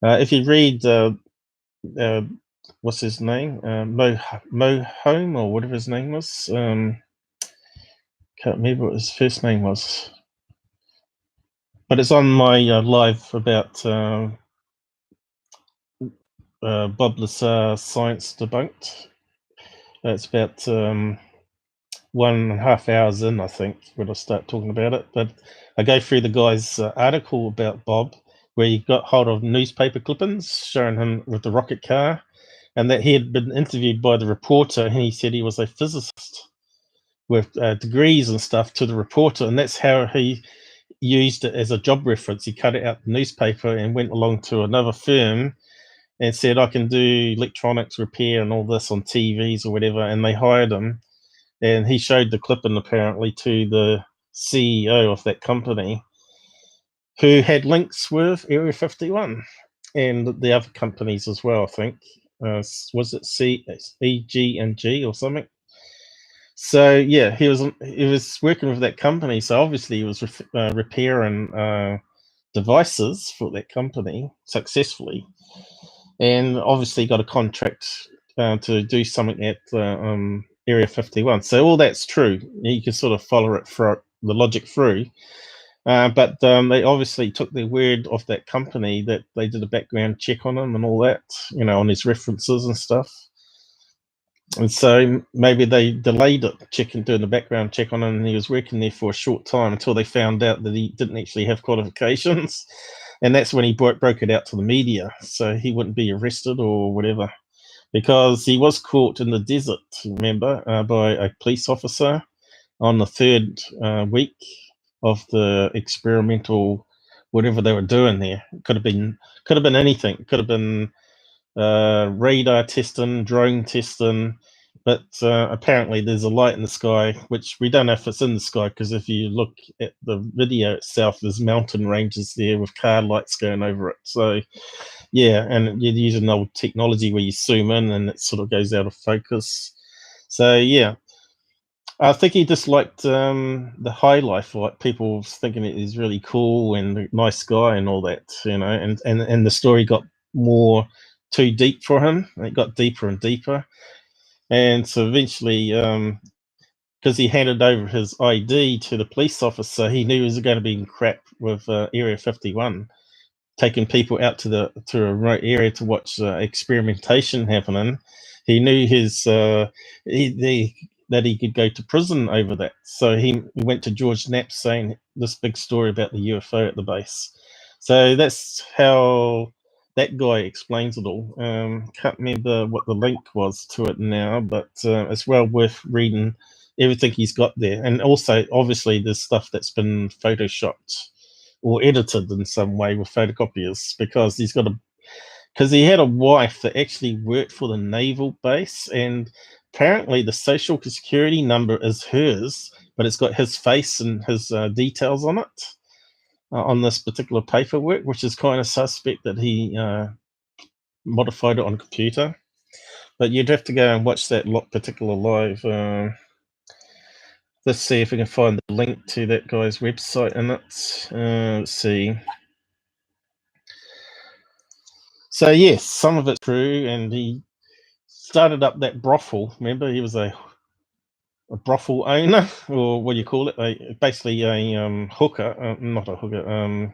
If you read, what's his name, Mo Home or whatever his name was. Can't remember what his first name was. But it's on my live about Bob Lazar Science Debunked. It's about 1.5 hours in, I think, when I start talking about it. But I go through the guy's article about Bob, where he got hold of newspaper clippings showing him with the rocket car, and that he had been interviewed by the reporter, and he said he was a physicist with degrees and stuff to the reporter, and that's how he used it as a job reference. He cut it out the newspaper and went along to another firm and said, I can do electronics repair and all this on TVs or whatever, and they hired him. And he showed the clipping apparently to the CEO of that company, who had links with Area 51 and the other companies as well, I think. Was it EG&G or something? So yeah, he was working with that company. So obviously he was repairing devices for that company successfully, and obviously got a contract to do something at Area 51. So all that's true. You can sort of follow it through the logic through. But they obviously took their word off that company that they did a background check on him and all that, on his references and stuff. And so maybe they delayed it, doing the background check on him, and he was working there for a short time until they found out that he didn't actually have qualifications. And that's when he broke it out to the media, so he wouldn't be arrested or whatever. Because he was caught in the desert, remember, by a police officer on the 3rd week of the experimental whatever they were doing there. Could have been anything. Could have been radar testing, drone testing, but apparently there's a light in the sky, which we don't know if it's in the sky, because if you look at the video itself, there's mountain ranges there with car lights going over it. So yeah, and you're using old technology where you zoom in and it sort of goes out of focus. So yeah, I think he disliked the high life, like people thinking he's really cool and a nice guy and all that, and the story got more too deep for him. It got deeper and deeper, and so eventually, because he handed over his ID to the police officer, he knew he was going to be in crap with Area 51 taking people out to a remote area to watch experimentation happening. He knew that he could go to prison over that. So he went to George Knapp saying this big story about the UFO at the base. So that's how that guy explains it all. Can't remember what the link was to it now, but it's well worth reading everything he's got there. And also, obviously, there's stuff that's been photoshopped or edited in some way with photocopiers, because he had a wife that actually worked for the naval base, and apparently the social security number is hers, but it's got his face and his details on it on this particular paperwork, which is kind of suspect that he modified it on a computer. But you'd have to go and watch that particular live. Let's see if we can find the link to that guy's website in it. Let's see. So yes, some of it's true, and he started up that brothel. Remember, he was a brothel owner, or what do you call it? Basically a hooker, not a hooker. What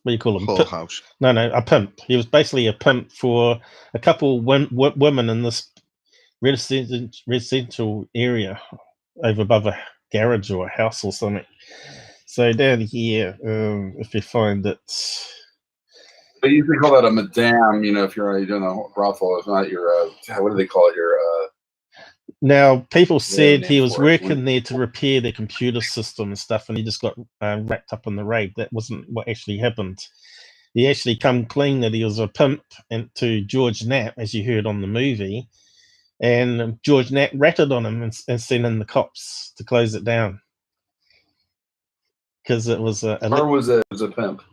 do you call them? Whorehouse. No, a pimp. He was basically a pimp for a couple women in this residential area over above a garage or a house or something. So down here, if you find it. They usually call that a madame, if you're doing a brothel. It's not your, what do they call it? Now, people said he was working there to repair their computer system and stuff, and he just got wrapped up in the raid. That wasn't what actually happened. He actually come clean that he was a pimp to George Knapp, as you heard on the movie, and George Knapp ratted on him and sent in the cops to close it down. Because it was a pimp.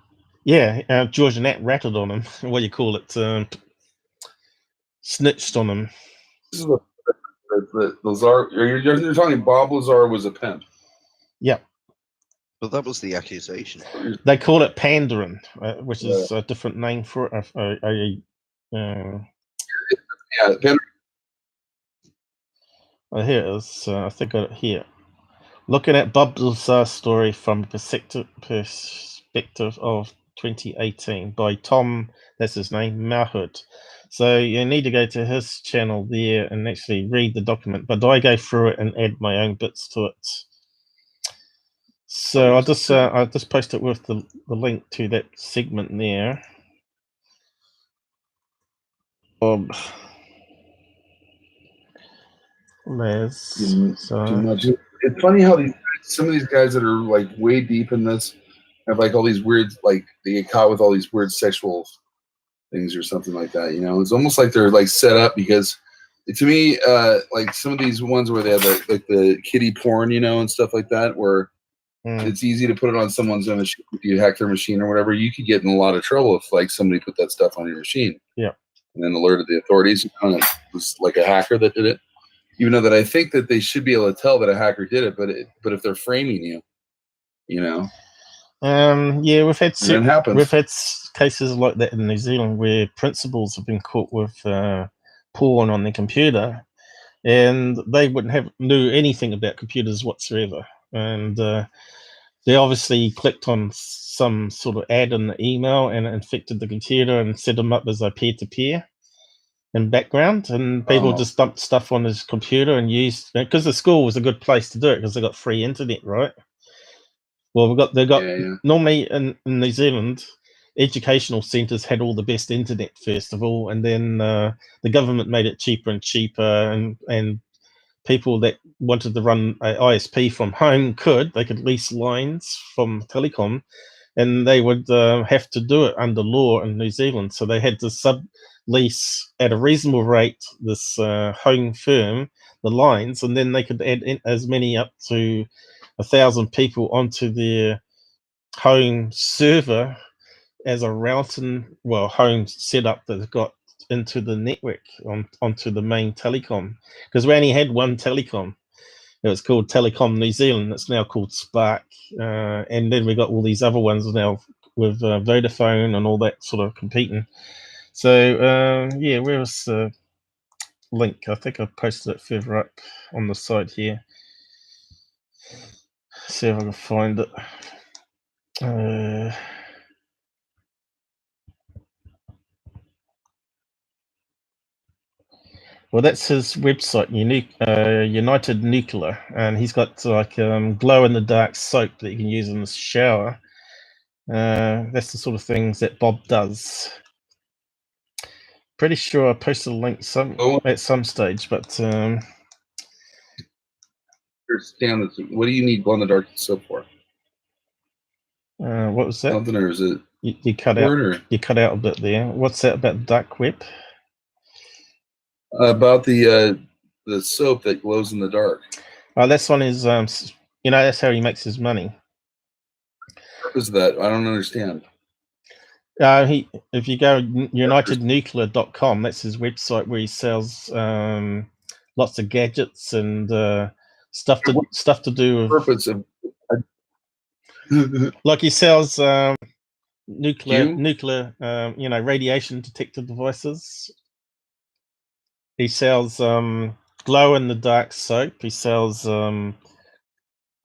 Yeah, George Knapp ratted on him. What do you call it? Snitched on him. This is Lazar. You're talking Bob Lazar was a pimp. Yeah. But that was the accusation. They call it pandering, which is a different name for it. Here it is. I think I got it here. Looking at Bob Lazar's story from perspective of 2018 by Tom, that's his name, Mahud. So you need to go to his channel there and actually read the document. But I go through it and add my own bits to it. So I'll just post it with the link to that segment there. Les. Too much. It's funny how some of these guys that are like way deep in this have like all these weird, like they get caught with all these weird sexual things or something like that. It's almost like they're like set up, because to me, like some of these ones where they have like the kiddie porn, and stuff like that, where it's easy to put it on someone's machine. If you hack their machine or whatever, you could get in a lot of trouble if like somebody put that stuff on your machine. Yeah. And then alerted the authorities. And it was like a hacker that did it. Even though that I think that they should be able to tell that a hacker did it, but if they're framing you, yeah, we've had cases like that in New Zealand where principals have been caught with porn on their computer, and they wouldn't knew anything about computers whatsoever, and they obviously clicked on some sort of ad in the email and it infected the computer and set them up as a peer-to-peer in background, and people just dumped stuff on his computer and used, because the school was a good place to do it because they got free internet, right? Well, they got normally in New Zealand, educational centres had all the best internet first of all, and then the government made it cheaper and cheaper, and people that wanted to run an ISP from home they could lease lines from telecom, and they would have to do it under law in New Zealand. So they had to sublease at a reasonable rate this home firm the lines, and then they could add in as many up to 1,000 people onto their home server as a routing, home setup that got into the network onto the main telecom, because we only had one telecom. It was called Telecom New Zealand. It's now called Spark, and then we got all these other ones now with Vodafone and all that sort of competing. So yeah, where's the link? I think I posted it further up on the side here. See if I can find it. Well, that's his website, United Nuclear, and he's got like glow-in-the-dark soap that you can use in the shower. That's the sort of things that Bob does. Pretty sure I posted a link at some stage, but Understand this. What do you need glow-in-the-dark soap for? what was that? Something, or is it you cut out? You cut out a bit there. What's that about the dark web? About the soap that glows in the dark. Oh, that's on his. That's how he makes his money. What is that? I don't understand. If you go unitednuclear.com, that's his website where he sells lots of gadgets and stuff to do with purpose of like he sells nuclear radiation detector devices. He sells glow in the dark soap. He sells glow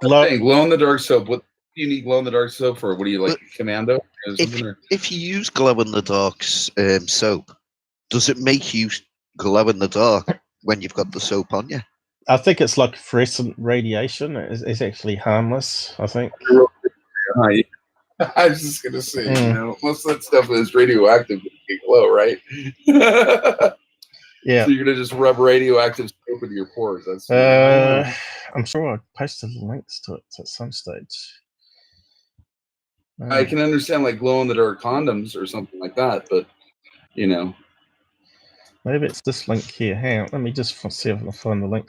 in the dark soap. What do you need glow in the dark soap for? What do you like, commando? If you use glow in the dark soap, does it make you glow in the dark when you've got the soap on you? I think it's like fluorescent radiation. It's actually harmless, I think. I was just gonna say, most of that stuff is radioactive. It can glow, right? Yeah. So you're gonna just rub radioactive soap into your pores. That's. I'm sure I posted links to it at some stage. I can understand like glow in the dark condoms or something like that, but maybe it's this link here. Hang on, let me just see if I can find the link.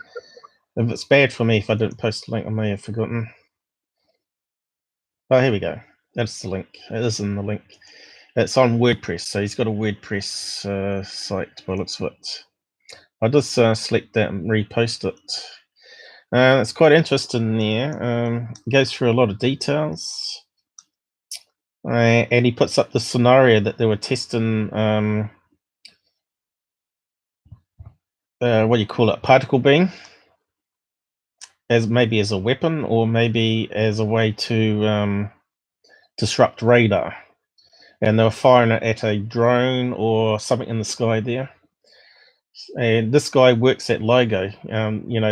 If it's bad for me if I didn't post the link, I may have forgotten. Oh, here we go. That's the link. It is in the link. It's on WordPress, so he's got a WordPress site by the looks of it. I'll just select that and repost it. It's quite interesting there. It goes through a lot of details. And he puts up the scenario that they were testing, what do you call it, particle beam, maybe as a weapon or maybe as a way to disrupt radar. And they were firing it at a drone or something in the sky there. And this guy works at LIGO,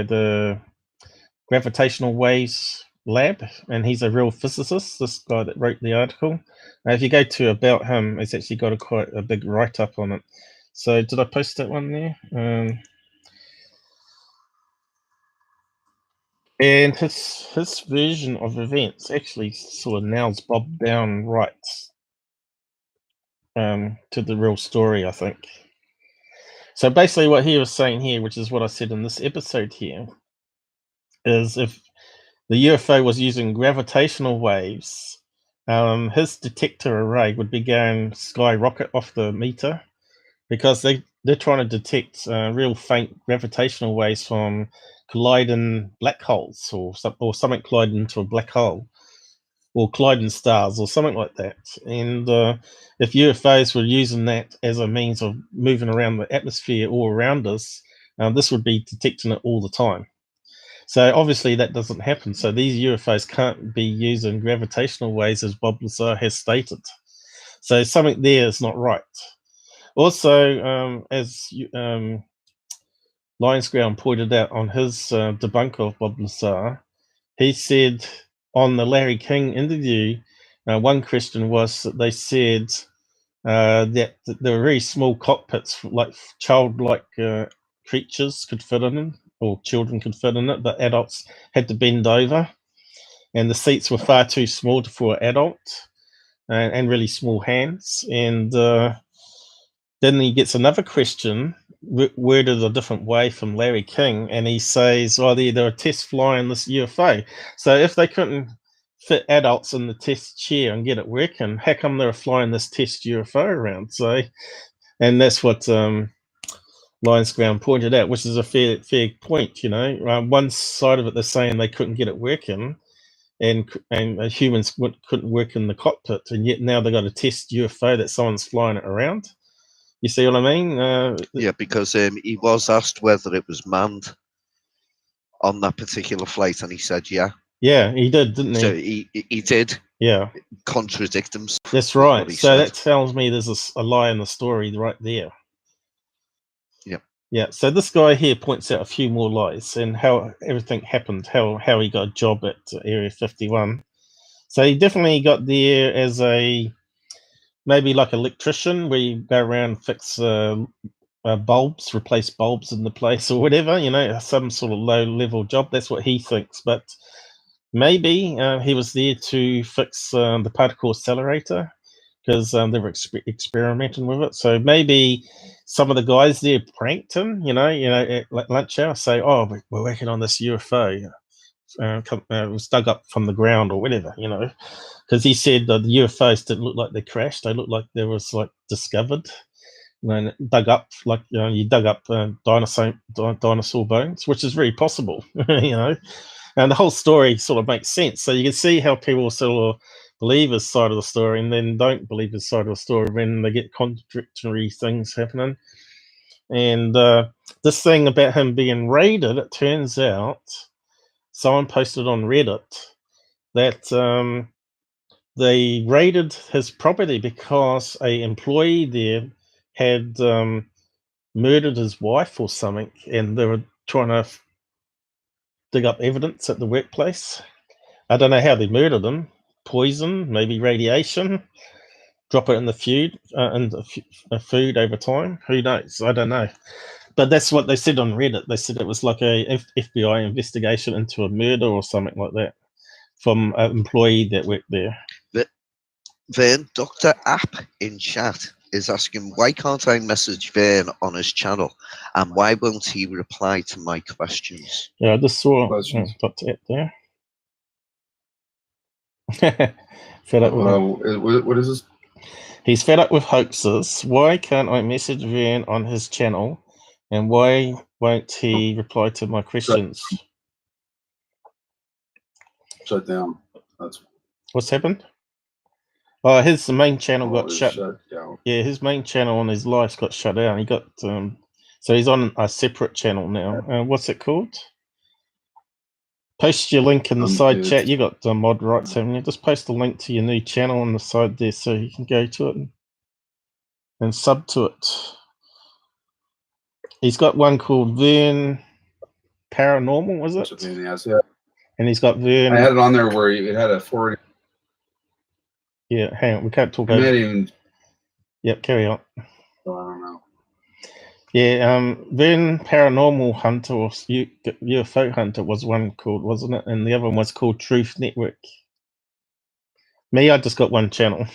the Gravitational Waves Lab, and he's a real physicist, this guy that wrote the article. If you go to about him, it's actually got quite a big write-up on it. So did I post that one there? And his version of events actually sort of nails Bob down right to the real story, I think. So basically what he was saying here, which is what I said in this episode here, is if the UFO was using gravitational waves, his detector array would be going skyrocket off the meter because they're trying to detect real faint gravitational waves from colliding black holes or something colliding into a black hole or colliding stars or something like that. And if UFOs were using that as a means of moving around the atmosphere all around us, this would be detecting it all the time. So obviously that doesn't happen. So these UFOs can't be using gravitational waves as Bob Lazar has stated. So something there is not right. Also, as Lions Ground pointed out on his debunker of Bob Lazar, he said on the Larry King interview, one question was that they said that there were very small cockpits, like childlike creatures could fit in them, or children could fit in it, but adults had to bend over, and the seats were far too small for an adult, and really small hands. And then he gets another question worded a different way from Larry King, and he says, "Oh, there are tests flying this UFO. So if they couldn't fit adults in the test chair and get it working, how come they're flying this test UFO around?" So, and that's what Lions Ground pointed out, which is a fair point. One side of it, they're saying they couldn't get it working, and humans couldn't work in the cockpit, and yet now they got a test UFO that someone's flying it around. You see what I mean? Yeah, because he was asked whether it was manned on that particular flight, and he said, "Yeah." Yeah, he did, didn't he? So he did. Yeah. Contradict himself. That's right. So that tells me there's a lie in the story right there. Yep. Yeah, so this guy here points out a few more lies and how everything happened, how he got a job at Area 51. So he definitely got there as maybe like electrician, where you go around and fix bulbs, replace bulbs in the place or whatever, some sort of low-level job. That's what he thinks. But maybe he was there to fix the particle accelerator, because they were experimenting with it. So maybe some of the guys there pranked him, at lunch hour, say, "Oh, we're working on this UFO. It was dug up from the ground or whatever," because he said that the UFOs didn't look like they crashed; they looked like they was like discovered, dug up, like you dug up dinosaur bones, which is very possible, And the whole story sort of makes sense. So you can see how people sort of believe his side of the story and then don't believe his side of the story when they get contradictory things happening. And this thing about him being raided, it turns out someone posted on Reddit that they raided his property because a employee there had murdered his wife or something, and they were trying to dig up evidence at the workplace. I don't know how they murdered him. Poison, maybe radiation. Drop it in the food over time. Who knows? I don't know. But that's what they said on Reddit. They said it was like a FBI investigation into a murder or something like that from an employee that worked there. Vern, Dr. App in chat is asking, why can't I message Vern on his channel, and why won't he reply to my questions? Yeah, I just saw Dr. App there. Fed up with what is this? He's fed up with hoaxes. Why can't I message Vern on his channel, and why won't he reply to my questions? Shut down. That's what's happened. Oh, his main channel got shut down. Yeah, his main channel on his lives got shut down. He got so he's on a separate channel now. What's it called? Post your link in the side chat. You got mod rights, haven't you? Just post the link to your new channel on the side there, so you can go to it and sub to it. He's got one called Vern Paranormal, was it? Yeah. And he's got Vern. I had it on there where it had a 40. Yeah, hang on, we can't talk over. Even... Yep, carry on. Oh, I don't know. Yeah, Vern Paranormal Hunter or UFO Hunter was one called, wasn't it? And the other one was called Truth Network. Me, I just got one channel.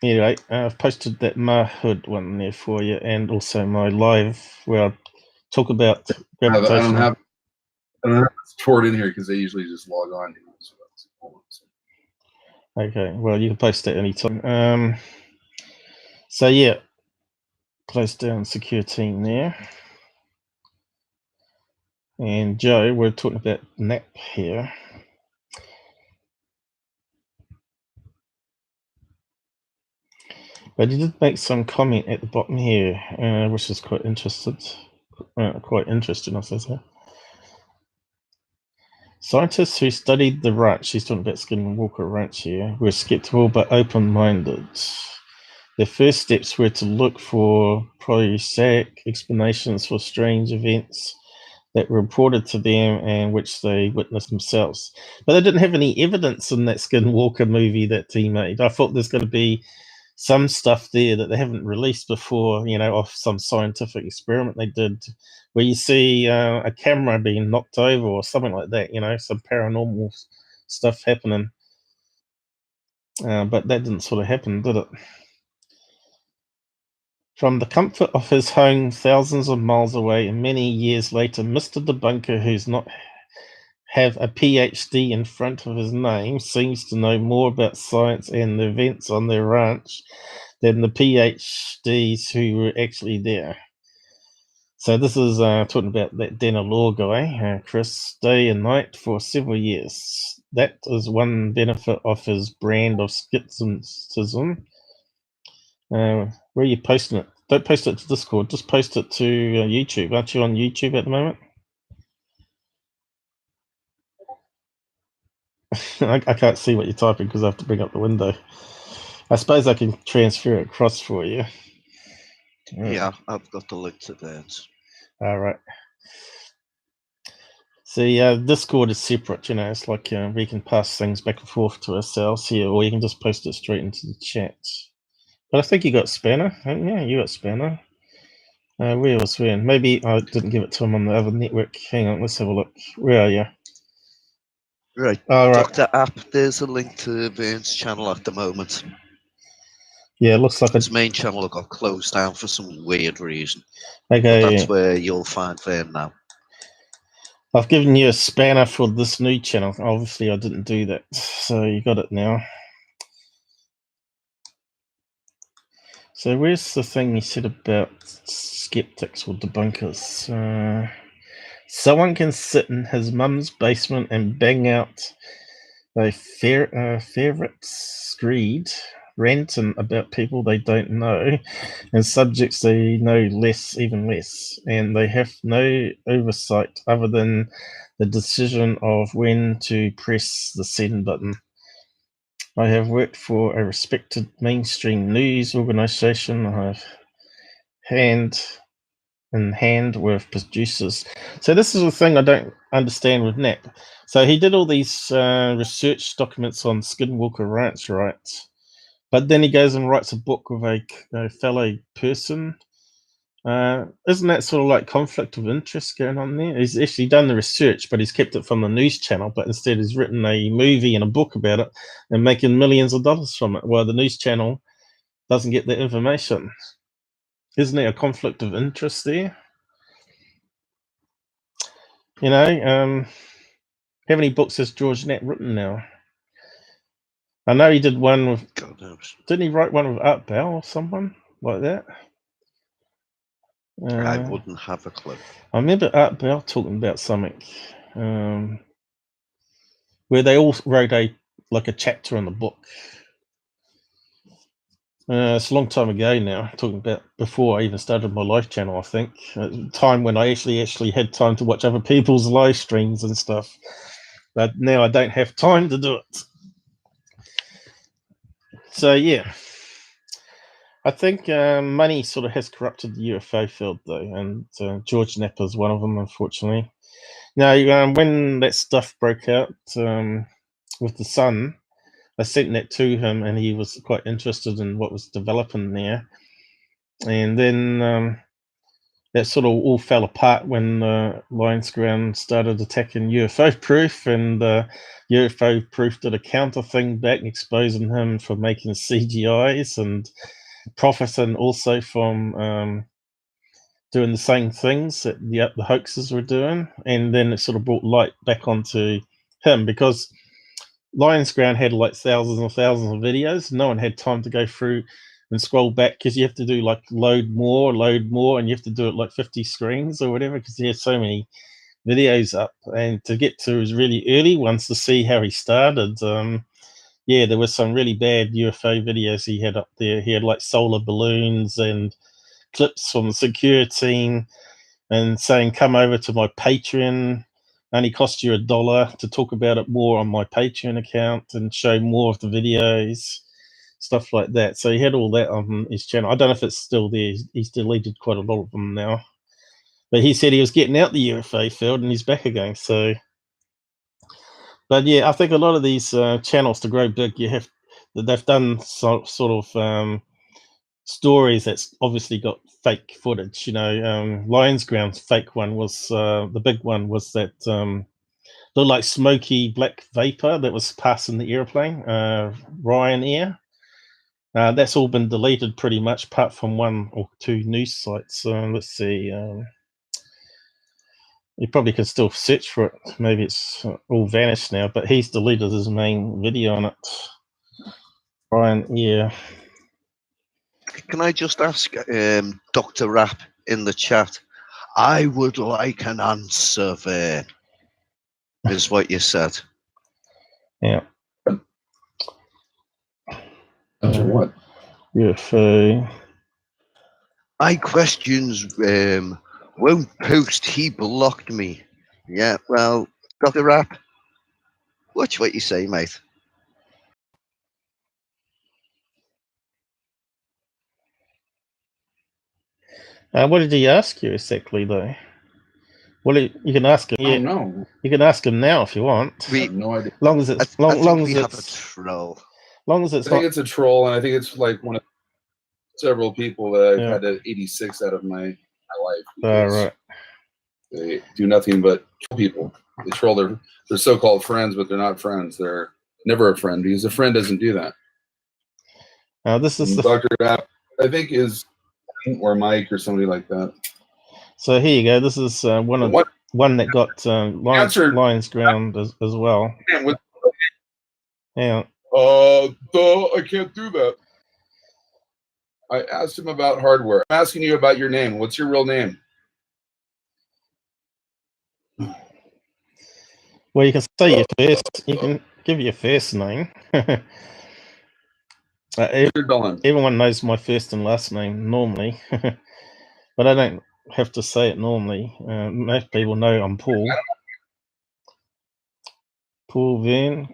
Anyway, I've posted that Mahood one there for you, and also my live where I talk about gravitational. I don't have it stored in here because they usually just log on. Okay, well, you can post it anytime. So yeah, close down secure team there. And Joe, we're talking about NAP here. But he did make some comment at the bottom here, which is quite interesting. I suppose. Scientists who studied the ranch, he's talking about Skinwalker Ranch here, were skeptical but open-minded. Their first steps were to look for prosaic explanations for strange events that were reported to them and which they witnessed themselves. But they didn't have any evidence in that Skinwalker movie that he made. I thought there's going to be some stuff there that they haven't released before, of some scientific experiment they did, where you see a camera being knocked over or something like that, some paranormal stuff happening. But that didn't sort of happen, did it? From the comfort of his home thousands of miles away and many years later, Mr. Debunker, who's not have a PhD in front of his name, seems to know more about science and the events on their ranch than the PhDs who were actually there. So this is talking about that Dana Law guy, Chris, day and night for several years. That is one benefit of his brand of skepticism. Where are you posting it? Don't post it to Discord, just post it to YouTube. Aren't you on YouTube at the moment? I can't see what you're typing because I have to bring up the window. I suppose I can transfer it across for you. Yeah, I've got the link to that. All right. See, Discord is separate, you know, it's like we can pass things back and forth to ourselves here, or you can just post it straight into the chat. But I think you got Spanner. Yeah, you got Spanner. Where was Vern? Maybe I didn't give it to him on the other network. Hang on, let's have a look. Where are you? Right. All right. Dr. App, there's a link to Vern's channel at the moment. Yeah, it looks like his main channel got closed down for some weird reason. Okay. But that's where you'll find Vern now. I've given you a spanner for this new channel. Obviously, I didn't do that, so you got it now. So where's the thing you said about skeptics or debunkers? Someone can sit in his mum's basement and bang out a favorite screed, ranting about people they don't know and subjects they know even less, and they have no oversight other than the decision of when to press the send button. I have worked for a respected mainstream news organization. I have hand in hand with producers. So this is the thing I don't understand with Nap. So he did all these research documents on Skinwalker Ranch, right? But then he goes and writes a book with a fellow person. Isn't that sort of like conflict of interest going on there? He's actually done the research, but he's kept it from the news channel, but instead he's written a movie and a book about it and making millions of dollars from it, while the news channel doesn't get the information. Isn't there a conflict of interest there? You know, how many books has George Knapp written now? I know he did one with, didn't he write one with Art Bell or someone like that? I wouldn't have a clue. I remember Art Bell talking about something where they all wrote a chapter in the book. It's a long time ago now, talking about before I even started my live channel, I think. At a time when I actually had time to watch other people's live streams and stuff. But now I don't have time to do it. So, yeah. I think money sort of has corrupted the UFO field, though, and George Knapp is one of them, unfortunately. Now, when that stuff broke out with the Sun, I sent that to him, and he was quite interested in what was developing there. And then that sort of all fell apart when Lions Ground started attacking UFO Proof, and UFO Proof did a counter thing back, exposing him for making CGIs and profiting also from doing the same things that the hoaxes were doing. And then it sort of brought light back onto him, because Lions Ground had like thousands and thousands of videos. No one had time to go through and scroll back, because you have to do like load more, and you have to do it like 50 screens or whatever, because he had so many videos up. And to get to his really early ones to see how he started, yeah, there was some really bad UFO videos he had up there. He had like solar balloons and clips from the secure team and saying, come over to my Patreon, only cost you $1 to talk about it more on my Patreon account and show more of the videos, stuff like that. So he had all that on his channel. I don't know if it's still there. He's deleted quite a lot of them now. But he said he was getting out the UFO field and he's back again. So, but yeah, I think a lot of these channels, to grow big, they've done sort of stories that's obviously got fake footage. You know, Lions Ground's fake one was the big one was that looked like smoky black vapor that was passing the airplane, Ryanair. That's all been deleted pretty much, apart from one or two news sites. Let's see. You probably could still search for it. Maybe it's all vanished now, but he's deleted his main video on it. Ryanair. Can I just ask Dr. Rapp in the chat? I would like an answer there, is what you said. Yeah. Answer what? UFO. My questions won't post. He blocked me. Yeah, well, Dr. Rapp, watch what you say, mate. What did he ask you exactly, though? Well, you can ask him. I don't know. You can ask him now if you want. We I have no idea. Long as it's I think long we as have a it's troll. long as it's I think not. it's a troll, and I think it's like one of several people that I've Yeah. had to 86 out of my life. Right. They do nothing but troll people. They troll their so-called friends, but they're not friends. They're never a friend because a friend doesn't do that. This is And the Dr. App, I think, is or Mike or somebody like that. So here you go. This is one that got Lions Ground as well. Yeah. I can't do that. I asked him about hardware. I'm asking you about your name. What's your real name? Well, you can say your first. You can give your first name. Everyone knows my first and last name normally, but I don't have to say it normally. Most people know I'm Paul. Paul Vern.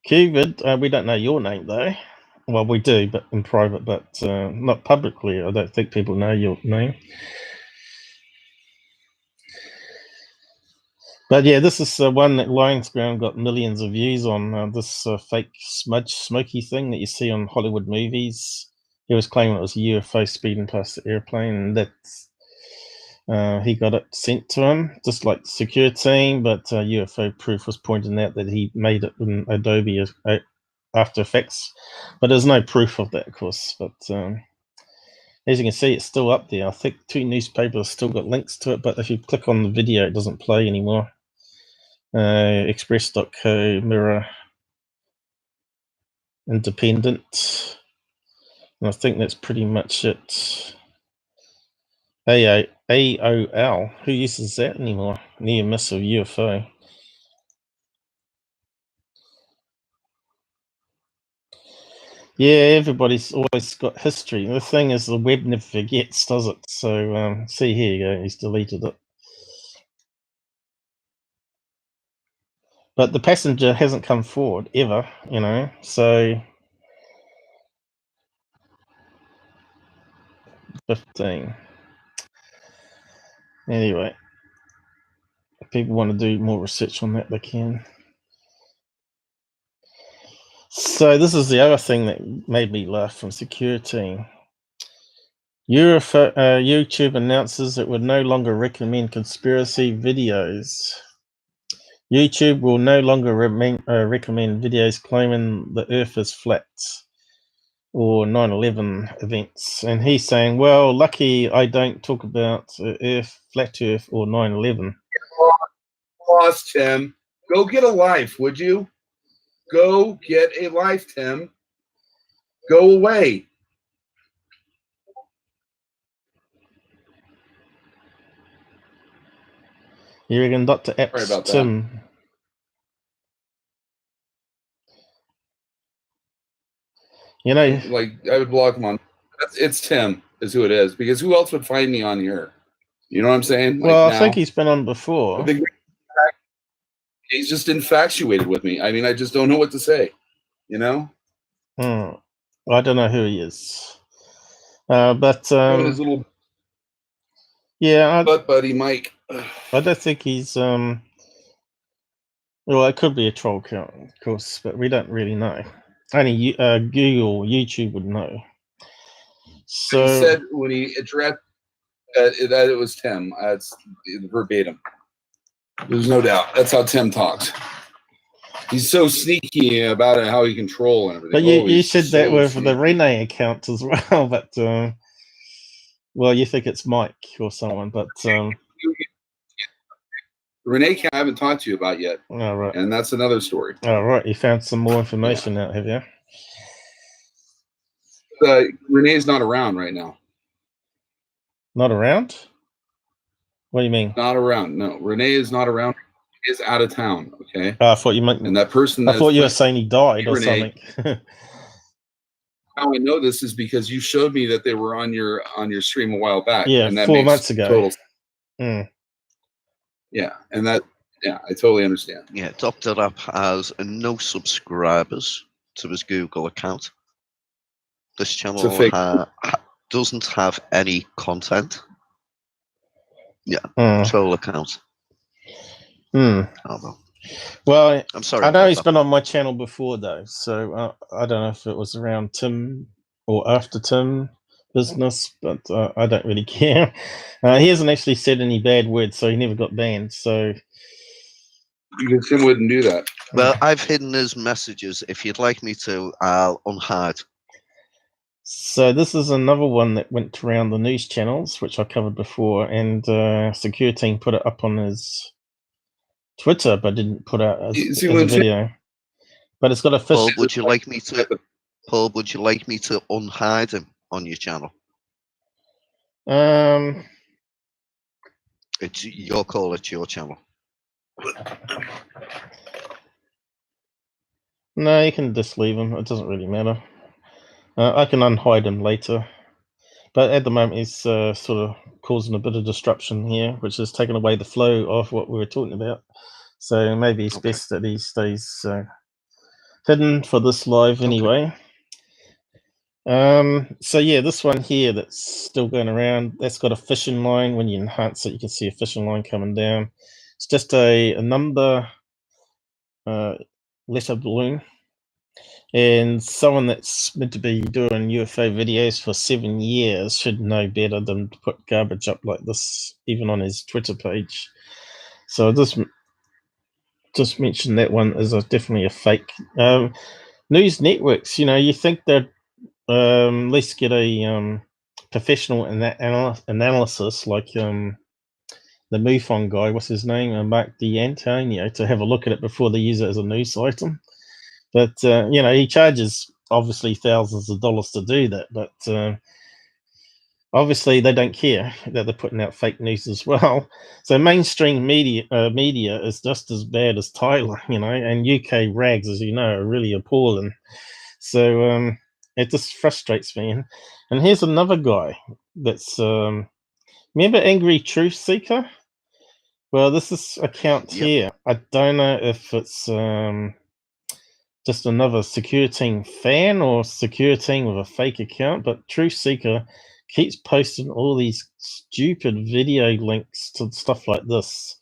QQQvid, we don't know your name though. Well, we do, but in private, but not publicly. I don't think people know your name. But yeah, this is one that Lions Ground got millions of views on. This fake smudge smoky thing that you see on Hollywood movies. He was claiming it was a UFO speeding past the airplane, and that's he got it sent to him, just like the secure team. But UFO proof was pointing out that he made it in Adobe After Effects, but there's no proof of that, of course. But as you can see, it's still up there. I think 2 newspapers still got links to it, but if you click on the video, it doesn't play anymore. Express.co, Mirror, Independent, and I think that's pretty much it. AOL, who uses that anymore? Near miss of UFO. Yeah, everybody's always got history. The thing is, the web never forgets, does it? So, see, here you go, he's deleted it. But the passenger hasn't come forward, ever, you know, so... 15. Anyway, if people want to do more research on that, they can. So this is the other thing that made me laugh from security. YouTube announces it would no longer recommend conspiracy videos. YouTube will no longer recommend videos claiming the Earth is flat or 9/11 events. And he's saying, well, lucky I don't talk about Earth, flat Earth or 9/11. Lost, Tim. Go get a life, would you? Go get a life, Tim. Go away. You reckon Dr. Apps Tim? You know, like I would block him on. It's Tim is who it is, because who else would find me on here? You know what I'm saying? Like, well, I think he's been on before. He's just infatuated with me. I mean, I just don't know what to say. You know? I don't know who he is, but his little buddy Mike. I don't think he's well, it could be a troll account, of course, but we don't really know. Only YouTube would know. So he said when he addressed that it was Tim. That's verbatim. There's no doubt. That's how Tim talks. He's so sneaky about it, how he control and everything. But you said that with the Renee account as well, but well, you think it's Mike or someone, but Renee, I haven't talked to you about yet. All right. And that's another story. All right. You found some more information out, have you? Renee's not around right now. Not around? What do you mean? Not around. No, Renee is not around. He is out of town. Okay. I thought you meant. And that person. I thought you were saying he died or something. How I know this is because you showed me that they were on your stream a while back. Yeah, and that 4 makes months ago. Total sense. Yeah, and that. Yeah, I totally understand. Yeah, Dr. App has no subscribers to his Google account. This channel doesn't have any content. Yeah, troll account. Oh, well, I'm sorry. I know he's been on my channel before, though, so I don't know if it was around Tim or after Tim business, but I don't really care. He hasn't actually said any bad words, so he never got banned. So because Tim wouldn't do that. Well, I've hidden his messages. If you'd like me to, I'll unhide. So this is another one that went around the news channels, which I covered before, and Secure Team put it up on his Twitter, but didn't put out as a video. But it's got a fish. Paul, would you like me to? Paul, would you like me to unhide him on your channel? It's your call. It's your channel. No, you can just leave him. It doesn't really matter. I can unhide him later. But at the moment, he's sort of causing a bit of disruption here, which has taken away the flow of what we were talking about. So maybe it's best that he stays hidden for this live anyway. So yeah, this one here that's still going around, that's got a fishing line. When you enhance it, you can see a fishing line coming down. It's just a number letter balloon. And someone that's meant to be doing UFO videos for 7 years should know better than to put garbage up like this, even on his Twitter page. So I just mentioned that one is definitely a fake. News networks, you think they'd at least get a professional analysis like the MUFON guy, what's his name, Mark D'Antonio, to have a look at it before they use it as a news item. But he charges obviously thousands of dollars to do that. But obviously they don't care that they're putting out fake news as well. So mainstream media is just as bad as Tyler, and UK rags, as you know, are really appalling. So it just frustrates me. And here's another guy that's remember Angry Truth Seeker? Well, this is account here. I don't know if it's just another Secure Team fan or Secure Team with a fake account, but Truth Seeker keeps posting all these stupid video links to stuff like this.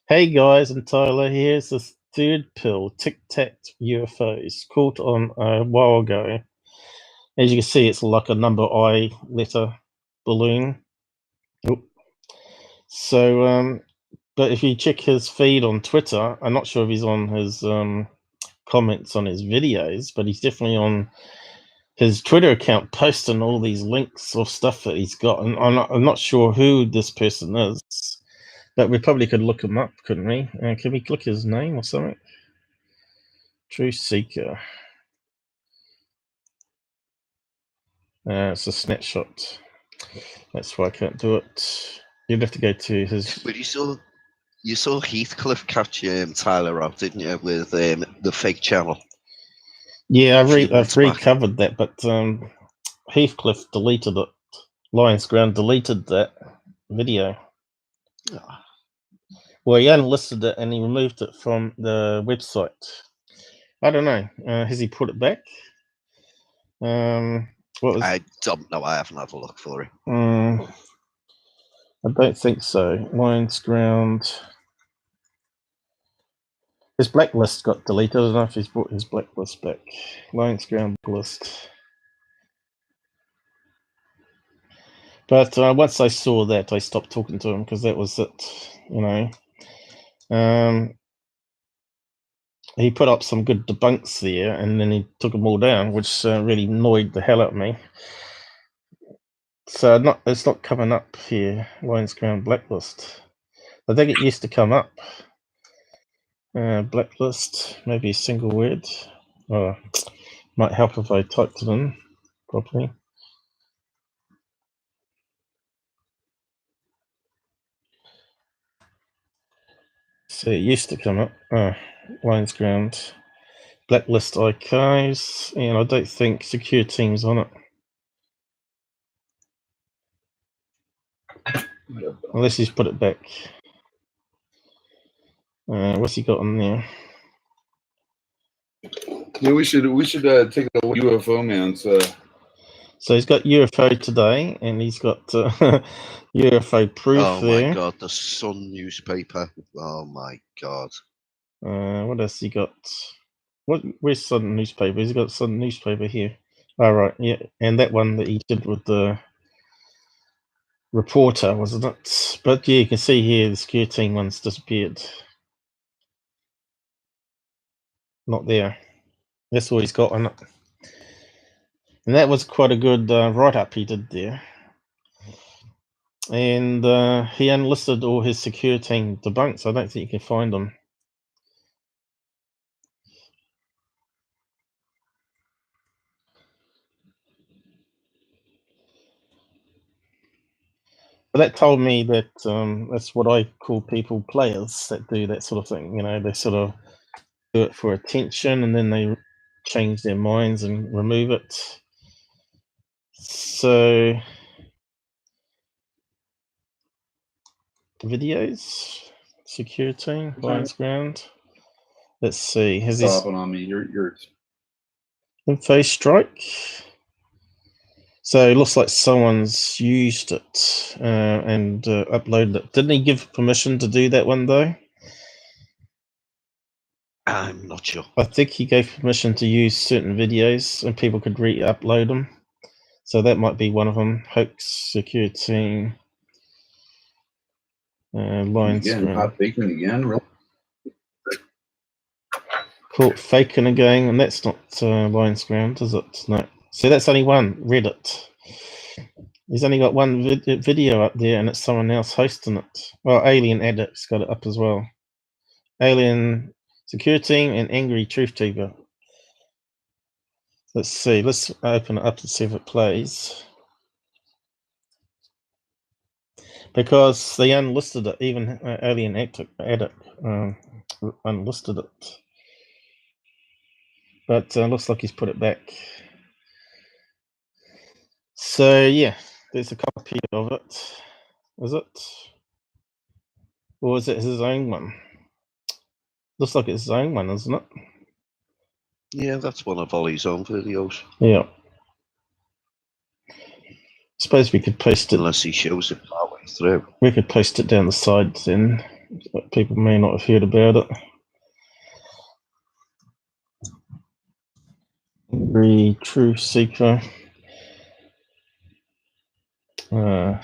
Hey guys, and Tyler, here's the third pill, Tic Tac UFOs, caught on a while ago. As you can see, it's like a number I letter balloon. Oop. So, but if you check his feed on Twitter, I'm not sure if he's on his comments on his videos, but he's definitely on his Twitter account posting all these links of stuff that he's got. And I'm not sure who this person is, but we probably could look him up, couldn't we? Can we click his name or something? Truth Seeker. It's a snapshot. That's why I can't do it. You'd have to go to his. But you saw Heathcliff catch Tyler out, didn't you, with the fake channel? Yeah, I've recovered that, but Heathcliff deleted it. Lions Ground deleted that video. Well, he unlisted it and he removed it from the website. I don't know. Has he put it back? I don't know. I haven't had a look for it. I don't think so. Lions Ground. His blacklist got deleted. I don't know if he's brought his blacklist back. Lions Ground list. But once I saw that, I stopped talking to him because that was it. He put up some good debunks there, and then he took them all down, which really annoyed the hell out of me. So it's not coming up here. Lions Ground blacklist. I think it used to come up. Blacklist, maybe a single word. Might help if I typed it in properly. So it used to come up. Lions Ground blacklist archives, and I don't think Secure Team's on it. Unless he's put it back. What's he got on there? Yeah, we should take a UFO man's So he's got UFO today, and he's got UFO proof Oh there. my god, the Sun newspaper. Oh my god. What else he got? Where's Sun newspaper? He's got Sun newspaper here. Oh, right, yeah, and that one that he did with the reporter, wasn't it? But yeah, you can see here the security team one's disappeared. Not there. That's all he's got on it. And that was quite a good write-up he did there. And he unlisted all his security team debunks. I don't think you can find them. But that told me that that's what I call people players that do that sort of thing. You know, they sort of do it for attention and then they change their minds and remove it. So, videos, security, Lions Ground. Let's see. Has this Stopping on me? You're info strike? So it looks like someone's used it and uploaded it. Didn't he give permission to do that one though? I'm not sure. I think he gave permission to use certain videos and people could re-upload them. So that might be one of them. Hoax security. Lions again, hot faking again. Real. Caught faking again, and that's not Lions Ground, is it? No. So that's only one. Reddit. He's only got one video up there, and it's someone else hosting it. Well, Alien Addict's got it up as well. Alien Security and Angry Truth Teaver. Let's see. Let's open it up to see if it plays. Because they unlisted it, even Alien Addict unlisted it. But looks like he's put it back. So yeah, there's a copy of it. Is it? Or is it his own one? Looks like it's his own one, isn't it? Yeah, that's one of Ollie's own videos. Yeah. Suppose we could post it. Unless he shows it partway through. We could post it down the side then. But people may not have heard about it. Angry Truth Seeker. Zoom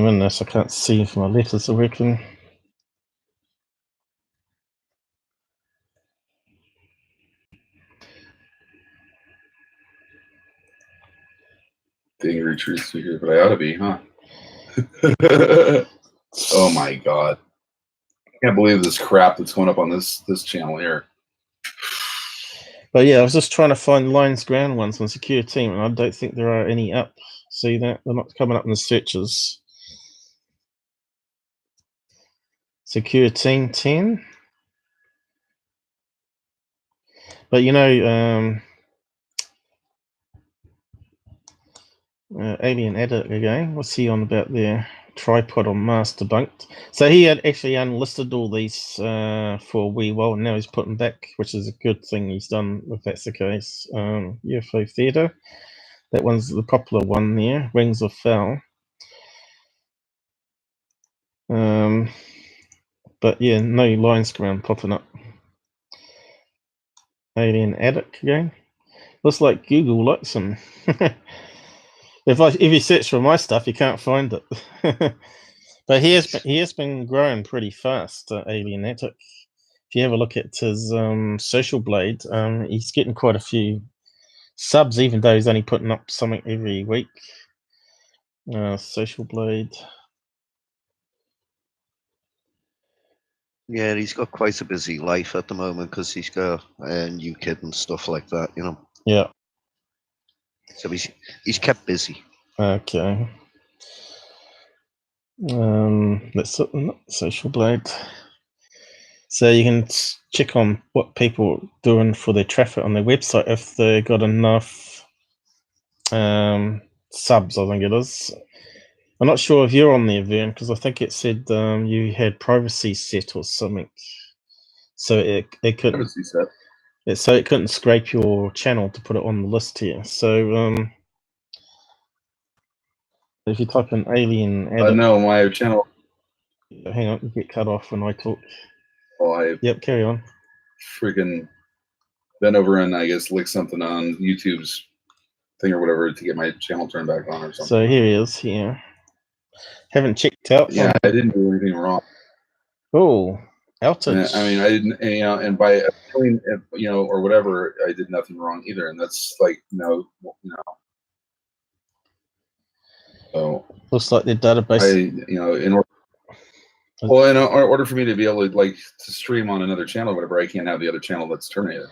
in this. I can't see if my letters are working. The angry truth seeker, but I ought to be, huh? Oh my god. I can't believe this crap that's going up on this channel here. But yeah, I was just trying to find Lions Ground ones on Secure Team, and I don't think there are any up. See that? They're not coming up in the searches. Secure Team 10. But you know, Alien Addict again. What's he on about there? Tripod on Mars debunked. So he had actually unlisted all these for a wee while, and now he's putting back, which is a good thing he's done if that's the case. UFO Theatre. That one's the popular one there. Rings of Foul. But yeah, no Lions Ground popping up. Alien Addict again. Looks like Google likes him. If you search for my stuff, you can't find it. But he has been growing pretty fast, Alien Addict. If you have a look at his Social Blade, he's getting quite a few subs, even though he's only putting up something every week. Social Blade. Yeah, he's got quite a busy life at the moment because he's got a new kid and stuff like that, you know. Yeah. So he's kept busy. Okay. Let's Social Blade. So you can check on what people are doing for their traffic on their website if they got enough subs, I think it is. I'm not sure if you're on there, Vern, because I think it said you had privacy set or something. So it could. Privacy set. So it couldn't scrape your channel to put it on the list here. So if you type in alien edit, no, my channel. Hang on, you get cut off when I talk. Oh, Yep, carry on. Freaking bent over and I guess lick something on YouTube's thing or whatever to get my channel turned back on or something. So here he is here. Haven't checked out. Yeah, I didn't do anything wrong. Oh, outage. I mean, I didn't, and by doing, or whatever, I did nothing wrong either. And that's like, no. So looks like their database. in order for me to be able to to stream on another channel, or whatever, I can't have the other channel that's terminated.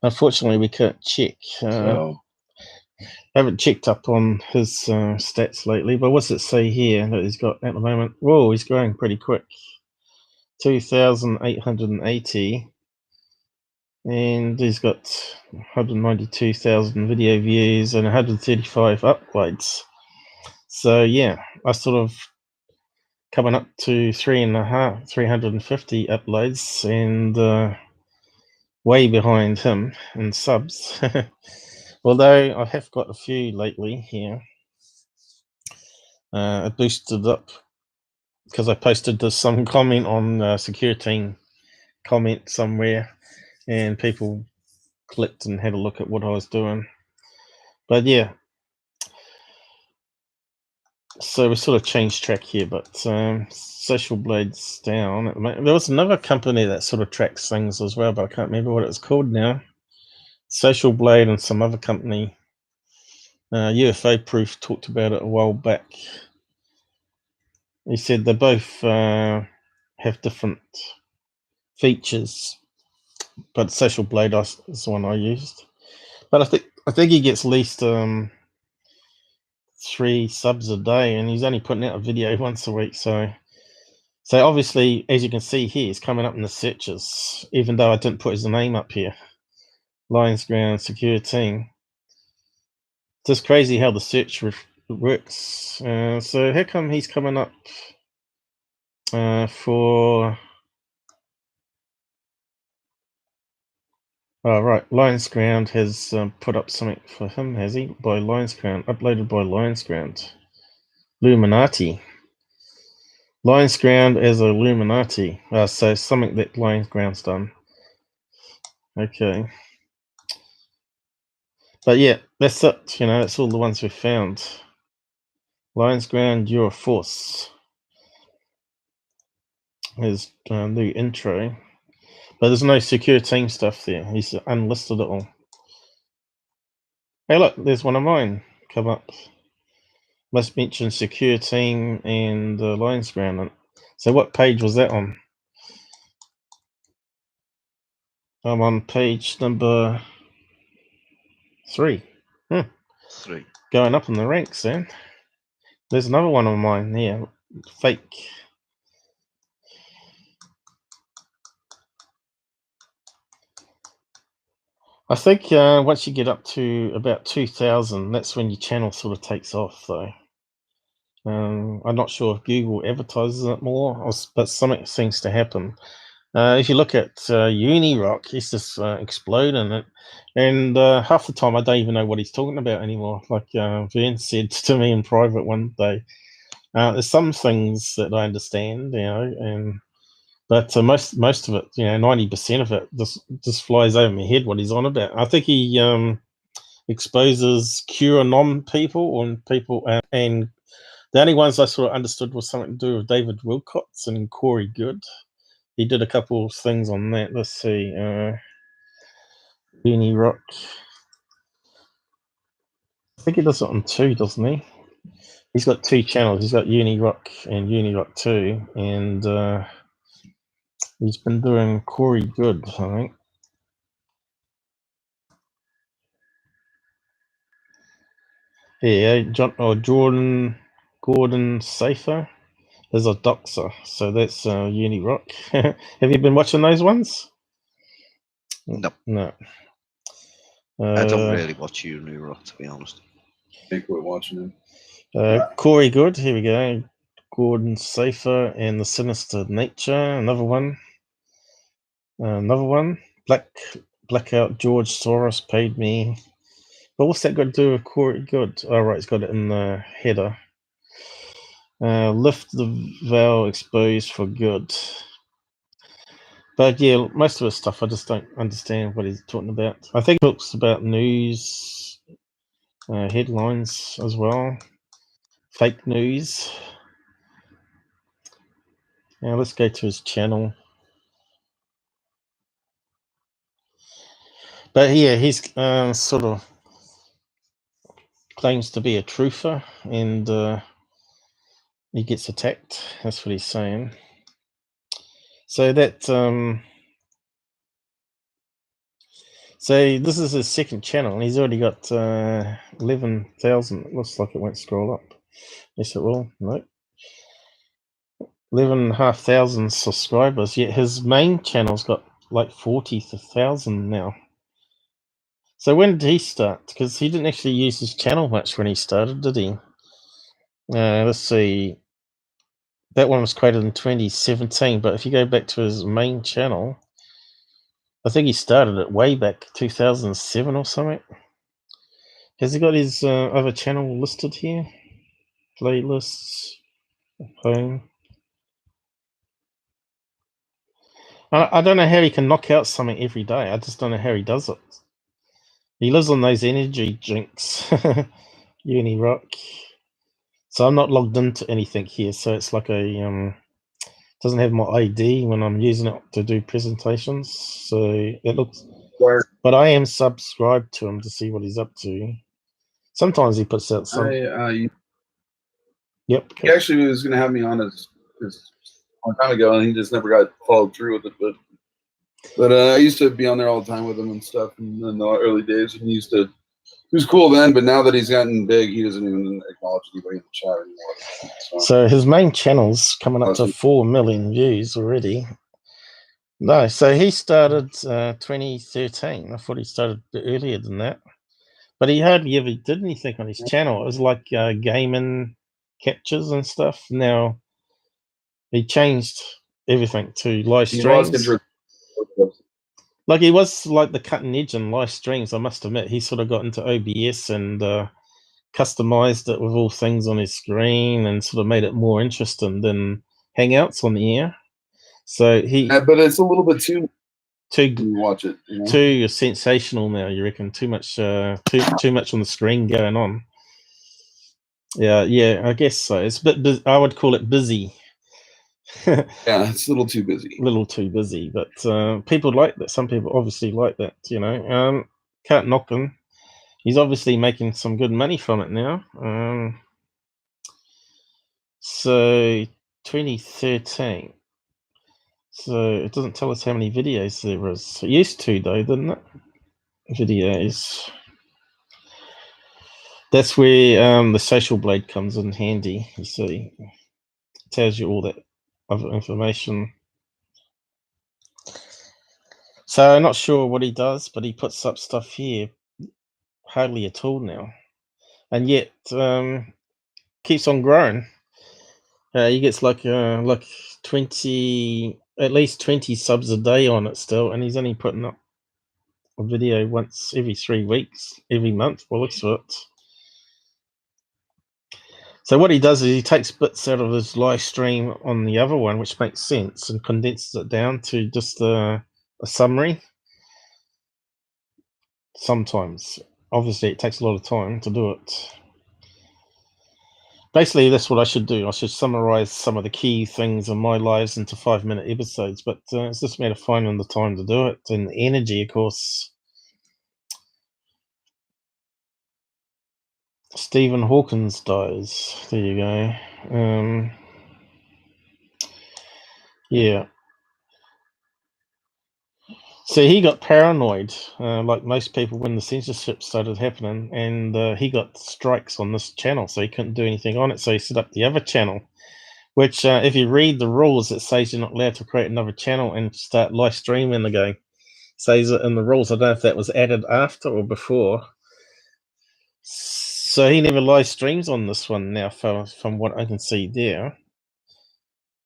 Unfortunately, we can't check. So I haven't checked up on his stats lately, but what's it say here that he's got at the moment? Whoa, he's growing pretty quick. 2,880. And he's got 192,000 video views and 135 uploads. So yeah, I sort of coming up to 350 uploads and way behind him in subs. Although I have got a few lately here. It boosted up because I posted some comment on security comment somewhere, and people clicked and had a look at what I was doing. But yeah, so we sort of changed track here, but Social Blade's down at the moment. There was another company that sort of tracks things as well, but I can't remember what it's called now. Social Blade and some other company. UFO Proof talked about it a while back. He said they both have different features, but Social Blade is the one I used. But I think he gets at least 3 subs a day, and he's only putting out a video once a week. So obviously, as you can see here, he's coming up in the searches, even though I didn't put his name up here. Lions Ground Secure Team. Just crazy how the search works. So how come he's coming up for? Oh, right. Lions Ground has put up something for him, has he? By Lions Ground, uploaded by Lions Ground. Illuminati. Lions Ground as a Illuminati. So something that Lions Ground's done. Okay. But yeah, that's it. That's all the ones we found. Lions Ground, you're a force. His new intro. But there's no secure team stuff there. He's unlisted it all. Hey, look, there's one of mine come up. Must mention secure team and Lions Ground. So what page was that on? I'm on page number 3. 3. Going up in the ranks, then. There's another one of mine here. Fake. I think once you get up to about 2,000, that's when your channel sort of takes off, though. I'm not sure if Google advertises it more, but something seems to happen. If you look at Unirock, it's just exploding it, and half the time I don't even know what he's talking about anymore. Like Vern said to me in private one day, there's some things that I understand, but most of it, 90% of it, just flies over my head what he's on about. I think he exposes QAnon people and people, and the only ones I sort of understood was something to do with David Wilcox and Corey Good. He did a couple of things on that. Let's see. Unirock. I think he does it on 2, doesn't he? He's got 2 channels. He's got Unirock and Unirock 2. And he's been doing Corey Good, I think. Yeah, Jordan Gordon Safer. There's a Doxer. So that's Unirock. Have you been watching those ones? No. I don't really watch Unirock, to be honest. I think we're watching him. Corey Good, here we go. Gordon Safer and the Sinister Nature, another one. Black Blackout George Soros paid me. But what's that got to do with Corey Good? Oh, right, it's got it in the header. Lift the veil exposed for good. But yeah, most of his stuff, I just don't understand what he's talking about. I think he talks about news headlines as well. Fake news. Now let's go to his channel. But yeah, he's sort of claims to be a truther, and he gets attacked. That's what he's saying. So that so this is his second channel, and he's already got 11,000. It looks like it won't scroll up. Yes, it will. No. 11,500 subscribers. Yet his main channel's got like 40,000 now. So when did he start? Because he didn't actually use his channel much when he started, did he? Let's see. That one was created in 2017, but if you go back to his main channel, I think he started it way back 2007 or something. Has he got his other channel listed here? Playlists, home. I don't know how he can knock out something every day. I just don't know how he does it. He lives on those energy drinks. Uni Rock. So I'm not logged into anything here, so it's like a doesn't have my ID when I'm using it to do presentations. So it looks but I am subscribed to him to see what he's up to. Sometimes he puts out some. Yep. He actually was going to have me on his a long time ago, and he just never got followed through with it. But I used to be on there all the time with him and stuff in the early days, and he was cool then. But now that he's gotten big, he doesn't even acknowledge anybody in the chat anymore. So his main channel's coming up to 4 million views already. No, so he started 2013. I thought he started earlier than that. But he hardly ever did anything on his channel. It was like gaming captures and stuff. Now he changed everything to live streams. Like he was like the cutting edge in live streams, I must admit. He sort of got into OBS and customized it with all things on his screen and sort of made it more interesting than Hangouts on the air. So he, but it's a little bit too watch it. You know? Too sensational now. You reckon too much on the screen going on? Yeah, I guess so. It's a bit. I would call it busy. Yeah, it's a little too busy. A little too busy, but people like that. Some people obviously like that. You know, can't knock him. He's obviously making some good money from it now. So 2013. So it doesn't tell us how many videos there is. It used to, though, didn't it? Videos. That's where the social blade comes in handy. You see, it tells you all that other information. So I'm not sure what he does, but he puts up stuff here hardly at all now, and yet keeps on growing. He gets like 20, at least 20 subs a day on it still, and he's only putting up a video once every 3 weeks, every month. Well, looks of it. So what he does is he takes bits out of his live stream on the other one, which makes sense, and condenses it down to just a summary. Sometimes, obviously, it takes a lot of time to do it. Basically, that's what I should do. I should summarize some of the key things in my lives into 5-minute episodes, but it's just a matter of finding the time to do it, and the energy, of course. Stephen Hawkins dies. There you go. Yeah. So he got paranoid, like most people, when the censorship started happening, and he got strikes on this channel, so he couldn't do anything on it. So he set up the other channel, which, if you read the rules, it says you're not allowed to create another channel and start live streaming again. It says it in the rules. I don't know if that was added after or before. So he never live streams on this one now, from what I can see there.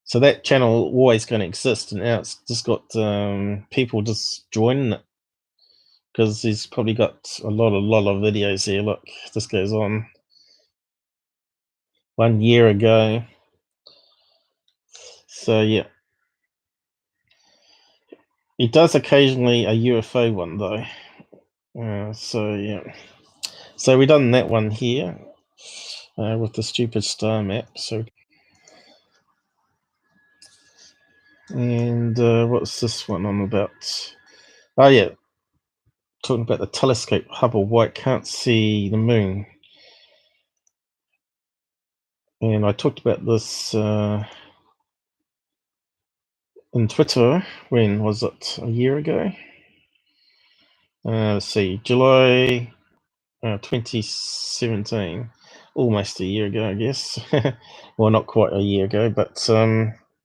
So that channel always going to exist, and now it's just got people just joining it. because he's probably got a lot of videos here. Look, this goes on 1 year ago. So yeah, he does occasionally a UFO one though. So yeah, so we done that one here with the stupid star map. So and what's this one on about? Oh yeah, talking about the telescope Hubble. Why it can't see the moon. And I talked about this in Twitter. When was it? A year ago? Let's see, July 2017. Almost a year ago, I guess. Well, not quite a year ago, but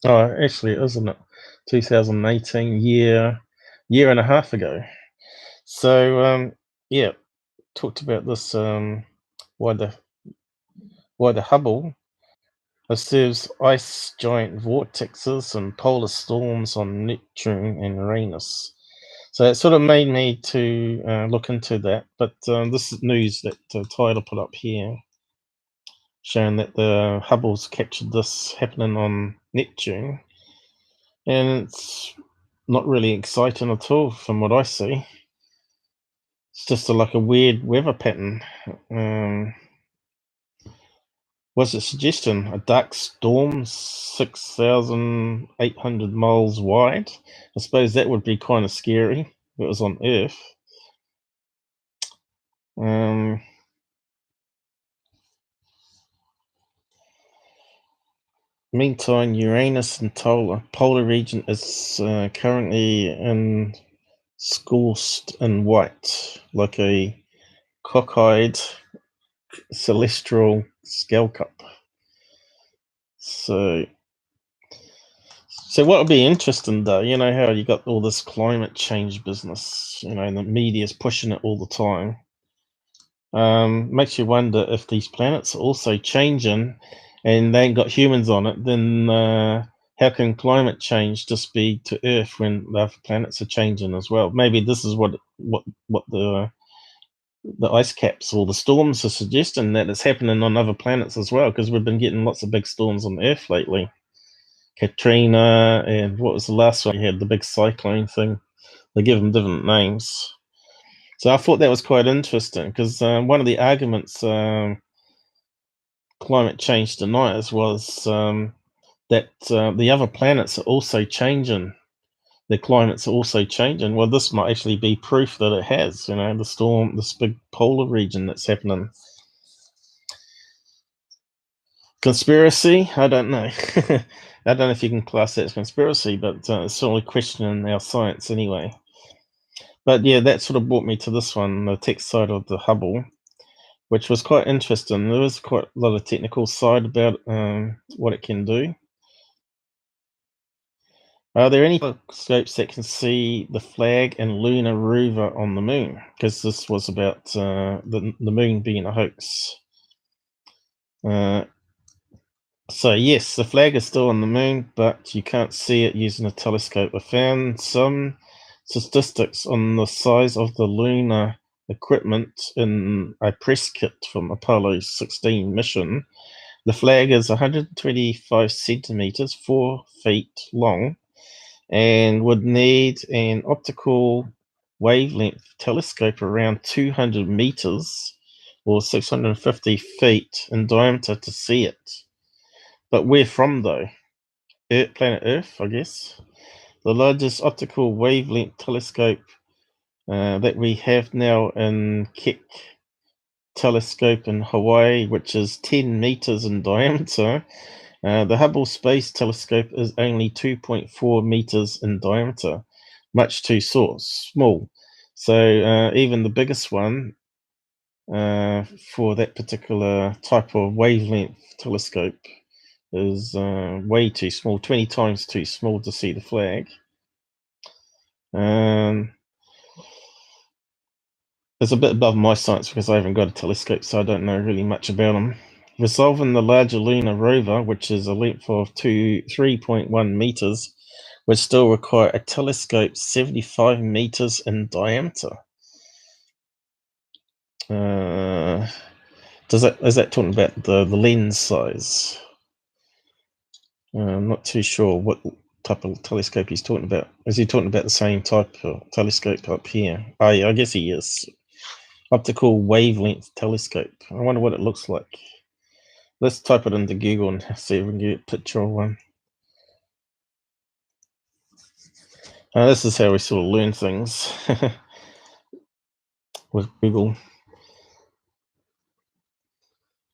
actually, isn't it? 2018, year and a half ago. So yeah, talked about this. Why the Hubble observes ice giant vortexes and polar storms on Neptune and Uranus. So it sort of made me to look into that. But this is news that Tyler put up here, showing that the Hubble's captured this happening on Neptune. And it's not really exciting at all from what I see. It's just like a weird weather pattern. What's it suggesting? A dark storm 6,800 miles wide. I suppose that would be kind of scary if it was on Earth. Meantime, Uranus and polar region is currently ensconced in white, like a cockeyed celestial skull cup. So what would be interesting though, you know how you got all this climate change business, you know, and the media's pushing it all the time. Makes you wonder if these planets are also changing and they ain't got humans on it, then how can climate change just be to Earth when the other planets are changing as well? Maybe this is what the ice caps or the storms are suggesting, that it's happening on other planets as well, because we've been getting lots of big storms on Earth lately. Katrina, and what was the last one you had, the big cyclone thing? They give them different names. So I thought that was quite interesting, because one of the arguments climate change deniers was that the other planets are also changing. Their climates are also changing. Well, this might actually be proof that it has, you know, the storm, this big polar region that's happening. Conspiracy? I don't know. I don't know if you can class that as conspiracy, but it's certainly questioning our science anyway. But yeah, that sort of brought me to this one, the tech side of the Hubble, which was quite interesting. There was quite a lot of technical side about what it can do. Are there any telescopes that can see the flag and lunar rover on the moon? Because this was about the moon being a hoax. So yes, the flag is still on the moon, but you can't see it using a telescope. I found some statistics on the size of the lunar equipment in a press kit from Apollo 16 mission. The flag is 125 centimeters, 4 feet long, and would need an optical wavelength telescope around 200 meters or 650 feet in diameter to see it. But where from though? Planet Earth, I guess. The largest optical wavelength telescope that we have now in Keck telescope in Hawaii, which is 10 meters in diameter. The Hubble Space Telescope is only 2.4 meters in diameter, much too small. So even the biggest one for that particular type of wavelength telescope is way too small, 20 times too small to see the flag. It's a bit above my science because I haven't got a telescope, so I don't know really much about them. Resolving the larger lunar rover, which is a length of 3.1 meters, would still require a telescope 75 meters in diameter. is that talking about the lens size? I'm not too sure what type of telescope he's talking about. Is he talking about the same type of telescope up here? Oh, yeah, I guess he is. Optical wavelength telescope. I wonder what it looks like. Let's type it into Google and see if we can get a picture of one. This is how we sort of learn things with Google.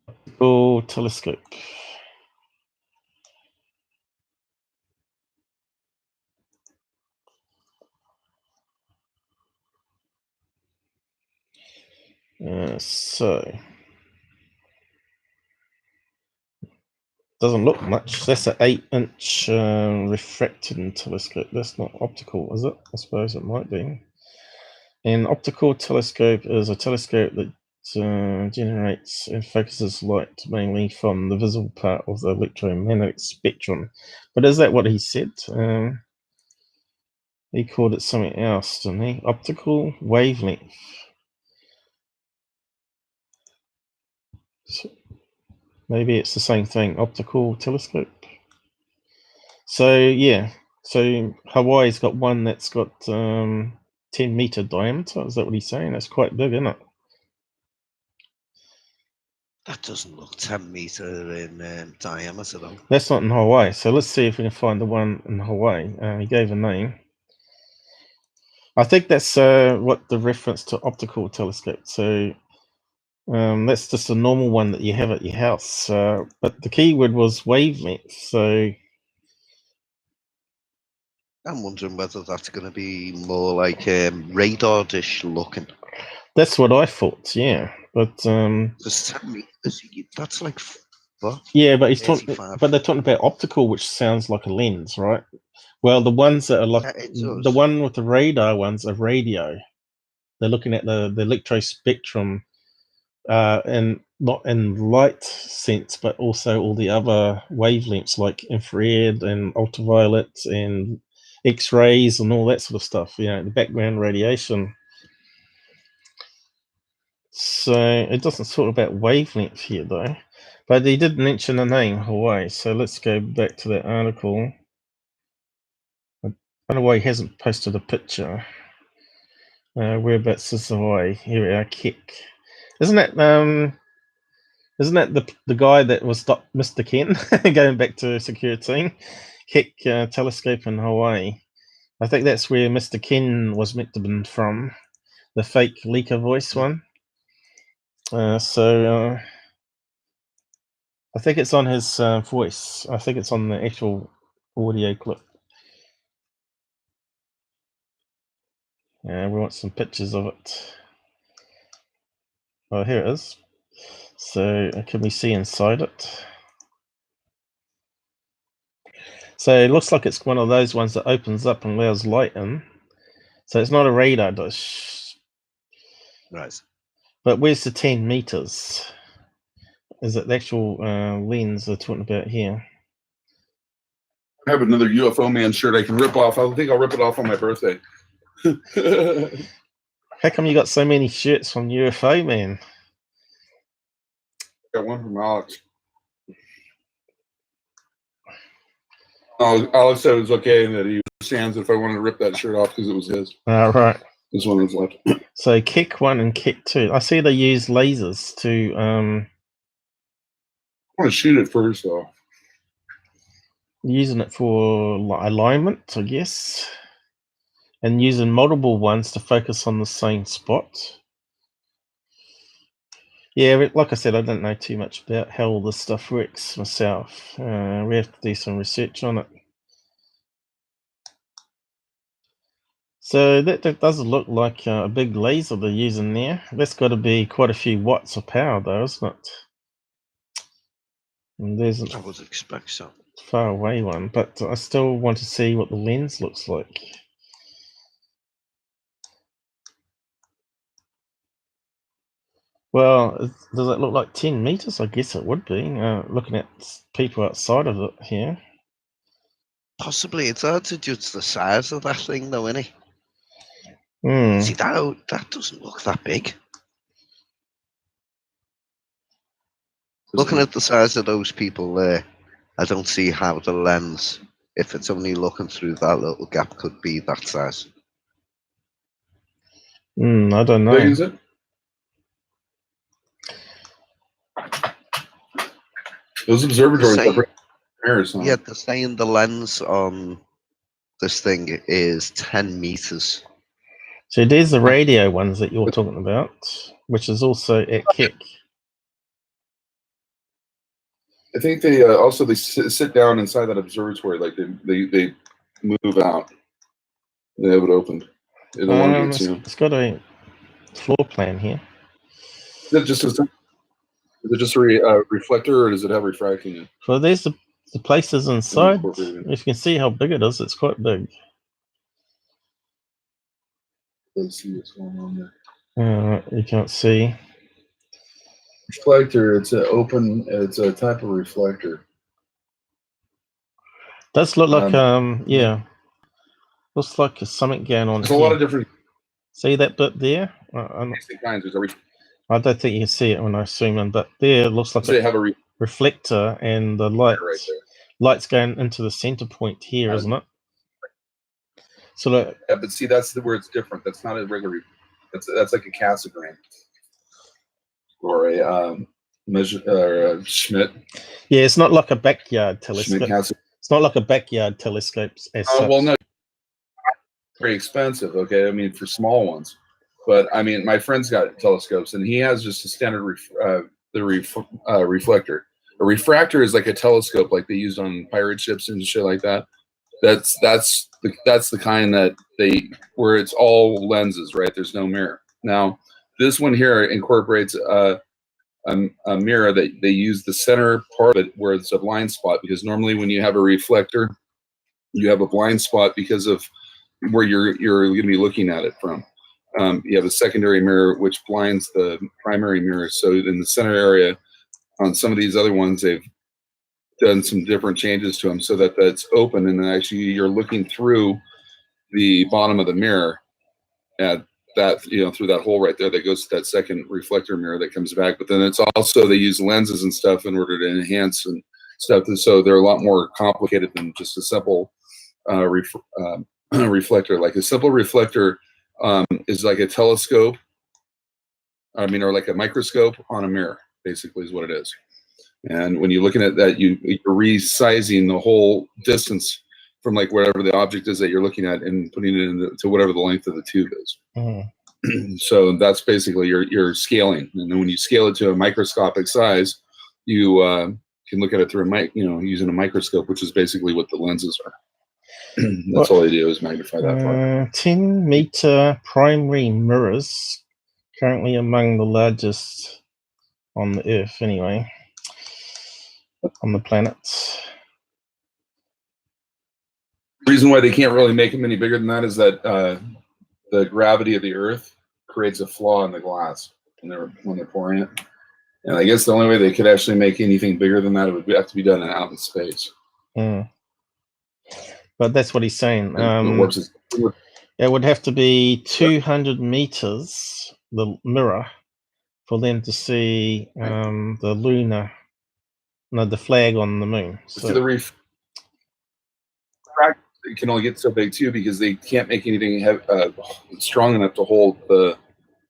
Optical telescope. So doesn't look much. That's an 8-inch refracting telescope. That's not optical, is it? I suppose it might be. An optical telescope is a telescope that generates and focuses light mainly from the visible part of the electromagnetic spectrum. But is that what he said? He called it something else, didn't he? Optical wavelength. So maybe it's the same thing, optical telescope. So yeah, so Hawaii's got one that's got 10-meter diameter. Is that what he's saying? That's quite big, isn't it? That doesn't look 10 meter in diameter though. That's not in Hawaii. So let's see if we can find the one in Hawaii. He gave a name. I think that's what the reference to optical telescope. So that's just a normal one that you have at your house. But the keyword was wavelength. So I'm wondering whether that's going to be more like radar-dish looking. That's what I thought, yeah. But that's like what? Yeah, but he's talking. But they're talking about optical, which sounds like a lens, right? Well, the ones that are like the one with the radar ones are radio. They're looking at the electrospectrum, and not in light sense, but also all the other wavelengths like infrared and ultraviolet and X-rays and all that sort of stuff. You know, the background radiation. So it doesn't talk about wavelength here though, but he did mention the name Hawaii. So let's go back to that article. I don't know why he hasn't posted a picture. Whereabouts is Hawaii? Here we are, Kick. Isn't that the guy that was Mr. Ken going back to Secure Team? Kick telescope in Hawaii. I think that's where Mr. Ken was meant to have been from, the fake leaker voice one. So I think it's on his voice. I think it's on the actual audio clip. We want some pictures of it. Oh, here it is. So can we see inside it? So it looks like it's one of those ones that opens up and allows light in. So it's not a radar dish. Right. But where's the 10 meters? Is it the actual lens they're talking about here? I have another UFO man shirt I can rip off. I think I'll rip it off on my birthday. How come you got so many shirts from UFO man? Got one from Alex. Oh, Alex said it was okay and that he understands if I wanted to rip that shirt off because it was his. Right. This one was left. So Kick 1 and Kick 2. I see they use lasers to I want to shoot it first though. Using it for alignment, I guess. And using multiple ones to focus on the same spot. Yeah, like I said, I don't know too much about how all this stuff works myself. We have to do some research on it. So that doesn't look like a big laser they're using there. That's got to be quite a few watts of power though, isn't it? And there's I would expect so. Far away one, but I still want to see what the lens looks like. Well, does it look like 10 meters? I guess it would be, looking at people outside of it here. Possibly. It's hard to judge the size of that thing though, isn't it? Mm. See, that doesn't look that big. Looking at the size of those people there, I don't see how the lens, if it's only looking through that little gap, could be that size. I don't know. Is it? Those observatories are mirrors. Yeah, they're saying the lens on this thing is 10 meters. So there's the radio ones that you're talking about, which is also at Keck. I think they also they sit down inside that observatory, like they move out. They have it opened. They don't want to get seen. It's got a floor plan here. Is it just a reflector, or does it have refracting in it? So there's the places inside. If you can see how big it is, it's quite big. Let's see what's going on there. You can't see. Reflector. It's a type of reflector. Does look like yeah. Looks like something going on. There's a lot of different. See that bit there? I don't think you can see it when I zoom in, but there it looks like they have a reflector, and the light's going into the center point here, isn't it? So look, yeah, but see, that's where it's different. That's not a regular. That's like a Cassegrain or a Schmidt. Yeah, it's not like a backyard telescope. It's not like a backyard telescope. Well, no, very expensive. Okay, I mean for small ones, but I mean my friend's got telescopes, and he has just a standard reflector. A refractor is like a telescope, like they used on pirate ships and shit like that. That's the kind that where it's all lenses, right? There's no mirror. Now, this one here incorporates a mirror that they use the center part of it where it's a blind spot, because normally when you have a reflector, you have a blind spot because of where you're going to be looking at it from. You have a secondary mirror which blinds the primary mirror. So in the center area, on some of these other ones, they've done some different changes to them so that that's open, and then actually you're looking through the bottom of the mirror at that, through that hole right there that goes to that second reflector mirror that comes back. But then it's also, they use lenses and stuff in order to enhance and stuff, and so they're a lot more complicated than just a simple reflector. Like a simple reflector is like a telescope, or like a microscope on a mirror, basically is what it is. And when you're looking at that, you're resizing the whole distance from like whatever the object is that you're looking at and putting it into whatever the length of the tube is. So that's basically your scaling. And then when you scale it to a microscopic size, you can look at it through using a microscope, which is basically what the lenses are. That's all they do is magnify that part. 10-meter primary mirrors, currently among the largest on the Earth, anyway. On the planet. The reason why they can't really make them any bigger than that is that the gravity of the Earth creates a flaw in the glass when they're pouring it. And I guess the only way they could actually make anything bigger than that, it would have to be done out in space. But that's what he's saying. It would have to be 200 meters, the mirror, for them to see the lunar. No, the flag on the moon. So the it can only get so big too, because they can't make anything strong enough to hold the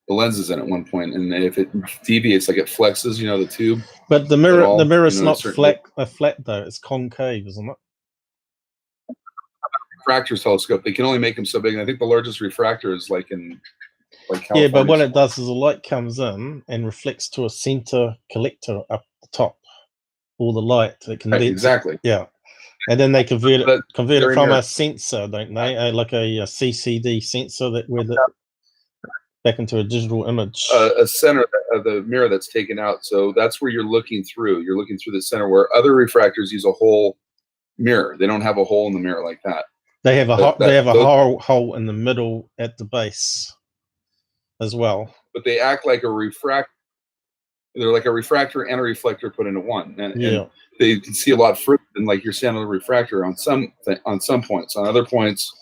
lenses in at one point. And if it deviates, like it flexes, the tube. But the mirror is not flat though. It's concave, isn't it? Refractor telescope. They can only make them so big. And I think the largest refractor is like in California. Yeah, but what it does is the light comes in and reflects to a center collector up the top. All the light that can exactly. Yeah, and then they convert it from a sensor, don't they? Like a CCD sensor back into a digital image. A center of the mirror that's taken out, so that's where you're looking through. You're looking through the center, where other refractors use a whole mirror. They don't have a hole in the mirror like that. They have a hole in the middle at the base as well. But they act like a refractor. They're like a refractor and a reflector put into one, and they can see a lot further than like your standard refractor on some points. On other points,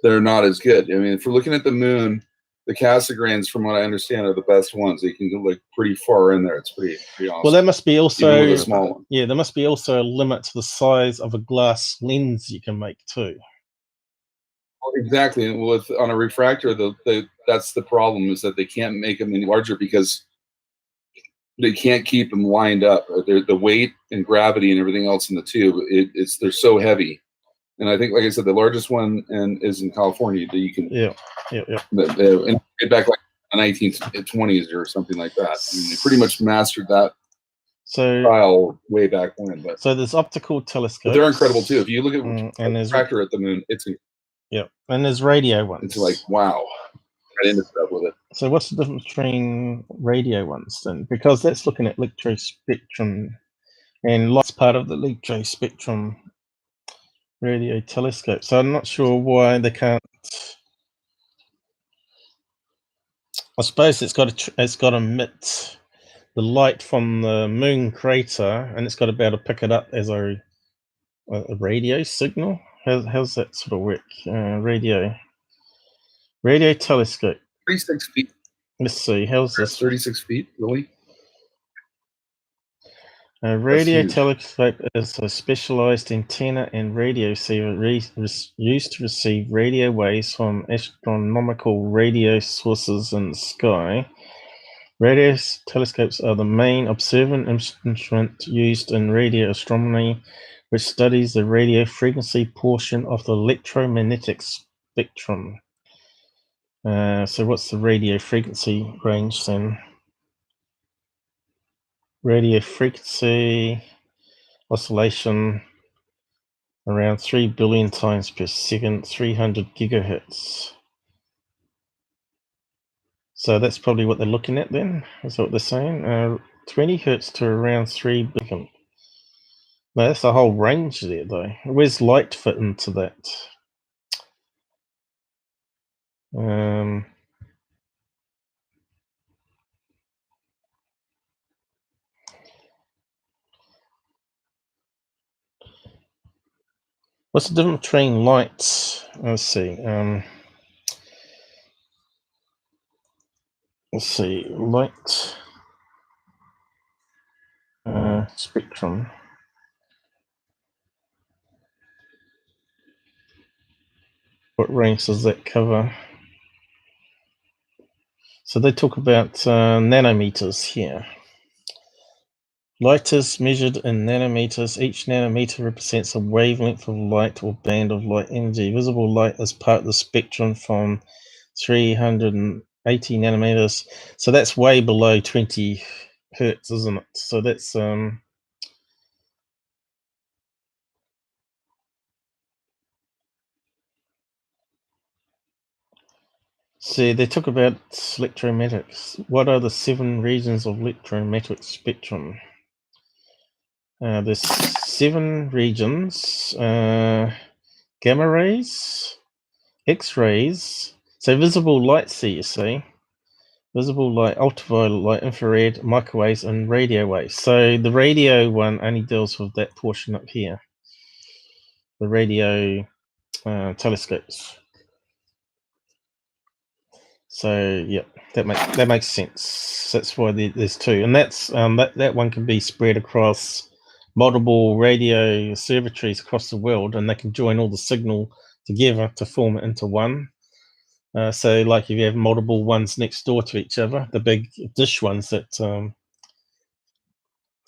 they're not as good. I mean, if we're looking at the moon, the Cassegrains, from what I understand, are the best ones. They can go like pretty far in there. It's pretty awesome. Well, there must be also even with a small one. Yeah, there must be also a limit to the size of a glass lens you can make too. Exactly. With on a refractor, that's the problem, is that they can't make them any larger because they can't keep them lined up. The weight and gravity and everything else in the tube, they're so heavy. And I think, like I said, the largest one is in California that you can. Yeah. And back like the 1920s or something like that. I mean, they pretty much mastered that style way back when. But so there's optical telescopes. But they're incredible too. If you look at and a tractor at the moon, it's and there's radio ones. It's like wow, right into stuff with it. So what's the difference between radio ones then? Because that's looking at electrospectrum, and light's part of the electrospectrum radio telescope. So I'm not sure why they can't. I suppose it's got to emit the light from the moon crater, and it's got to be able to pick it up as a radio signal. How's that sort of work? Radio telescope. 36 feet. Let's see. How's this? 36 feet, really? A radio telescope is a specialized antenna and radio receiver used to receive radio waves from astronomical radio sources in the sky. Radio telescopes are the main observant instrument used in radio astronomy, which studies the radio frequency portion of the electromagnetic spectrum. So what's the radio frequency range then? Radio frequency oscillation around 3 billion times per second, 300 gigahertz. So that's probably what they're looking at then. Is that what they're saying? 20 hertz to around 3 billion. No, that's a whole range there though. Where's light fit into that? What's the difference between lights? Let's see. Light spectrum. What range does that cover? So they talk about nanometers here. Light is measured in nanometers. Each nanometer represents a wavelength of light or band of light energy. Visible light is part of the spectrum from 380 nanometers. So that's way below 20 hertz, isn't it? So that's see, they talk about electromagnetics. What are the 7 regions of electromagnetic spectrum? There's 7 regions: gamma rays, X-rays. So visible light, you see, visible light, ultraviolet light, infrared, microwaves, and radio waves. So the radio one only deals with that portion up here. The radio telescopes. So yeah, that makes sense. That's why there's 2, and that's that one can be spread across multiple radio observatories across the world, and they can join all the signal together to form it into one. So like if you have multiple ones next door to each other, the big dish ones that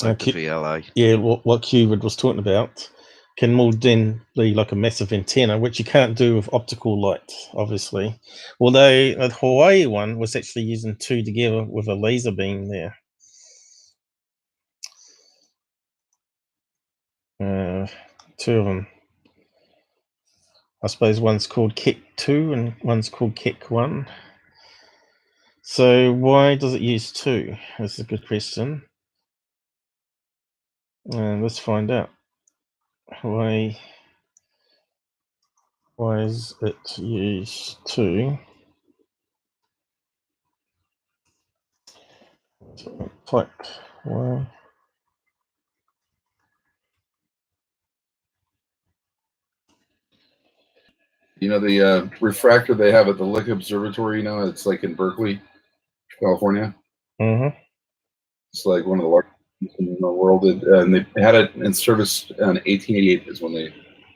like the VLA. Yeah, what QQvid was talking about, can all then be like a massive antenna, which you can't do with optical light, obviously. Although the Hawaii one was actually using 2 together with a laser beam there. 2 of them. I suppose one's called KEC 2 and one's called KEC 1. So why does it use 2? That's a good question. Let's find out. Why is it used 2? Type why. You know the refractor they have at the Lick Observatory. You know, it's like in Berkeley, California. Mm-hmm. It's like one of the largest in the world, and they had it in service in 1888 is when they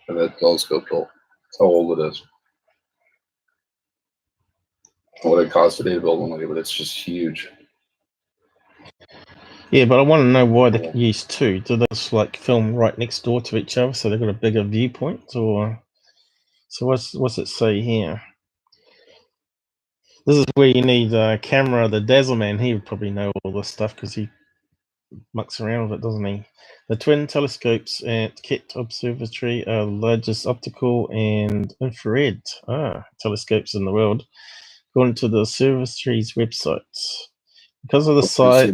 had that telescope built. That's how old it is. What it cost today to build one like it, but it's just huge. Yeah, but I want to know why they use two. Do they just like film right next door to each other, so they've got a bigger viewpoint, or so? What's it say here? This is where you need a camera. The Dazzle Man, he would probably know all this stuff because he mucks around with it, doesn't he? The twin telescopes at Keck Observatory are the largest optical and infrared telescopes in the world, according to the observatory's website. Because of the size,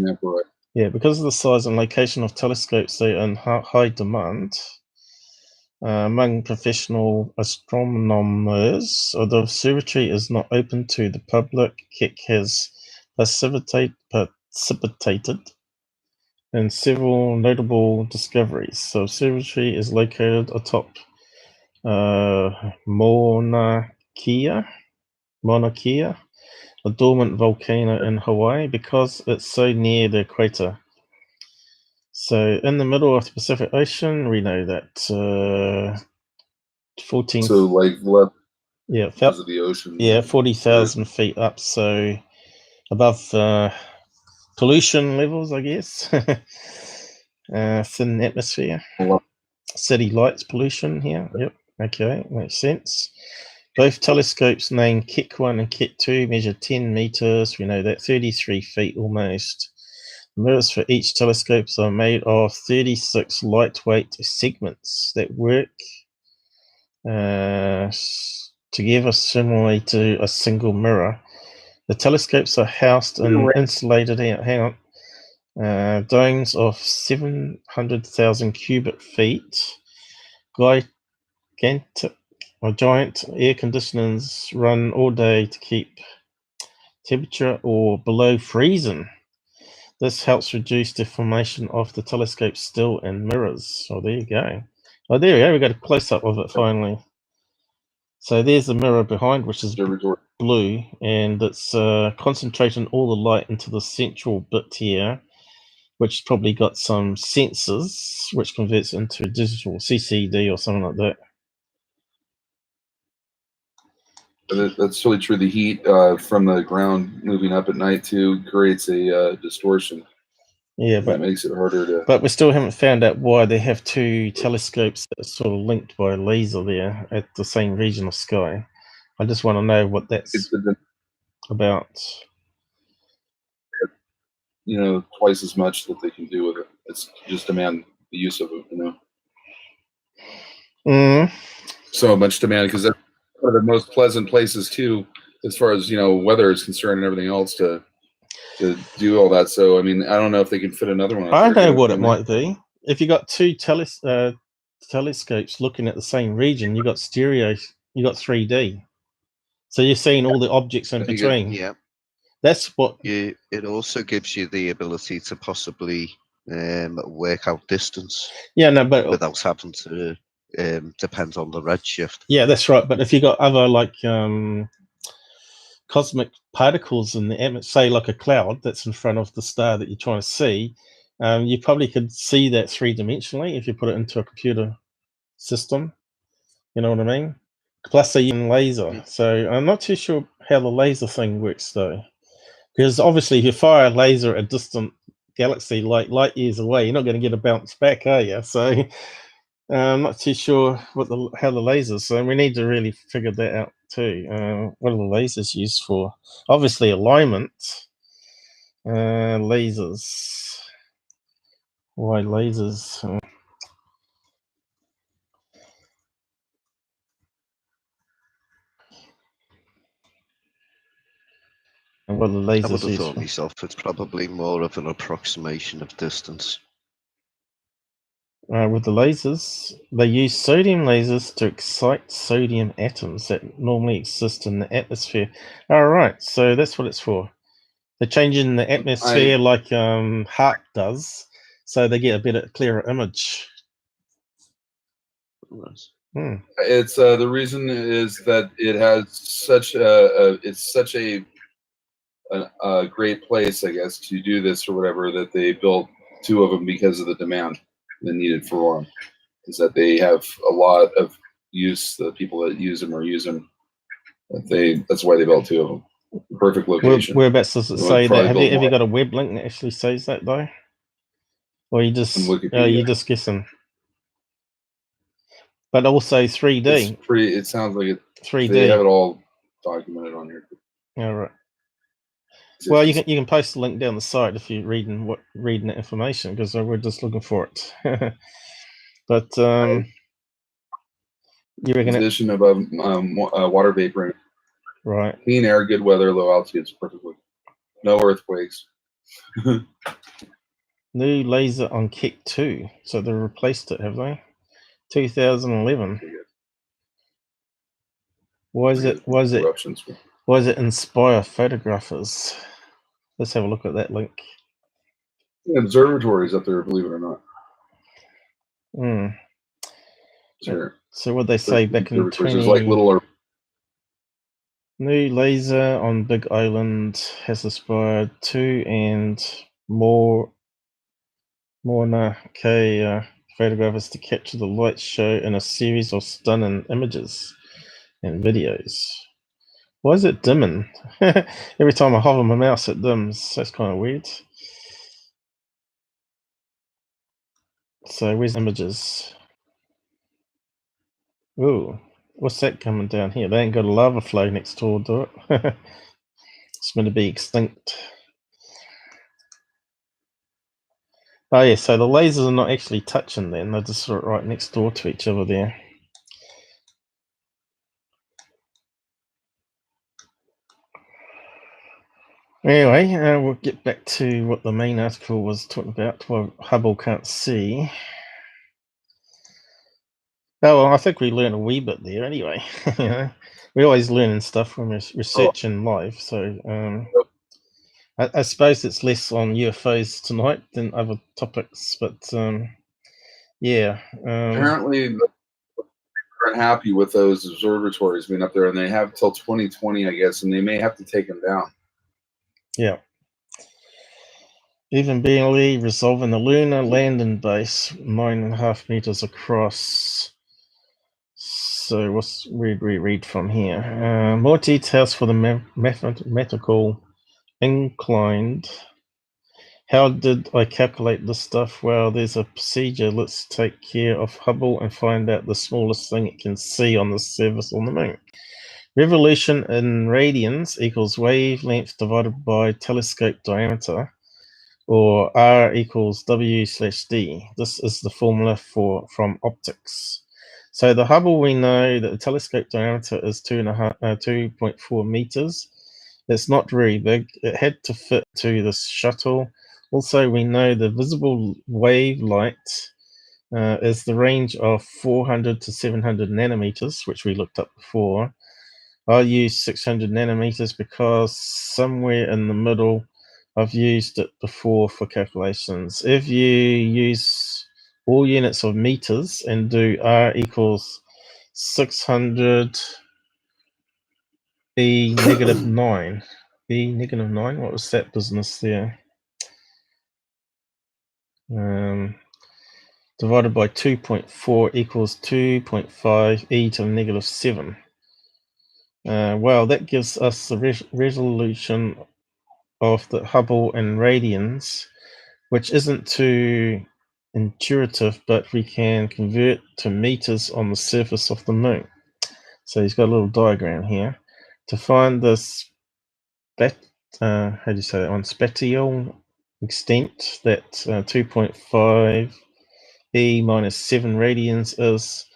because of the size and location of telescopes, they are in high demand among professional astronomers. Although the observatory is not open to the public, Keck has participated in several notable discoveries. So, the observatory is located atop Mauna Kea, a dormant volcano in Hawaii, because it's so near the equator. So, in the middle of the Pacific Ocean, we know that 14. So, like, left because of the ocean. Yeah, 40,000 feet up. So, above pollution levels, I guess. Thin atmosphere. City lights pollution here. Yep. Okay, makes sense. Both telescopes named Keck 1 and Keck 2 measure 10 meters. We know that 33 feet almost. The mirrors for each telescope are made of 36 lightweight segments that work together similarly to a single mirror. The telescopes are housed in insulated domes of 700,000 cubic feet. Giant air conditioners run all day to keep temperature or below freezing. This helps reduce deformation of the telescope still and mirrors. Oh, there you go. Oh, there we go. We got a close-up of it finally. So there's the mirror behind, which is blue, and it's concentrating all the light into the central bit here, which probably got some sensors, which converts into digital CCD or something like that. That's really true. The heat from the ground moving up at night too creates a distortion. Yeah, but that makes it harder to. But we still haven't found out why they have two telescopes that are sort of linked by a laser there at the same region of sky. I just want to know what that's about. You know, twice as much that they can do with it. It's just demand the use of it. You know. So much demand because that's one of the most pleasant places too, as far as weather is concerned and everything else to do all that. So I mean, I don't know if they can fit another one. I know what it might be. If you got two telescopes looking at the same region, you got stereo, you got 3D. So you're seeing all the objects in between. Yeah. That's what. It also gives you the ability to possibly work out distance. Yeah, no, but without having to depend on the redshift. Yeah, that's right. But if you got other like cosmic particles in the atmosphere, say like a cloud that's in front of the star that you're trying to see, you probably could see that three-dimensionally if you put it into a computer system. You know what I mean? Plus they're using laser. So I'm not too sure how the laser thing works though. Because obviously if you fire a laser at a distant galaxy like light years away, you're not going to get a bounce back, are you? So I'm not too sure how the lasers. So we need to really figure that out too. What are the lasers used for? Obviously alignment. Lasers. Why lasers? And what are the lasers I would have used thought for? myself it's probably more of an approximation of distance. With the lasers, they use sodium lasers to excite sodium atoms that normally exist in the atmosphere. All right, so that's what it's for. They're changing the atmosphere like HARP does, so they get a better, clearer image. It's the reason is that it has such it's such a great place, I guess, to do this or whatever, that they built 2 of them because of the demand that needed for them. Is that they have a lot of use. The people that use them or use them. That's why they built 2 of them. Perfect location. Whereabouts does it say that? Have you got a web link that actually says that though? Or you just you just guessing? But also 3D. It's pretty. It sounds like it. 3D. They have it all documented on here. All right. Well, you can post the link down the site if you're reading that information, because we're just looking for it. But you reckon position above water vapor. Right. Clean air, good weather, low altitudes, perfectly. No earthquakes. New laser on Kit 2. So they replaced it, have they? 2011. Why is it inspire photographers? Let's have a look at that link. Observatories up there, believe it or not. Sure. So what they say back in 20... like little... New laser on Big Island has inspired 2 and more Mauna Kea photographers to capture the light show in a series of stunning images and videos. Why is it dimming? Every time I hover my mouse it dims. That's kind of weird. So where's images? Ooh, what's that coming down here? They ain't got a lava flow next door, do it? It's going to be extinct. Oh yeah, so the lasers are not actually touching then, they're just sort of right next door to each other there. Anyway, we'll get back to what the main article was talking about, what Hubble can't see. Oh, well, I think we learned a wee bit there anyway. You know, we're always learning stuff when we're researching live, so I suppose it's less on UFOs tonight than other topics, but yeah. Apparently, they're unhappy with those observatories being up there, and they have till 2020, I guess, and they may have to take them down. Yeah. Even barely resolving the lunar landing base, 9.5 meters across. So where do we read from here? More details for the mathematical inclined. How did I calculate this stuff? Well, there's a procedure. Let's take care of Hubble and find out the smallest thing it can see on the surface on the moon. Revolution in radians equals wavelength divided by telescope diameter, or R equals W/D. This is the formula from optics. So the Hubble, we know that the telescope diameter is 2.4 meters. It's not very big. It had to fit to this shuttle. Also, we know the visible wave light is the range of 400 to 700 nanometers, which we looked up before. I'll use 600 nanometers because somewhere in the middle I've used it before for calculations. If you use all units of meters and do R equals 600 E negative 9. E negative 9, what was that business there? Divided by 2.4 equals 2.5 e to the negative 7. Well, that gives us the resolution of the Hubble and radians, which isn't too intuitive, but we can convert to meters on the surface of the moon. So he's got a little diagram here. To find this, how do you say that one? Spatial extent, that 2.5 e minus 7 radians is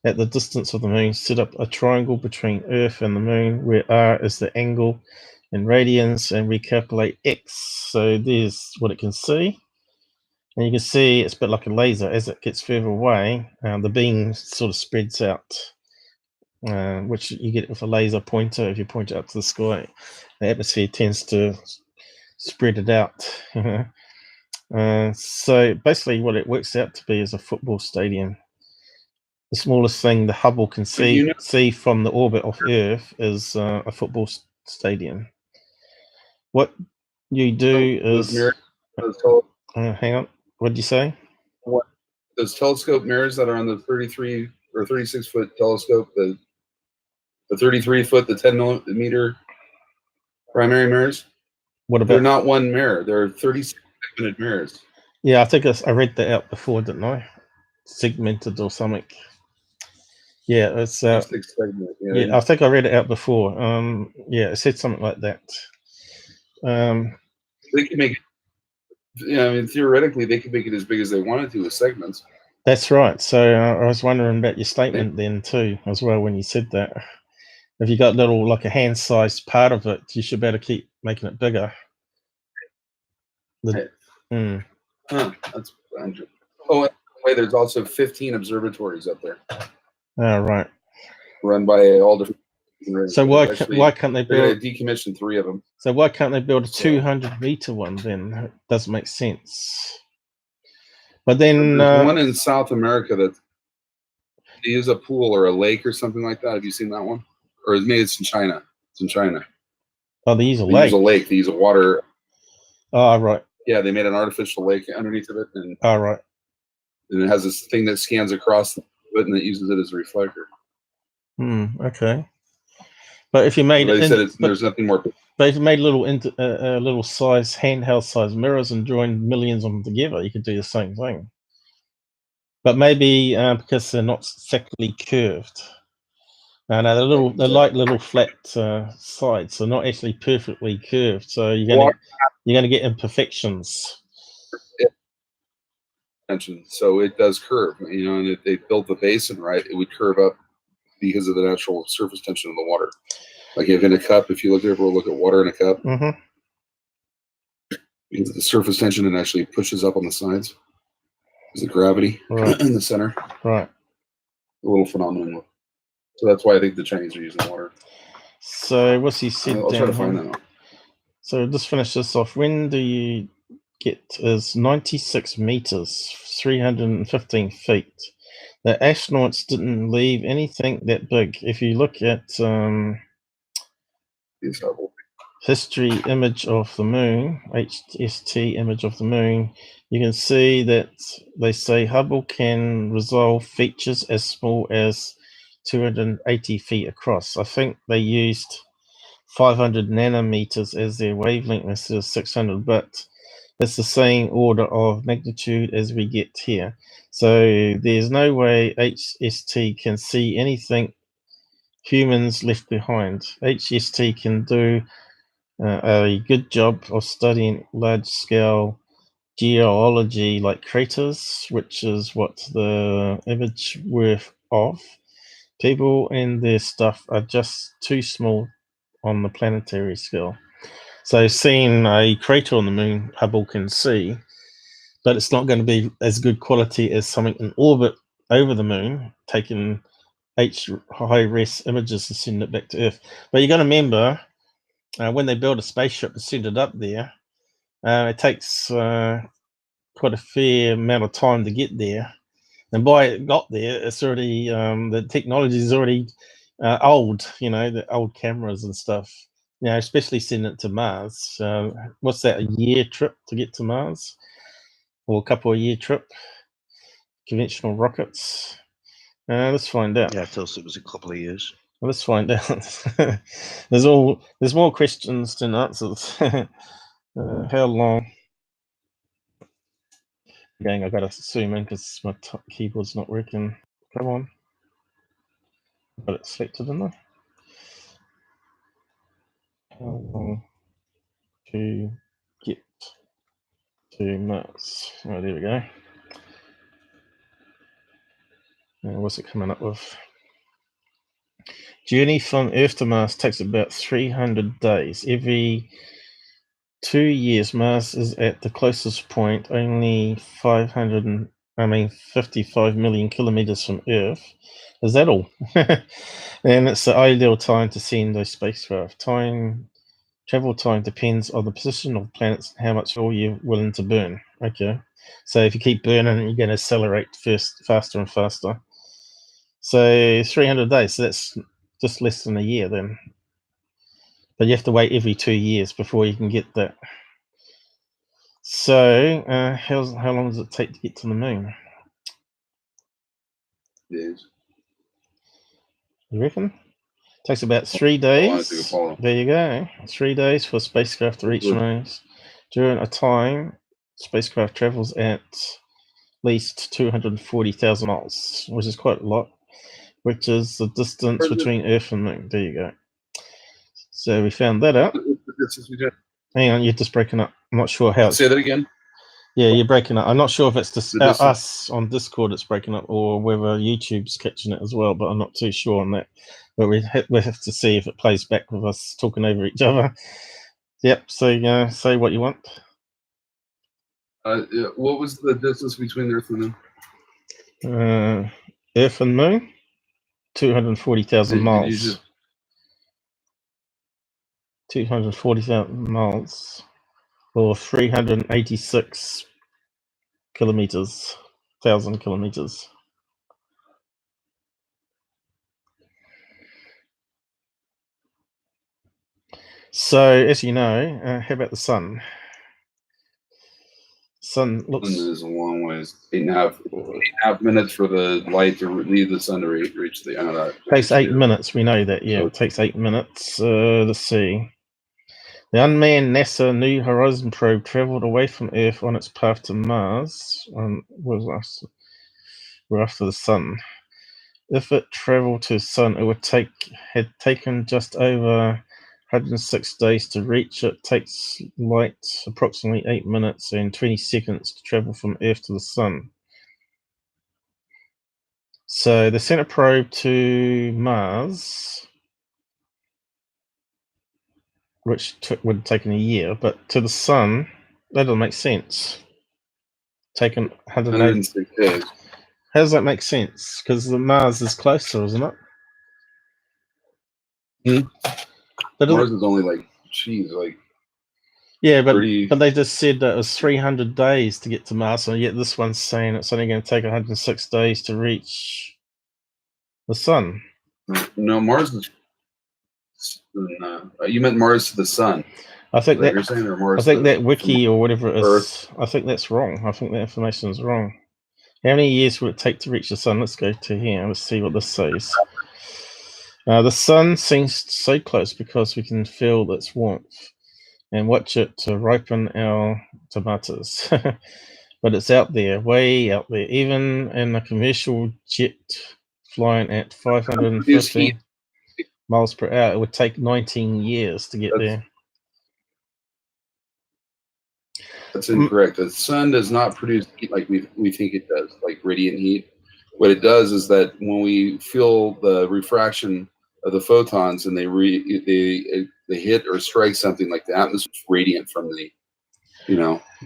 at the distance of the moon. Set up a triangle between Earth and the moon where R is the angle in radians, and we calculate X. So there's what it can see. And you can see it's a bit like a laser. As it gets further away, the beam sort of spreads out, which you get with a laser pointer. If you point it up to the sky, the atmosphere tends to spread it out. So basically what it works out to be is a football stadium. The smallest thing the Hubble can see from the orbit of Earth is a football stadium. What you do is... hang on, what did you say? What, those telescope mirrors that are on the 33 or 36 foot telescope, the 33 foot, the 10 millimeter primary mirrors? What about? They're not one mirror. They're 36 segmented mirrors. Yeah, I think I read that out before, didn't I? Segmented or something. Yeah, it's Yeah, I think I read it out before. Yeah, it said something like that. They can make it. Yeah, I mean, theoretically, they could make it as big as they wanted to with segments. That's right. So I was wondering about your statement then too, as well, when you said that. If you got little, like a hand-sized part of it, you should better keep making it bigger. That's interesting. Oh, and by the way, there's also 15 observatories up there. Oh, right. Run by all different. So why can't they build? Decommission 3 of them. So why can't they build a 200-meter one then? It doesn't make sense. But then there's one in South America that they use a pool or a lake or something like that. Have you seen that one? Or maybe it's in China. It's in China. Oh, they use a lake. They use a lake. They use a water. Oh, right. Yeah, they made an artificial lake underneath of it, and right. And it has this thing that scans across it, and it uses it as a reflector. Okay. But if you made, they said there's nothing more. But if you made little little size handheld size mirrors and joined millions of them together, you could do the same thing. But maybe because they're not exactly curved, and they're like little flat sides, so not actually perfectly curved. So you're gonna get imperfections. So it does curve, and if they built the basin right, it would curve up because of the natural surface tension of the water. Like if in a cup, if you look at water in a cup, because the surface tension, it actually pushes up on the sides. There's the gravity in the center. Right. A little phenomenon. So that's why I think the Chinese are using water. So what's he said? I'll try to find that out. So just finish this off. When do you get is 96 meters, 315 feet. The astronauts didn't leave anything that big. If you look at history image of the moon, HST image of the moon, you can see that they say Hubble can resolve features as small as 280 feet across. I think they used 500 nanometers as their wavelength instead of 600, but it's the same order of magnitude as we get here. So there's no way HST can see anything humans left behind. HST can do a good job of studying large-scale geology like craters, which is what the image worth of. People and their stuff are just too small on the planetary scale. So seeing a crater on the moon, Hubble can see, but it's not going to be as good quality as something in orbit over the moon, taking high-res images and sending it back to Earth. But you got to remember, when they build a spaceship and send it up there, it takes quite a fair amount of time to get there. And by it got there, it's already the technology is already old. The old cameras and stuff. Especially sending it to Mars. What's that? A year trip to get to Mars, or a couple of year trip? Conventional rockets. Let's find out. Yeah, I thought it was a couple of years. Well, let's find out. There's more questions than answers. How long? Again, I gotta zoom in because my keyboard's not working. Come on. Got it selected, didn't I? How long to get to Mars? Oh, there we go. What's it coming up with? Journey from Earth to Mars takes about 300 days. Every 2 years, Mars is at the closest point, only 55 million kilometers from Earth. Is that all? And it's the ideal time to send a spacecraft. Travel time depends on the position of planets and how much oil you're willing to burn. Okay, so if you keep burning, you're going to accelerate faster and faster. So 300 days. So that's just less than a year then. But you have to wait every 2 years before you can get that. So how long does it take to get to the moon? Days. You reckon? Takes about 3 days. There you go. 3 days for spacecraft to reach Mars. During a time, spacecraft travels at least 240,000 miles, which is quite a lot, which is the distance between Earth and Moon. There you go. So we found that out. Hang on, you're just breaking up. I'm not sure how. Say that again. Yeah, you're breaking up. I'm not sure if it's just us on Discord that's breaking up or whether YouTube's catching it as well, but I'm not too sure on that. But we have to see if it plays back with us talking over each other. Yep, so say what you want. What was the distance between Earth and Moon? Earth and Moon? 240,000 miles. 240,000 miles. Or 386 kilometers. 1,000 kilometers. So, as you know, how about the sun? Sun looks... Sun is a long ways. 8.5 minutes for the light to leave the sun to reach the... takes 8 minutes, we know that, yeah. It takes 8 minutes. Let's see. The unmanned NASA New Horizon probe traveled away from Earth on its path to Mars. We're after the sun. If it traveled to the sun, it had taken just over 106 days to reach. It takes light approximately 8 minutes and 20 seconds to travel from Earth to the sun. So they sent a probe to Mars, which would have taken a year, but to the sun, that doesn't make sense. Taken 106 days. How does that make sense? Because the Mars is closer, isn't it? Mars is only like yeah, but they just said that it was 300 days to get to Mars, and yet this one's saying it's only going to take 106 days to reach the sun. No, Mars is... you meant Mars to the sun. I think that you're saying, or Mars I think that wiki or whatever it is, Earth. I think that's wrong. I think that information is wrong. How many years would it take to reach the sun? Let's go to here. Let's see what this says. The sun seems so close because we can feel its warmth and watch it to ripen our tomatoes. But it's out there, way out there. Even in a commercial jet flying at 550 miles per hour, it would take 19 years to get there. That's incorrect. The sun does not produce heat like we think it does, like radiant heat. What it does is that when we feel the refraction of the photons and they hit or strike something, like the atmosphere is radiant from the,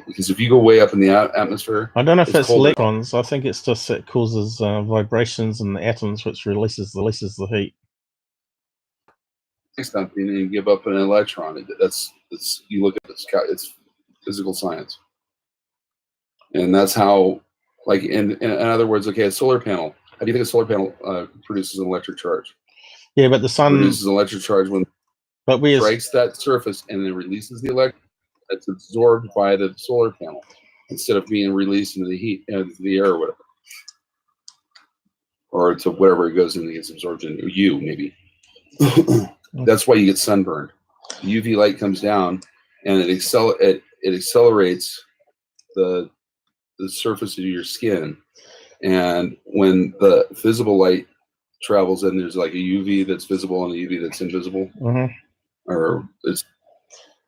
because if you go way up in the atmosphere, I don't know if it's electrons. I think it's just it causes vibrations in the atoms, which releases the heat. Something and you give up an electron. That's you look at this. It's physical science, and that's how, like in other words, okay, a solar panel. How do you think a solar panel produces an electric charge? Yeah, but the sun produces an electric charge when it strikes that surface and then releases the electron that's absorbed by the solar panel instead of being released into the heat, into the air or whatever, or to whatever it goes in and gets absorbed in you maybe. That's why you get sunburned. UV light comes down and it accelerates the surface of your skin, and when the visible light travels in, there's like a UV that's visible and a UV that's invisible. Or it's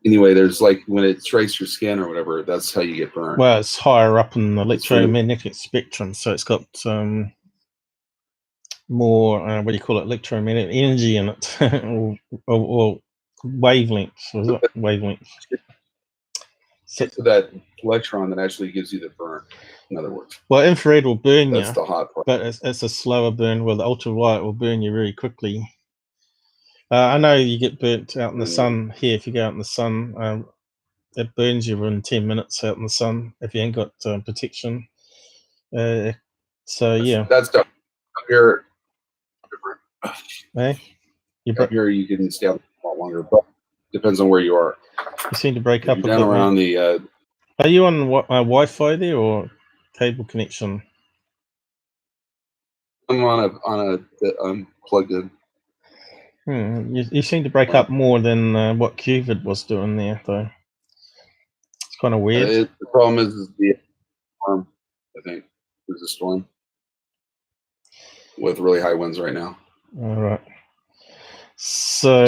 anyway, there's like when it strikes your skin or whatever, that's how you get burned. Well, it's higher up in the electromagnetic spectrum, so it's got more what do you call it, electromagnetic energy in it, or wavelengths. Was it wavelengths? So that electron that actually gives you the burn, in other words. Well, infrared will burn you. That's the hot part. But it's a slower burn, where the ultraviolet will burn you very quickly. I know you get burnt out in the sun here. If you go out in the sun, it burns you in 10 minutes out in the sun if you ain't got protection. So yeah. That's here. Eh? Up here, you can stay up a lot longer, but depends on where you are. You seem to break If up you're a down bit. around Man. the. Are you on Wi-Fi there or cable connection? I'm I'm plugged in. You seem to break up more than what QQQvid was doing there, though. It's kind of weird. The problem is the storm. I think there's a storm with really high winds right now. All right. So,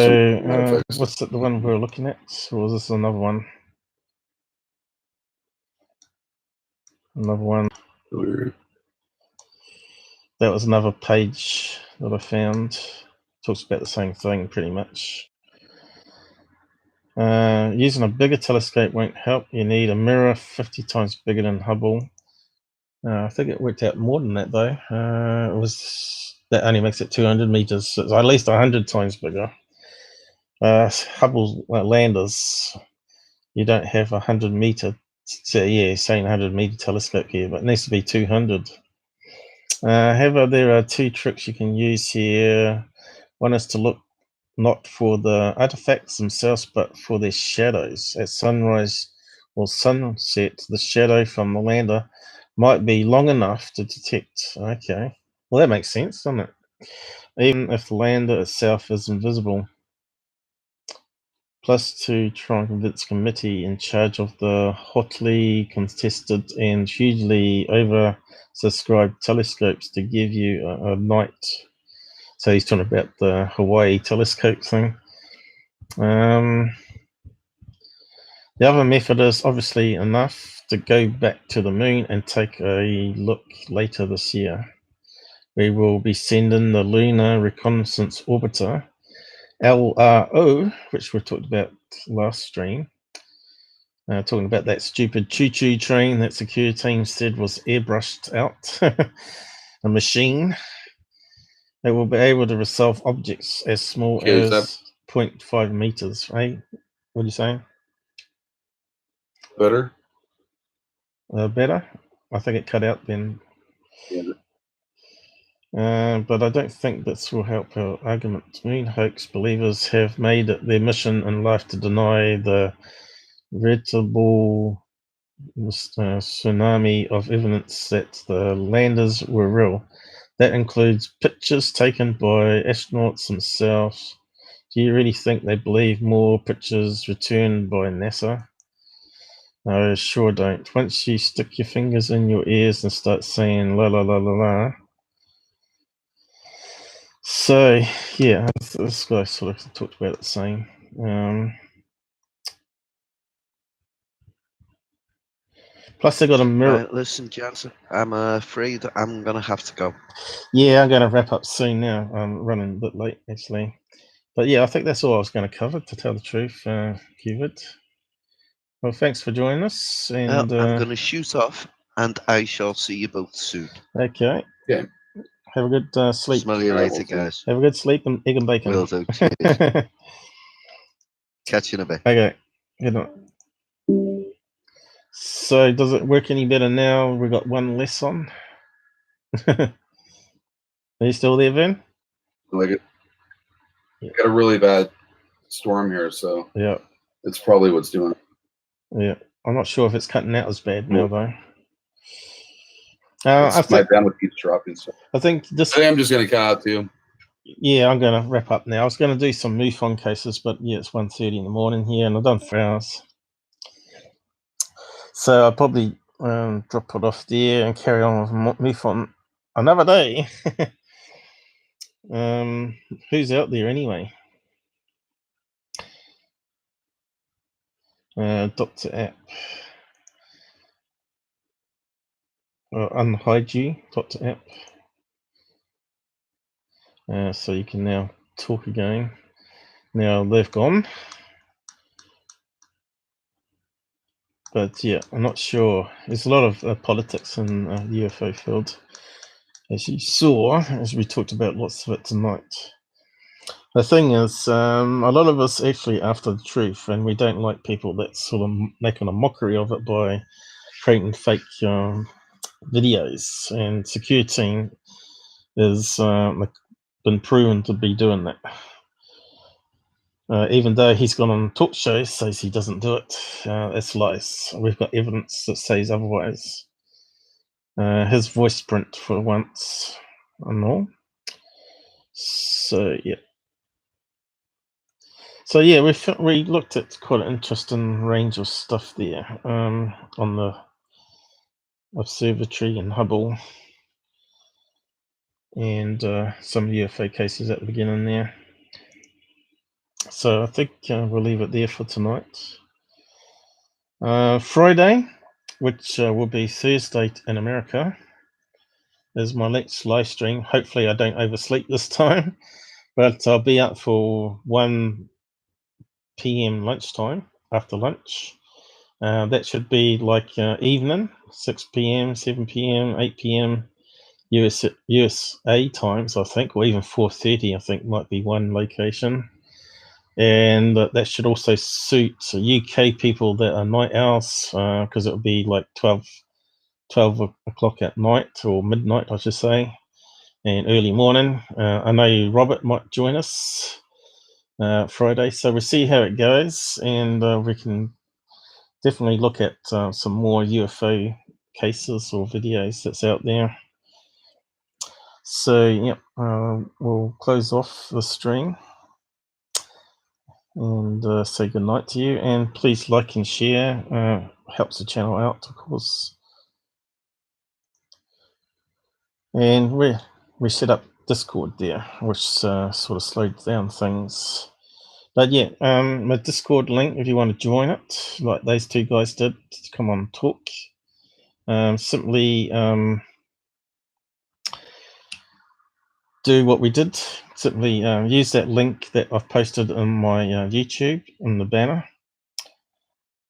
what's the one we're looking at? Or was this another one? Another one. That was another page that I found. Talks about the same thing, pretty much. Using a bigger telescope won't help. You need a mirror 50 times bigger than Hubble. I think it worked out more than that, though. That only makes it 200 meters. So it's at least 100 times bigger. Hubble's landers, you don't have 100 meter. So yeah, saying 100 meter telescope here, but it needs to be 200. However, there are two tricks you can use here. One is to look not for the artifacts themselves, but for their shadows. At sunrise or sunset, the shadow from the lander might be long enough to detect. Okay, well that makes sense, doesn't it? Even if the lander itself is invisible. Plus, to try and convince committee in charge of the hotly contested and hugely oversubscribed telescopes to give you a night. So he's talking about the Hawaii telescope thing. The other method is obviously enough to go back to the moon and take a look later this year. We will be sending the Lunar Reconnaissance Orbiter, LRO, which we talked about last stream. Talking about that stupid choo-choo train that security team said was airbrushed out. A machine that will be able to resolve objects as small as 0.5 meters, right? What are you saying? Better? Better? I think it cut out then. Yeah. But I don't think this will help our argument. Moon hoax believers have made it their mission in life to deny the veritable tsunami of evidence that the landers were real. That includes pictures taken by astronauts themselves. Do you really think they believe more pictures returned by NASA? I sure don't. Once you stick your fingers in your ears and start saying la la la la la. So yeah, this guy sort of talked about the same. Plus, they got a mirror. Right, listen, Jansen, I'm afraid I'm gonna have to go. Yeah, I'm gonna wrap up soon now. I'm running a bit late actually, but yeah, I think that's all I was going to cover. To tell the truth, QQQvid. Well, thanks for joining us. And I'm gonna shoot off, and I shall see you both soon. Okay. Yeah. Have a good sleep. Smell you later, guys. Have a good sleep and egg and bacon. Will do. Cheers. Catch you in a bit. Okay. Good night. So, does it work any better now? We've got one less on. Are you still there, Vern? Like it. Got a really bad storm here, so yeah, it's probably what's doing it. Yeah, I'm not sure if it's cutting out as bad now though. My bandwidth keeps dropping. So I think this. I think I'm just going to cut out too. Yeah, I'm going to wrap up now. I was going to do some MUFON cases, but yeah, it's 1:30 in the morning here, and I've done 4 hours. So I'll probably drop it off there and carry on with MUFON another day. Who's out there anyway? Dr. App. Unhide you, Dr. App. So you can now talk again. Now they've gone. But yeah, I'm not sure. There's a lot of politics in the UFO field, as you saw, as we talked about lots of it tonight. The thing is, a lot of us actually after the truth, and we don't like people that sort of making a mockery of it by creating fake videos. And security is been proven to be doing that. Even though he's gone on talk shows, says he doesn't do it. It's lies. We've got evidence that says otherwise. His voice print for once and all. So yeah. So yeah, we looked at quite an interesting range of stuff there on the observatory and Hubble, and some UFO cases at the beginning there. So I think we'll leave it there for tonight. Friday, which will be Thursday in America, is my next live stream. Hopefully I don't oversleep this time, but I'll be up for 1 p.m. lunchtime, after lunch. That should be like evening, 6 p.m., 7 p.m., 8 p.m. USA times, I think, or even 4:30, I think, might be one location. And that should also suit UK people that are night owls, because it'll be like 12 o'clock at night, or midnight, I should say, and early morning. I know Robert might join us Friday, so we'll see how it goes, and we can definitely look at some more UFO cases or videos that's out there. So yeah, we'll close off the stream and say good night to you, and please like and share, helps the channel out, of course. And we set up Discord there, which sort of slowed down things. But yeah, my Discord link, if you want to join it, like those two guys did, to come on talk, simply do what we did. Simply use that link that I've posted in my YouTube in the banner,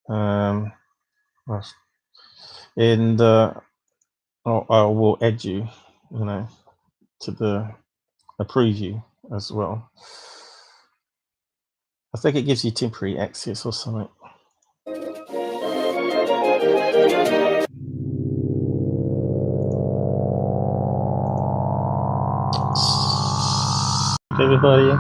and I will add you, to the approve you as well. I think it gives you temporary access or something. Everybody.